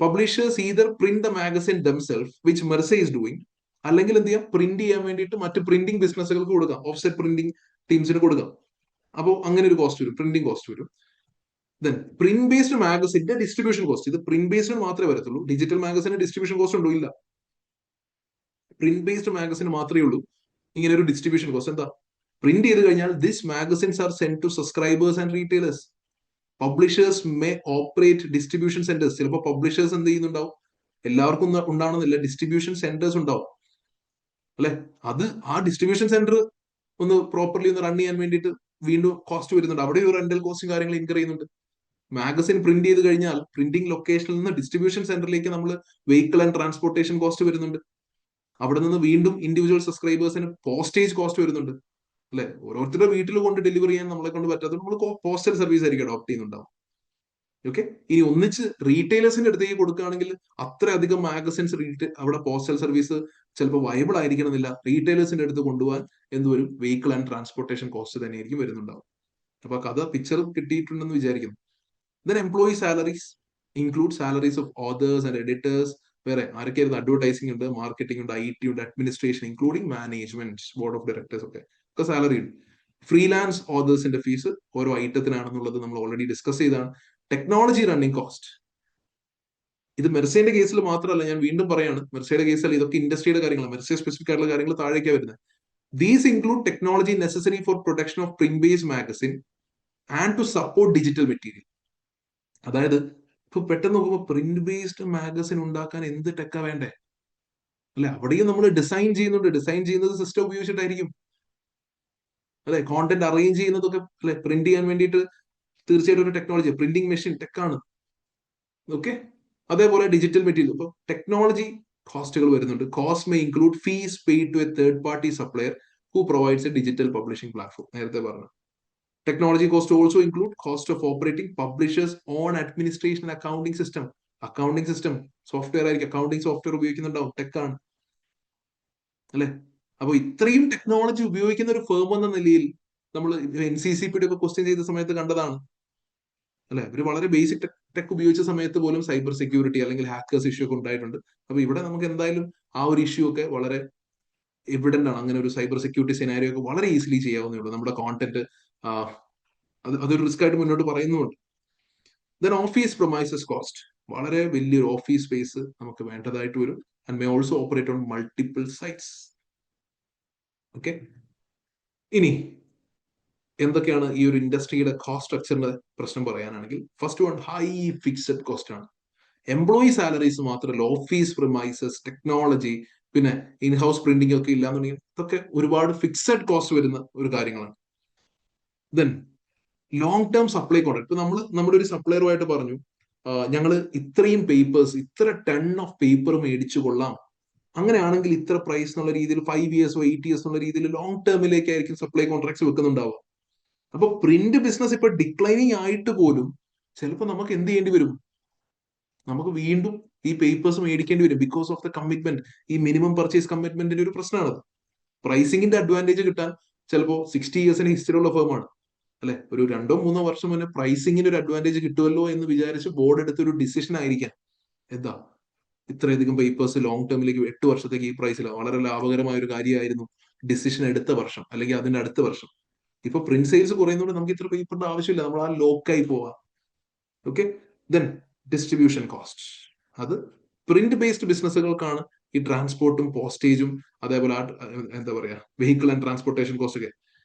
Publishers either print the magazine themselves which Mersa is doing, അല്ലെങ്കിൽ എന്ത് ചെയ്യാം, പ്രിന്റ് ചെയ്യാൻ വേണ്ടിയിട്ട് മറ്റ് പ്രിന്റിംഗ് ബിസിനസ്സുകൾക്ക് കൊടുക്കാം, ഓഫ്സെറ്റ് പ്രിന്റിംഗ് ടീംസിന് കൊടുക്കാം. അപ്പോൾ അങ്ങനെ ഒരു കോസ്റ്റ് വരും, പ്രിന്റിംഗ് കോസ്റ്റ് വരും. ദെൻ പ്രിന്റ് ബേസ്ഡ് മാഗസിന്റെ ഡിസ്ട്രിബ്യൂഷൻ കോസ്റ്റ്. ഇത് പ്രിന്റ് ബേസ്ഡ് മാത്രമേ വരത്തുള്ളൂ, ഡിജിറ്റൽ മാഗസിന് ഡിസ്ട്രിബ്യൂഷൻ കോസ്റ്റ് ഉണ്ടോ? ഇല്ല. പ്രിന്റ് ബേസ്ഡ് മാഗസിന് മാത്രമേ ഉള്ളൂ ഇങ്ങനെ ഒരു ഡിസ്ട്രിബ്യൂഷൻ കോസ്റ്റ്. എന്താ? പ്രിന്റ് ചെയ്ത് കഴിഞ്ഞാൽ this magazines are send to subscribers and retailers. Publishers may operate distribution centres. ചിലപ്പോൾ പബ്ലിഷേഴ്സ് എന്ത് ചെയ്യുന്നുണ്ടാവും, എല്ലാവർക്കും ഉണ്ടാവണമെന്നില്ല, ഡിസ്ട്രിബ്യൂഷൻ സെന്റേഴ്സ് ഉണ്ടാവും അല്ലെ. അത് ആ ഡിസ്ട്രിബ്യൂഷൻ സെന്റർ ഒന്ന് പ്രോപ്പർലി ഒന്ന് റൺ ചെയ്യാൻ വേണ്ടിയിട്ട് വീണ്ടും കോസ്റ്റ് വരുന്നുണ്ട്. അവിടെ ഒരു റെന്റൽ കോസ്റ്റും കാര്യങ്ങൾ ഇൻകർ ചെയ്യുന്നുണ്ട്. മാഗസിൻ പ്രിന്റ് ചെയ്ത് കഴിഞ്ഞാൽ പ്രിന്റിംഗ് ലൊക്കേഷനിൽ നിന്ന് ഡിസ്ട്രിബ്യൂഷൻ സെന്ററിലേക്ക് നമ്മൾ വെഹിക്കിൾ ആൻഡ് ട്രാൻസ്പോർട്ടേഷൻ കോസ്റ്റ് വരുന്നുണ്ട്. അവിടെ നിന്ന് വീണ്ടും ഇൻഡിവിജ്വൽ സബ്സ്ക്രൈബേഴ്സിന് പോസ്റ്റേജ് കോസ്റ്റ് വരുന്നുണ്ട് അല്ലെ. ഓരോരുത്തരുടെ വീട്ടിൽ കൊണ്ട് ഡെലിവറി ചെയ്യാൻ നമ്മളെ കൊണ്ട് പറ്റാത്തത് നമ്മൾ പോസ്റ്റൽ സർവീസ് ആയിരിക്കും അഡോപ്റ്റ് ചെയ്യുന്നുണ്ടാവും. ഓക്കെ. ഇനി ഒന്നിച്ച് റീറ്റെയിലേഴ്സിന്റെ അടുത്തേക്ക് കൊടുക്കുകയാണെങ്കിൽ അത്രയധികം മാഗസിൻസ് അവിടെ പോസ്റ്റൽ സർവീസ് ചിലപ്പോൾ വയബിൾ ആയിരിക്കണമെന്നില്ല. റീറ്റെയിലേഴ്സിന്റെ അടുത്ത് കൊണ്ടുപോകാൻ എന്തുവരും, വെഹിക്കിൾ ആൻഡ് ട്രാൻസ്പോർട്ടേഷൻ കോസ്റ്റ് തന്നെയായിരിക്കും വരുന്നുണ്ടാവും. അപ്പൊ കഥ പിക്ചർ കിട്ടിയിട്ടുണ്ടെന്ന് വിചാരിക്കുന്നു. Then employee salaries include salaries of authors and editors. വേറെ ആരൊക്കെയായിരുന്നു? അഡ്വർടൈസിംഗ് ഉണ്ട്, മാർക്കറ്റിംഗ് ഉണ്ട്, IT ഉണ്ട്, administration including management, board of directors ഒക്കെ സാലറി ഉണ്ട്. ഫ്രീലാൻസ് ഓതേഴ്സിന്റെ ഫീസ് ഓരോ ഐറ്റത്തിനാണെന്നുള്ളത് നമ്മൾ ഓൾറെഡി ഡിസ്കസ് ചെയ്താണ്. Technology running cost. ഇത് മെർസയുടെ കേസിൽ മാത്രമല്ല, ഞാൻ വീണ്ടും പറയാണ്, മെർസയുടെ കേസിൽ ഇതൊക്കെ ഇൻഡസ്ട്രിയുടെ കാര്യങ്ങളാണ്, മെർസ സ്പെസിഫിക് ആയിട്ടുള്ള കാര്യങ്ങൾ താഴേക്കാണ് വരുന്നത്. These include technology necessary for production of print based magazine and to support digital material. അതായത് ഇപ്പൊ പെട്ടെന്ന് നോക്കുമ്പോൾ പ്രിന്റ് ബേസ്ഡ് മാഗസിൻ ഉണ്ടാക്കാൻ എന്ത് ടെക്കാ വേണ്ടേ അല്ലെ. അവിടെയും നമ്മൾ ഡിസൈൻ ചെയ്യുന്നുണ്ട്. ഡിസൈൻ ചെയ്യുന്നത് സിസ്റ്റം ഉപയോഗിച്ചിട്ടായിരിക്കും അല്ലെ. കോണ്ടന്റ് അറേഞ്ച് ചെയ്യുന്നതൊക്കെ അല്ലെ, പ്രിന്റ് ചെയ്യാൻ വേണ്ടിയിട്ട് തീർച്ചയായിട്ടും ഒരു ടെക്നോളജി, പ്രിന്റിംഗ് മെഷീൻ ടെക്കാണ്. ഓക്കെ. അതേപോലെ ഡിജിറ്റൽ മെറ്റീരിയൽ, ഇപ്പൊ ടെക്നോളജി കോസ്റ്റുകൾ വരുന്നുണ്ട്. Cost may include fees paid to a third party supplier who provides a digital publishing platform. നേരത്തെ പറഞ്ഞു. Technology cost also include cost of operating publishers on administration accounting system. Accounting system software ആയിരിക്കും, accounting software ഉപയോഗിക്കുന്നുണ്ടാവും, ടെക്കാണ് അല്ലെ. അപ്പൊ ഇത്രയും technology ഉപയോഗിക്കുന്ന ഒരു ഫേം എന്ന നിലയിൽ നമ്മൾ NCCP ഒക്കെ ക്വസ്റ്റ്യൻ ചെയ്ത സമയത്ത് കണ്ടതാണ് അല്ലെ. ഇവര് വളരെ ബേസിക് ടെക് ഉപയോഗിച്ച സമയത്ത് പോലും സൈബർ സെക്യൂരിറ്റി അല്ലെങ്കിൽ ഹാക്കേഴ്സ് ഇഷ്യൂ ഒക്കെ ഉണ്ടായിട്ടുണ്ട്. അപ്പൊ ഇവിടെ നമുക്ക് എന്തായാലും ആ ഒരു ഇഷ്യൂ ഒക്കെ വളരെ എവിഡന്റ് ആണ്. അങ്ങനെ ഒരു സൈബർ സെക്യൂരിറ്റി സിനാരിയോ ഒക്കെ വളരെ ഈസിലി ചെയ്യാവുന്നേ ഉള്ളൂ. നമ്മുടെ കോണ്ടന്റ് അതൊരു റിസ്ക് ആയിട്ട് മുന്നോട്ട് പറയുന്നുണ്ട്. Then office promises cost. വളരെ വലിയൊരു ഓഫീസ് സ്പേസ് നമുക്ക് വേണ്ടതായിട്ട് വരും. And may also operate on multiple sites. Okay. ഇനി എന്തൊക്കെയാണ് ഈ ഒരു ഇൻഡസ്ട്രിയുടെ കോസ്റ്റ് സ്ട്രക്ചറിന്റെ പ്രശ്നം പറയാനാണെങ്കിൽ, first one high fixed cost ആണ്. എംപ്ലോയി സാലറീസ് മാത്രമല്ല, ഓഫീസ് പ്രിമൈസസ്, ടെക്നോളജി, പിന്നെ ഇൻഹൗസ് പ്രിന്റിംഗ് ഒക്കെ ഇല്ലാന്നുണ്ടെങ്കിൽ ഇതൊക്കെ ഒരുപാട് ഫിക്സഡ് കോസ്റ്റ് വരുന്ന ഒരു കാര്യങ്ങളാണ്. Then long term supply contract. ഇപ്പൊ നമ്മുടെ ഒരു സപ്ലയറുമായിട്ട് പറഞ്ഞു, ഞങ്ങൾ ഇത്രയും പേപ്പേഴ്സ്, ഇത്ര ടൺ ഓഫ് പേപ്പർ മേടിച്ചു കൊള്ളാം, അങ്ങനെയാണെങ്കിൽ ഇത്ര പ്രൈസ് എന്നുള്ള രീതിയിൽ 5 years 8 years എന്നുള്ള രീതിയിൽ ലോങ് ടേമിലേക്കായിരിക്കും സപ്ലൈ കോൺട്രാക്ട്സ് വെക്കുന്നുണ്ടാവുക. അപ്പൊ പ്രിന്റ് ബിസിനസ് ഇപ്പൊ ഡിക്ലൈനിങ് ആയിട്ട് പോലും ചിലപ്പോൾ നമുക്ക് എന്ത് ചെയ്യേണ്ടി വരും, നമുക്ക് വീണ്ടും ഈ പേപ്പേഴ്സ് മേടിക്കേണ്ടി വരും. ബിക്കോസ് ഓഫ് ദ കമ്മിറ്റ്മെന്റ്, ഈ മിനിമം പർച്ചേസ് കമ്മിറ്റ്മെന്റിന്റെ ഒരു പ്രശ്നമാണത്. പ്രൈസിംഗിന്റെ അഡ്വാൻറ്റേജ് കിട്ടാൻ ചിലപ്പോൾ 60 years ഹിസ്റ്ററി ഉള്ള ഫേമാണ് അല്ലെ. ഒരു 2-3 വർഷം മുന്നേ പ്രൈസിംഗിന് ഒരു അഡ്വാൻറ്റേജ് കിട്ടുമല്ലോ എന്ന് വിചാരിച്ച് ബോർഡ് എടുത്ത ഒരു ഡിസിഷൻ ആയിരിക്കാം എന്താ, ഇത്രയധികം പേപ്പേഴ്സ് ലോങ് ടേമിലേക്ക് 8 വർഷത്തേക്ക് ഈ പ്രൈസിൽ വളരെ ലാഭകരമായ ഒരു കാര്യമായിരുന്നു ഡിസിഷൻ എടുത്ത വർഷം അല്ലെങ്കിൽ അതിന്റെ അടുത്ത വർഷം. ഇപ്പൊ പ്രിന്റ് സെയിൽസ് കുറയുന്നതുകൊണ്ട് നമുക്ക് ഇത്ര പേപ്പറിന്റെ ആവശ്യമില്ല, നമ്മൾ ആ ലോക്കായി പോവാം. ഓക്കെ. Then distribution cost. അത് പ്രിന്റ് ബേസ്ഡ് ബിസിനസ്സുകൾക്കാണ് ഈ ട്രാൻസ്പോർട്ടും പോസ്റ്റേജും അതേപോലെ എന്താ പറയാ വെഹിക്കിൾ ആൻഡ് ട്രാൻസ്പോർട്ടേഷൻ കോസ്റ്റ് ഒക്കെ.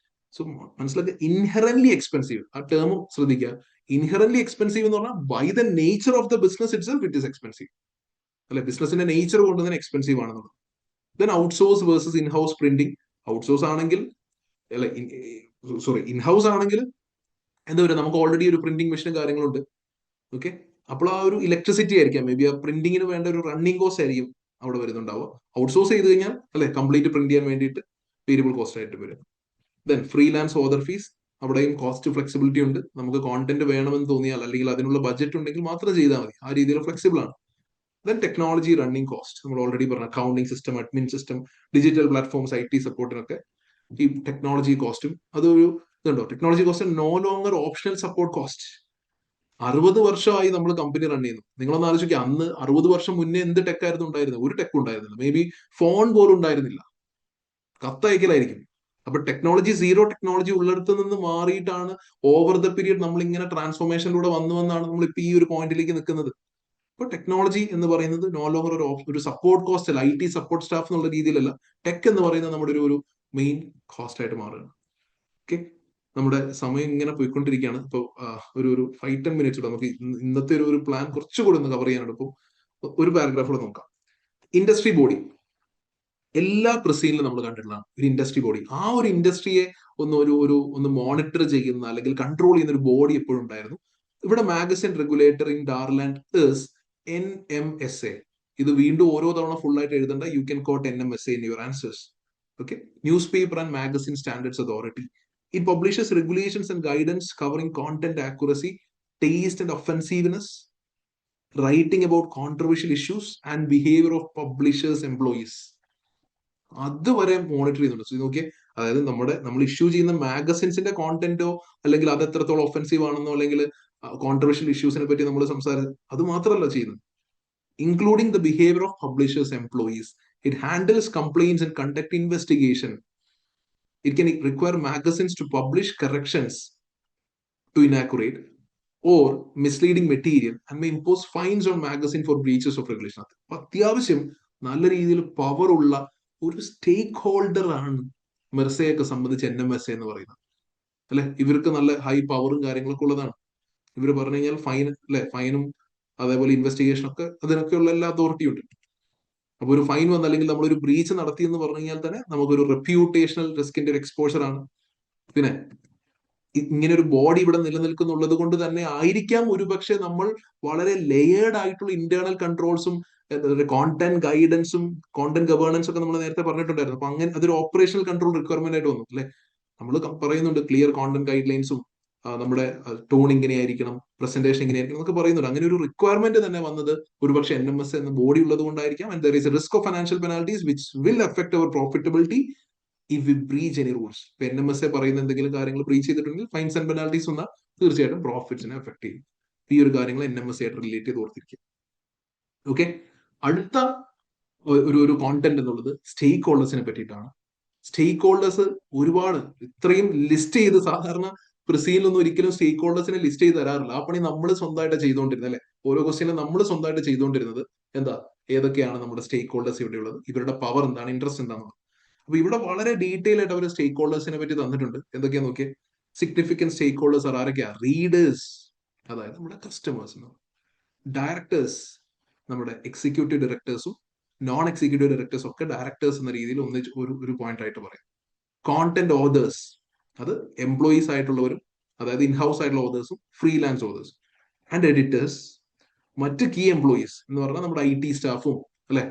സോ മനസ്സിലാക്കുക, ഇൻഹെറന്റ്ലി എക്സ്പെൻസീവ്. ആ ടേം ശ്രദ്ധിക്കുക. ഇൻഹെറന്റ്ലി എക്സ്പെൻസീവ് എന്ന് പറഞ്ഞാൽ by the nature of the business itself it is expensive അല്ലെ. ബിസിനസിന്റെ നേച്ചർ കൊണ്ട് തന്നെ എക്സ്പെൻസീവ് ആണെന്നുള്ളത്. Then outsource versus in house printing. Outsource ആണെങ്കിൽ അല്ലെ, ഇൻഹൗസ് ആണെങ്കിൽ എന്താ പറയുക, നമുക്ക് ഓൾറെഡി ഒരു പ്രിന്റിംഗ് മെഷീനും കാര്യങ്ങളുണ്ട്. ഓക്കെ. അപ്പോൾ ആ ഒരു ഇലക്ട്രിസിറ്റി ആയിരിക്കാം മേ ബി ആ പ്രിന്റിങ്ങിന് വേണ്ട ഒരു റണ്ണിങ് കോസ്റ്റ് ആയിരിക്കും അവിടെ വരുന്നുണ്ടാവുക. ഔട്ട്സോഴ്സ് ചെയ്ത് കഴിഞ്ഞാൽ അല്ലെ, കംപ്ലീറ്റ് പ്രിന്റ് ചെയ്യാൻ വേണ്ടിയിട്ട് വേരിയബിൾ കോസ്റ്റ് ആയിട്ട് വരും. Then freelance author fees. അവിടെയും കോസ്റ്റ് ഫ്ലെക്സിബിലിറ്റി ഉണ്ട്. നമുക്ക് കോണ്ടന്റ് വേണമെന്ന് തോന്നിയാൽ അല്ലെങ്കിൽ അതിനുള്ള ബഡ്ജറ്റ് ഉണ്ടെങ്കിൽ മാത്രം ചെയ്താൽ മതി. ആ രീതിയിൽ ഫ്ലെക്സിബിൾ ആണ്. Then technology running cost. നമ്മൾ ഓൾറെഡി പറഞ്ഞ accounting system, admin system, digital platforms, IT സപ്പോർട്ടിനൊക്കെ ഈ ടെക്നോളജി കോസ്റ്റും അതൊരു ഇതുണ്ടോ, technology cost no longer optional support cost. 60 വർഷമായി നമ്മൾ കമ്പനി റൺ ചെയ്യുന്നു. നിങ്ങളൊന്ന് ആലോചിക്കുക, അന്ന് 60 വർഷം മുന്നേ എന്ത് ടെക് ആയിരുന്നു ഉണ്ടായിരുന്നത്? ഒരു ടെക് ഉണ്ടായിരുന്നില്ല. മേ ബി ഫോൺ പോലും ഉണ്ടായിരുന്നില്ല, കത്തയക്കലായിരിക്കും. അപ്പൊ ടെക്നോളജി, സീറോ ടെക്നോളജി ഉള്ളിടത്ത് നിന്ന് മാറിയിട്ടാണ് ഓവർ ദ പീരിയഡ് നമ്മൾ ഇങ്ങനെ ട്രാൻസ്ഫോർമേഷനിലൂടെ വന്നാണ് നമ്മൾ ഇപ്പൊ ഈ ഒരു പോയിന്റിലേക്ക് നിൽക്കുന്നത്. ഇപ്പൊ ടെക്നോളജി എന്ന് പറയുന്നത് നോ ലോങ്ങർ ഒരു സപ്പോർട്ട് കോസ്റ്റ് അല്ല, IT സപ്പോർട്ട് സ്റ്റാഫ് എന്നുള്ള രീതിയിലല്ല. ടെക് എന്ന് പറയുന്നത് നമ്മുടെ ഒരു മെയിൻ കോസ്റ്റ് ആയിട്ട് മാറുകയാണ്. ഓക്കെ, നമ്മുടെ സമയം ഇങ്ങനെ പോയിക്കൊണ്ടിരിക്കുകയാണ്. ഇപ്പോൾ ഒരു 5-10 മിനിറ്റ്സ് നമുക്ക് ഇന്നത്തെ ഒരു പ്ലാൻ കുറച്ചുകൂടി ഒന്ന് കവർ ചെയ്യാനുണ്ട്. ഇപ്പോൾ ഒരു പാരഗ്രാഫോടെ നോക്കാം. ഇൻഡസ്ട്രി ബോഡി എല്ലാ പ്രസീനിലും നമ്മൾ കണ്ടിട്ടുള്ളതാണ് ഒരു ഇൻഡസ്ട്രി ബോഡി. ആ ഒരു ഇൻഡസ്ട്രിയെ ഒന്ന് മോണിറ്റർ ചെയ്യുന്ന അല്ലെങ്കിൽ കൺട്രോൾ ചെയ്യുന്ന ഒരു ബോഡി എപ്പോഴും ഉണ്ടായിരുന്നു. ഇവിടെ magazine regulator in Darland is NMSA. ഇത് വീണ്ടും ഓരോ തവണ ഫുൾ ആയിട്ട് എഴുതേണ്ട. You can quote NMSA in your answers. Okay, newspaper and magazine standards authority. It publishes regulations and guidance covering content accuracy, taste and offensiveness, writing about controversial issues and behavior of publishers' employees. അതുവരെ monitor ചെയ്യുന്നുണ്ട്. നോക്കിയേ, അതായത് നമ്മൾ issue ചെയ്യുന്ന മാഗസിൻസിന്റെ കോണ്ടന്റോ അല്ലെങ്കിൽ അത് എത്രത്തോളം offensive ആണെന്നോ അല്ലെങ്കിൽ കോൺട്രവേഴ്ഷ്യൽ ഇഷ്യൂസിനെ പറ്റി നമ്മൾ അത് മാത്രമല്ല ചെയ്യുന്നത്. Including the behaviour of publishers employees. It handles complaints and conduct investigation. It can require magazines to publish corrections to inaccurate or misleading material and may impose fines on magazine for breaches of regulation. അത്യാവശ്യം നല്ല രീതിയിൽ power ഉള്ള ഒരു സ്റ്റേക്ക് holder ആണ് മെർസയൊക്കെ സംബന്ധിച്ച് NMSA എന്ന് പറയുന്നത്. അല്ലെ, ഇവർക്ക് നല്ല ഹൈ പവറും കാര്യങ്ങളൊക്കെ ഉള്ളതാണ്. ഇവർ പറഞ്ഞു കഴിഞ്ഞാൽ ഫൈനും അതേപോലെ ഇൻവെസ്റ്റിഗേഷൻ ഒക്കെ അതിനൊക്കെയുള്ള എല്ലാ അതോറിറ്റിയും ഉണ്ട്. അപ്പൊ ഒരു ഫൈൻ വന്ന അല്ലെങ്കിൽ നമ്മളൊരു ബ്രീച്ച് നടത്തി എന്ന് പറഞ്ഞു കഴിഞ്ഞാൽ തന്നെ നമുക്കൊരു റെപ്യൂട്ടേഷണൽ റിസ്കിന്റെ ഒരു എക്സ്പോഷർ ആണ്. പിന്നെ ഇങ്ങനെ ഒരു ബോഡി ഇവിടെ നിലനിൽക്കുന്നുള്ളത് കൊണ്ട് തന്നെ ആയിരിക്കാം ഒരുപക്ഷെ നമ്മൾ വളരെ ലെയേർഡ് ആയിട്ടുള്ള ഇന്റേണൽ കൺട്രോൾസും കോണ്ടന്റ് ഗൈഡൻസും കോണ്ടന്റ് ഗവേണൻസും ഒക്കെ നമ്മൾ നേരത്തെ പറഞ്ഞിട്ടുണ്ടായിരുന്നു. അപ്പൊ അങ്ങനെ അതൊരു ഓപ്പറേഷണൽ കൺട്രോൾ റിക്വയർമെന്റ് ആയിട്ട് വന്നു അല്ലെ. നമ്മൾ പറയുന്നുണ്ട് ക്ലിയർ കോണ്ടന്റ് ഗൈഡ് ലൈൻസും നമ്മുടെ ടോൺ ഇങ്ങനെയായിരിക്കണം, പ്രസന്റേഷൻ ഇങ്ങനെയായിരിക്കണം എന്നൊക്കെ പറയുന്നുണ്ട്. അങ്ങനെ ഒരു റിക്വയർമെന്റ് തന്നെ വന്നത് ഒരുപക്ഷെ NMSA എന്ന ബോഡി ഉള്ളത് കൊണ്ടായിരിക്കാം. And there is a risk of financial penalties which will affect our profitability if we breach any rules. ഇപ്പൊ NMSA പറയുന്ന എന്തെങ്കിലും കാര്യങ്ങൾ ബ്രീച്ച് ചെയ്തിട്ടുണ്ടെങ്കിൽ ഫൈൻസ് ആൻഡ് പെനാൽറ്റീസ് വന്നാൽ തീർച്ചയായിട്ടും പ്രോഫിറ്റ്സിനെ എഫക്ട് ചെയ്യും. ഈ ഒരു കാര്യങ്ങൾ NMSA ആയിട്ട് റിലേറ്റ് ചെയ്ത് ഓർത്തിരിക്കും. ഓക്കെ, അടുത്ത ഒരു കോണ്ടന്റ് എന്നുള്ളത് സ്റ്റേക്ക് ഹോൾഡേഴ്സിനെ പറ്റിയിട്ടാണ്. സ്റ്റേക്ക് ഹോൾഡേഴ്സ് ഒരുപാട് ഇത്രയും ലിസ്റ്റ് ചെയ്ത് സാധാരണ പ്രിസീലൊന്നും ഒരിക്കലും സ്റ്റേക്ക് ഹോൾഡേഴ്സിനെ ലിസ്റ്റ് ചെയ്ത് തരാറില്ല. ആ പണി നമ്മൾ സ്വന്തമായിട്ട് ചെയ്തുകൊണ്ടിരുന്നത് അല്ലെ. ഓരോ ക്വസ്റ്റ്യനും നമ്മൾ സ്വന്തമായിട്ട് ചെയ്തുകൊണ്ടിരുന്നത് എന്താ, ഏതൊക്കെയാണ് നമ്മുടെ സ്റ്റേക്ക് ഹോൾഡേഴ്സ് ഇവിടെ ഉള്ളത്, ഇവരുടെ പവർ എന്താണ്, ഇൻട്രസ്റ്റ് എന്താണെന്നുള്ളത്. അപ്പൊ ഇവിടെ വളരെ ഡീറ്റെയിൽ ആയിട്ട് അവർ സ്റ്റേക്ക് ഹോൾഡേഴ്സിനെ പറ്റി തന്നിട്ടുണ്ട്. എന്തൊക്കെയാ നോക്കിയേ. സിഗ്നിഫിക്കന്റ് സ്റ്റേക്ക് ഹോൾഡേഴ്സ് ആരൊക്കെയാ? റീഡേഴ്സ്, അതായത് നമ്മുടെ കസ്റ്റമേഴ്സ്. ഡയറക്ടേഴ്സ്, നമ്മുടെ എക്സിക്യൂട്ടീവ് ഡയറക്ടേഴ്സും നോൺ എക്സിക്യൂട്ടീവ് ഡയറക്ടേഴ്സും ഒക്കെ ഡയറക്ടേഴ്സ് എന്ന രീതിയിൽ ഒരു പോയിന്റ് ആയിട്ട് പറയാം. കോണ്ടന്റ് ഓതേഴ്സ്, അത് എംപ്ലോയീസ് ആയിട്ടുള്ളവരും അതായത് ഇൻഹൗസ് ആയിട്ടുള്ള ഓതേഴ്സും ഫ്രീലാൻസ് ഓതേഴ്സും. ആൻഡ് എഡിറ്റേഴ്സ്, മറ്റ് കീ എംപ്ലോയീസ് എന്ന് പറഞ്ഞാൽ നമ്മുടെ IT സ്റ്റാഫും അല്ലെ,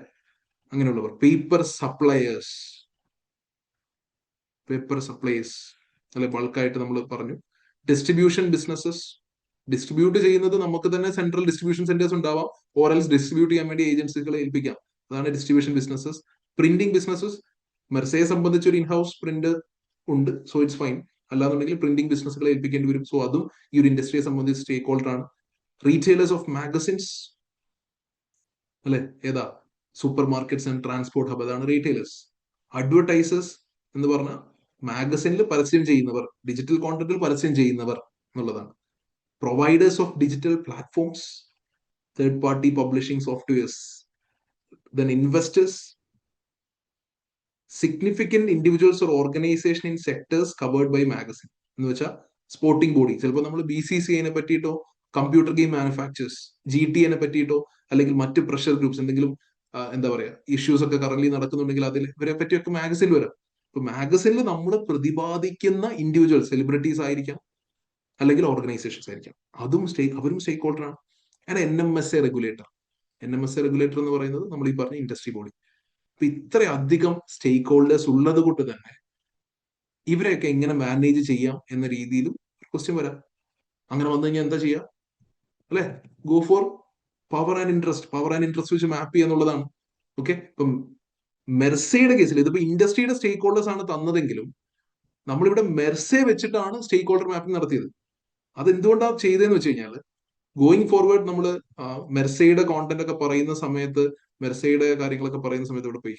അങ്ങനെയുള്ളവർ. പേപ്പർ സപ്ലയേഴ്സ് അല്ലെ, ബൾക്കായിട്ട് നമ്മൾ പറഞ്ഞു. ഡിസ്ട്രിബ്യൂഷൻ ബിസിനസ്സസ്, ഡിസ്ട്രിബ്യൂട്ട് ചെയ്യുന്നത് നമുക്ക് തന്നെ സെൻട്രൽ ഡിസ്ട്രിബ്യൂഷൻ സെന്റേഴ്സ് ഉണ്ടാവാം, ഓറൽസ് ഡിസ്ട്രിബ്യൂട്ട് ചെയ്യാൻ വേണ്ടി ഏജൻസികളെ ഏൽപ്പിക്കാം. അതാണ് ഡിസ്ട്രിബ്യൂഷൻ ബിസിനസ്സസ്. പ്രിന്റിംഗ് ബിസിനസ്സസ്, മെർസയെ സംബന്ധിച്ച് ഒരു ഇൻഹൗസ് പ്രിന്റ് ഉണ്ട്, സോ ഇറ്റ്സ് ഫൈൻ. അല്ലാന്നുണ്ടെങ്കിൽ പ്രിന്റിംഗ് ബിസിനസ്സുകളെ ഏൽപ്പിക്കേണ്ടി വരും. സോ അതും ഈ ഒരു ഇൻഡസ്ട്രിയെ സംബന്ധിച്ച് സ്റ്റേക്ക് ഹോൾഡർ ആണ്. റീറ്റെയിലേഴ്സ് ഓഫ് മാഗസിൻസ് അല്ലെ, ഏതാ, super markets and transport hub, അതാണ് റീറ്റെയിലേഴ്സ്. അഡ്വർടൈസേഴ്സ് എന്ന് പറഞ്ഞാൽ മാഗസിനിൽ പരസ്യം ചെയ്യുന്നവർ, ഡിജിറ്റൽ കോണ്ടന്റിൽ പരസ്യം ചെയ്യുന്നവർ എന്നുള്ളതാണ്. Providers of digital platforms, third party publishing softwares. Then investors, significant individuals or organisation in sectors covered by magazine. എന്ന് വെച്ചാൽ സ്പോർട്ടിംഗ് ബോഡി, ചിലപ്പോൾ നമ്മൾ BCCIനെ പറ്റിയിട്ടോ കമ്പ്യൂട്ടർ ഗെയിം മാനുഫാക്ചേഴ്സ്, GTAനെ പറ്റിയിട്ടോ അല്ലെങ്കിൽ മറ്റ് പ്രഷർ ഗ്രൂപ്പ്സ് എന്തെങ്കിലും എന്താ പറയാ ഇഷ്യൂസ് ഒക്കെ കറന്റ് നടക്കുന്നുണ്ടെങ്കിൽ അതിൽ ഇവരെ പറ്റിയൊക്കെ മാഗസിനിൽ വരാം. ഇപ്പൊ മാഗസിനിൽ നമ്മൾ പ്രതിപാദിക്കുന്ന ഇൻഡിവിജ്വൽ സെലിബ്രിറ്റീസ് ആയിരിക്കാം അല്ലെങ്കിൽ ഓർഗനൈസേഷൻസ് ആയിരിക്കാം. അവരും സ്റ്റേക്ക് ഹോൾഡർ ആണ്. ആൻഡ് NMSA റെഗുലേറ്റർ എന്ന് പറയുന്നത് നമ്മൾ ഈ പറഞ്ഞ ഇൻഡസ്ട്രി ബോഡി. അപ്പൊ ഇത്രയധികം സ്റ്റേക്ക് ഹോൾഡേഴ്സ് ഉള്ളത് കൊണ്ട് തന്നെ ഇവരെയൊക്കെ എങ്ങനെ മാനേജ് ചെയ്യാം എന്ന രീതിയിലും ക്വസ്റ്റ്യൻ വരാം. അങ്ങനെ വന്നു കഴിഞ്ഞാൽ എന്താ ചെയ്യാ അല്ലെ, go for power and interest വെച്ച് മാപ്പ് ചെയ്യാന്നുള്ളതാണ്. ഓക്കെ, ഇപ്പം മെർസയുടെ കേസിൽ ഇതിപ്പോ ഇൻഡസ്ട്രിയുടെ സ്റ്റേക്ക് ഹോൾഡേഴ്സ് ആണ് തന്നതെങ്കിലും നമ്മളിവിടെ മെർസെ വെച്ചിട്ടാണ് സ്റ്റേക്ക് ഹോൾഡർ മാപ്പിംഗ് നടത്തിയത്. അത് എന്തുകൊണ്ടാണ് ചെയ്തതെന്ന് വെച്ച് കഴിഞ്ഞാൽ, ഗോയിങ് ഫോർവേഡ് നമ്മൾ മെർസയുടെ കോണ്ടന്റ് ഒക്കെ പറയുന്ന സമയത്ത്, മെർസയുടെ കാര്യങ്ങളൊക്കെ പറയുന്ന സമയത്ത് ഇവിടെ പോയി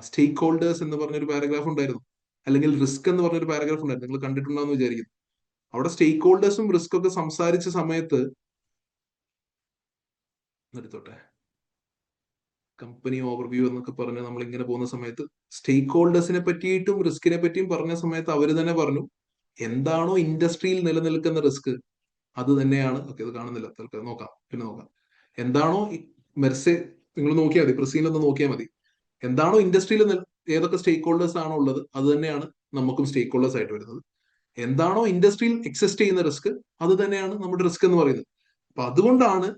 സ്റ്റേക്ക് ഹോൾഡേഴ്സ് എന്ന് പറഞ്ഞൊരു പാരഗ്രാഫ് ഉണ്ടായിരുന്നു, അല്ലെങ്കിൽ റിസ്ക് എന്ന് പറഞ്ഞൊരു പാരഗ്രാഫ് ഉണ്ടായിരുന്നു. നിങ്ങൾ കണ്ടിട്ടുണ്ടാവുമെന്ന് വിചാരിക്കുന്നു. അവിടെ സ്റ്റേക്ക് ഹോൾഡേഴ്സും റിസ്ക് ഒക്കെ സംസാരിച്ച സമയത്ത്, എടുത്തോട്ടെ, കമ്പനി ഓവർവ്യൂ എന്നൊക്കെ പറഞ്ഞ് നമ്മൾ ഇങ്ങനെ പോകുന്ന സമയത്ത് സ്റ്റേക്ക് ഹോൾഡേഴ്സിനെ പറ്റിയിട്ടും റിസ്കിനെ പറ്റിയും പറഞ്ഞ സമയത്ത് അവർ തന്നെ പറഞ്ഞു, എന്താണോ ഇൻഡസ്ട്രിയിൽ നിലനിൽക്കുന്ന റിസ്ക് അത് തന്നെയാണ്. ഓക്കെ, അത് കാണുന്നില്ല, തൽക്കാലം നോക്കാം, പിന്നെ നോക്കാം. എന്താണോ മെർസെ, നിങ്ങൾ നോക്കിയാൽ മതി, പ്രസീലൊന്ന് നോക്കിയാൽ മതി. എന്താണോ ഇൻഡസ്ട്രിയിൽ ഏതൊക്കെ സ്റ്റേക്ക് ഹോൾഡേഴ്സ് ആണോ ഉള്ളത് അത് തന്നെയാണ് നമുക്കും സ്റ്റേക്ക് ഹോൾഡേഴ്സ് ആയിട്ട് വരുന്നത്. എന്താണോ ഇൻഡസ്ട്രിയിൽ എക്സിസ്റ്റ് ചെയ്യുന്ന റിസ്ക് അത് തന്നെയാണ് നമ്മുടെ റിസ്ക് എന്ന് പറയുന്നത്. അപ്പൊ അതുകൊണ്ടാണ്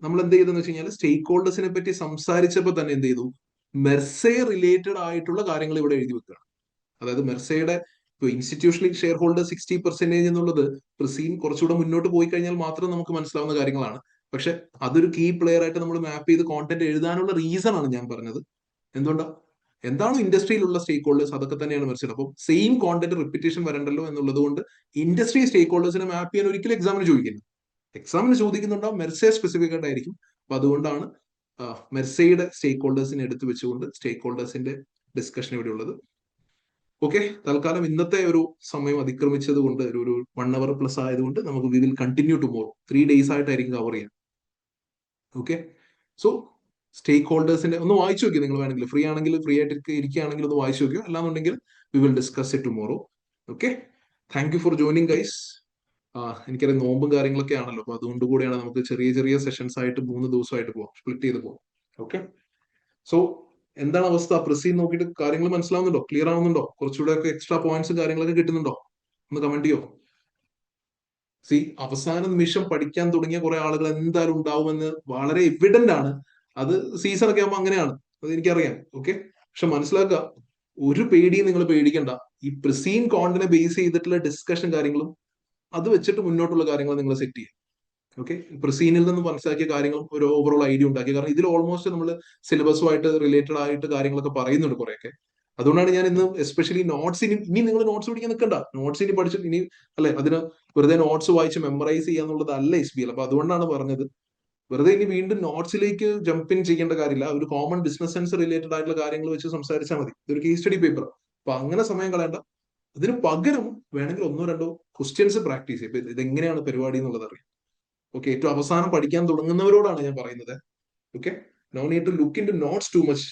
നമ്മൾ എന്ത് ചെയ്തെന്ന് വെച്ച് കഴിഞ്ഞാൽ, സ്റ്റേക്ക് ഹോൾഡേഴ്സിനെ പറ്റി സംസാരിച്ചപ്പോൾ തന്നെ എന്ത് ചെയ്തു, മെർസെ റിലേറ്റഡ് ആയിട്ടുള്ള കാര്യങ്ങൾ ഇവിടെ എഴുതി വെക്കുകയാണ്. അതായത് മെർസയുടെ ഇപ്പൊ ഇൻസ്റ്റിറ്റ്യൂഷണൽ ഷെയർ ഹോൾഡർ 60% എന്നുള്ളത് പ്രസീൻ കുറച്ചുകൂടെ മുന്നോട്ട് പോയി കഴിഞ്ഞാൽ മാത്രം നമുക്ക് മനസ്സിലാവുന്ന കാര്യങ്ങളാണ്. പക്ഷെ അതൊരു കീ പ്ലെയർ ആയിട്ട് നമ്മൾ മാപ്പ് ചെയ്ത് കോണ്ടന്റ് എഴുതാനുള്ള റീസൺ ആണ് ഞാൻ പറഞ്ഞത്. എന്തുകൊണ്ടാ, എന്താണോ ഇൻഡസ്ട്രിയിലുള്ള സ്റ്റേക്ക് ഹോൾഡേഴ്സ് അതൊക്കെ തന്നെയാണ് മെർസയുടെ. അപ്പം സെയിം കോണ്ടന്റ് റിപ്പീറ്റേഷൻ വരണ്ടല്ലോ എന്നുള്ളത് കൊണ്ട് ഇൻഡസ്ട്രി സ്റ്റേക്ക് ഹോൾഡേഴ്സിനെ മാപ്പ് ചെയ്യാൻ ഒരിക്കലും എക്സാമിന് ചോദിക്കില്ല. എക്സാമിന് ചോദിക്കുന്നുണ്ടാവും, മെർസെ സ്പെസിഫിക് ആയിട്ടായിരിക്കും. അപ്പൊ അതുകൊണ്ടാണ് മെർസയുടെ സ്റ്റേക്ക് ഹോൾഡേഴ്സിനെ എടുത്തു വെച്ചുകൊണ്ട് സ്റ്റേക്ക് ഹോൾഡേഴ്സിന്റെ ഡിസ്കഷൻ ഇവിടെ ഉള്ളത്. ഓക്കെ, തൽക്കാലം ഇന്നത്തെ ഒരു സമയം അതിക്രമിച്ചത് കൊണ്ട് ഒരു 1 hour പ്ലസ് ആയതുകൊണ്ട് നമുക്ക് we will continue tomorrow. 3 days ആയിട്ടായിരിക്കും കവർ ചെയ്യാം. ഓക്കെ, സോ സ്റ്റേക്ക് ഹോൾഡേഴ്സിന്റെ ഒന്ന് വായിച്ചു നോക്കി, നിങ്ങൾ വേണമെങ്കിൽ ഫ്രീ ആണെങ്കിൽ, ഫ്രീ ആയിട്ട് ഇരിക്കുകയാണെങ്കിൽ ഒന്ന് വായിച്ചു നോക്കിയോ, അല്ലാന്നുണ്ടെങ്കിൽ we will discuss it tomorrow. Okay, thank you for joining guys. എനിക്കറിയാം നോമ്പും കാര്യങ്ങളൊക്കെ ആണല്ലോ, അപ്പൊ അതുകൊണ്ട് കൂടിയാണ് നമുക്ക് ചെറിയ ചെറിയ സെഷൻസ് ആയിട്ട് 3 ദിവസമായിട്ട് പോവാം, സ്പ്ലിറ്റ് ചെയ്ത് പോവാം. ഓക്കെ, സോ എന്താണ് അവസ്ഥ? പ്രസീൻ നോക്കിയിട്ട് കാര്യങ്ങൾ മനസ്സിലാവുന്നുണ്ടോ? ക്ലിയർ ആവുന്നുണ്ടോ? കുറച്ചുകൂടെ ഒക്കെ എക്സ്ട്രാ പോയിന്റ്സ് കാര്യങ്ങളൊക്കെ കിട്ടുന്നുണ്ടോ? ഒന്ന് കമന്റ് ചെയ്യോ. സി, അവസാന നിമിഷം പഠിക്കാൻ തുടങ്ങിയ കുറെ ആളുകൾ എന്തായാലും ഉണ്ടാവുമെന്ന് വളരെ എവിഡന്റ് ആണ്. അത് സീസൺ ഒക്കെ ആകുമ്പോൾ അങ്ങനെയാണ്, അത് എനിക്കറിയാം. ഓക്കെ, പക്ഷെ മനസ്സിലാക്കുക, ഒരു പേടിയും നിങ്ങൾ പേടിക്കണ്ട. ഈ പ്രസീൻ കോണ്ടിനെ ബേസ് ചെയ്തിട്ടുള്ള ഡിസ്കഷൻ കാര്യങ്ങളും അത് വെച്ചിട്ട് മുന്നോട്ടുള്ള കാര്യങ്ങൾ നിങ്ങൾ സെറ്റ് ചെയ്യും. ഓക്കെ, പ്രസീനിൽ നിന്ന് മനസ്സിലാക്കിയ കാര്യങ്ങളും ഒരു ഓവറോൾ ഐഡിയ ഉണ്ടാക്കി. കാരണം ഇതിൽ ഓൾമോസ്റ്റ് നമ്മൾ സിലബസുമായിട്ട് റിലേറ്റഡ് ആയിട്ട് കാര്യങ്ങളൊക്കെ പറയുന്നുണ്ട് കുറെയൊക്കെ. അതുകൊണ്ടാണ് ഞാൻ ഇന്ന് എസ്പെഷ്യലി നോട്ട്സ്, ഇനി നിങ്ങൾ നോട്ട്സ് പഠിക്കാൻ നിൽക്കണ്ട. നോട്ട്സ് ഇനി പഠിച്ചു ഇനി അല്ലെ, അതിന് വെറുതെ നോട്ട്സ് വായിച്ച് മെമ്മറൈസ് ചെയ്യാന്നുള്ളതല്ല SBL. അപ്പൊ അതുകൊണ്ടാണ് പറഞ്ഞത്, വെറുതെ ഇനി വീണ്ടും നോട്ട്സിലേക്ക് ജമ്പ് ഇൻ ചെയ്യേണ്ട കാര്യമില്ല. ഒരു കോമൺ ബിസിനസ് സെൻസ് റിലേറ്റഡ് ആയിട്ടുള്ള കാര്യങ്ങൾ വെച്ച് സംസാരിച്ചാൽ മതി. ഇതൊരു കേസ് സ്റ്റഡി പേപ്പർ. അപ്പൊ അങ്ങനെ സമയം കളയണ്ട. അതിന് പകരം വേണമെങ്കിൽ 1-2 ക്വസ്റ്റ്യൻസ് പ്രാക്ടീസ് ചെയ്യും. ഇതെങ്ങനെയാണ് പരിപാടി എന്നുള്ളത് അറിയാം. ഓക്കെ, ഏറ്റവും അവസാനം പഠിക്കാൻ തുടങ്ങുന്നവരോടാണ് ഞാൻ പറയുന്നത്. Okay, no need to look into notes too much.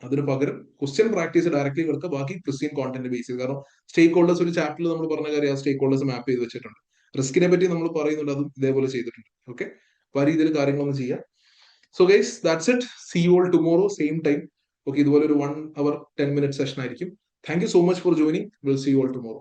അതിന് പകരം ക്വസ്റ്റ്യൻ പ്രാക്ടീസ് ഡയറക്റ്റ്ലി കൊടുക്കുക, ബാക്കി ക്രിസ്ത്യൻ കോണ്ടന്റ് ബേസ് ചെയ്ത്. കാരണം സ്റ്റേക്ക് ഹോൾഡേഴ്സ് ഒരു ചാപ്റ്ററിൽ നമ്മൾ പറഞ്ഞ കാര്യം, ആ സ്റ്റേക്ക് ഹോൾഡേഴ്സ് മാപ്പ് ചെയ്ത് വെച്ചിട്ടുണ്ട്. റിസ്കിനെ പറ്റി നമ്മൾ പറയുന്നുണ്ട്, അതും ഇതേപോലെ ചെയ്തിട്ടുണ്ട്. ഓക്കെ, അപ്പൊ ആ രീതിയിൽ കാര്യങ്ങളൊന്നും ചെയ്യാം. So guys, that's it. See you all tomorrow same time. Okay, ഇതുപോലെ ഒരു 1 hour 10 minute സെഷൻ ആയിരിക്കും. Thank you so much for joining. Will see you all tomorrow.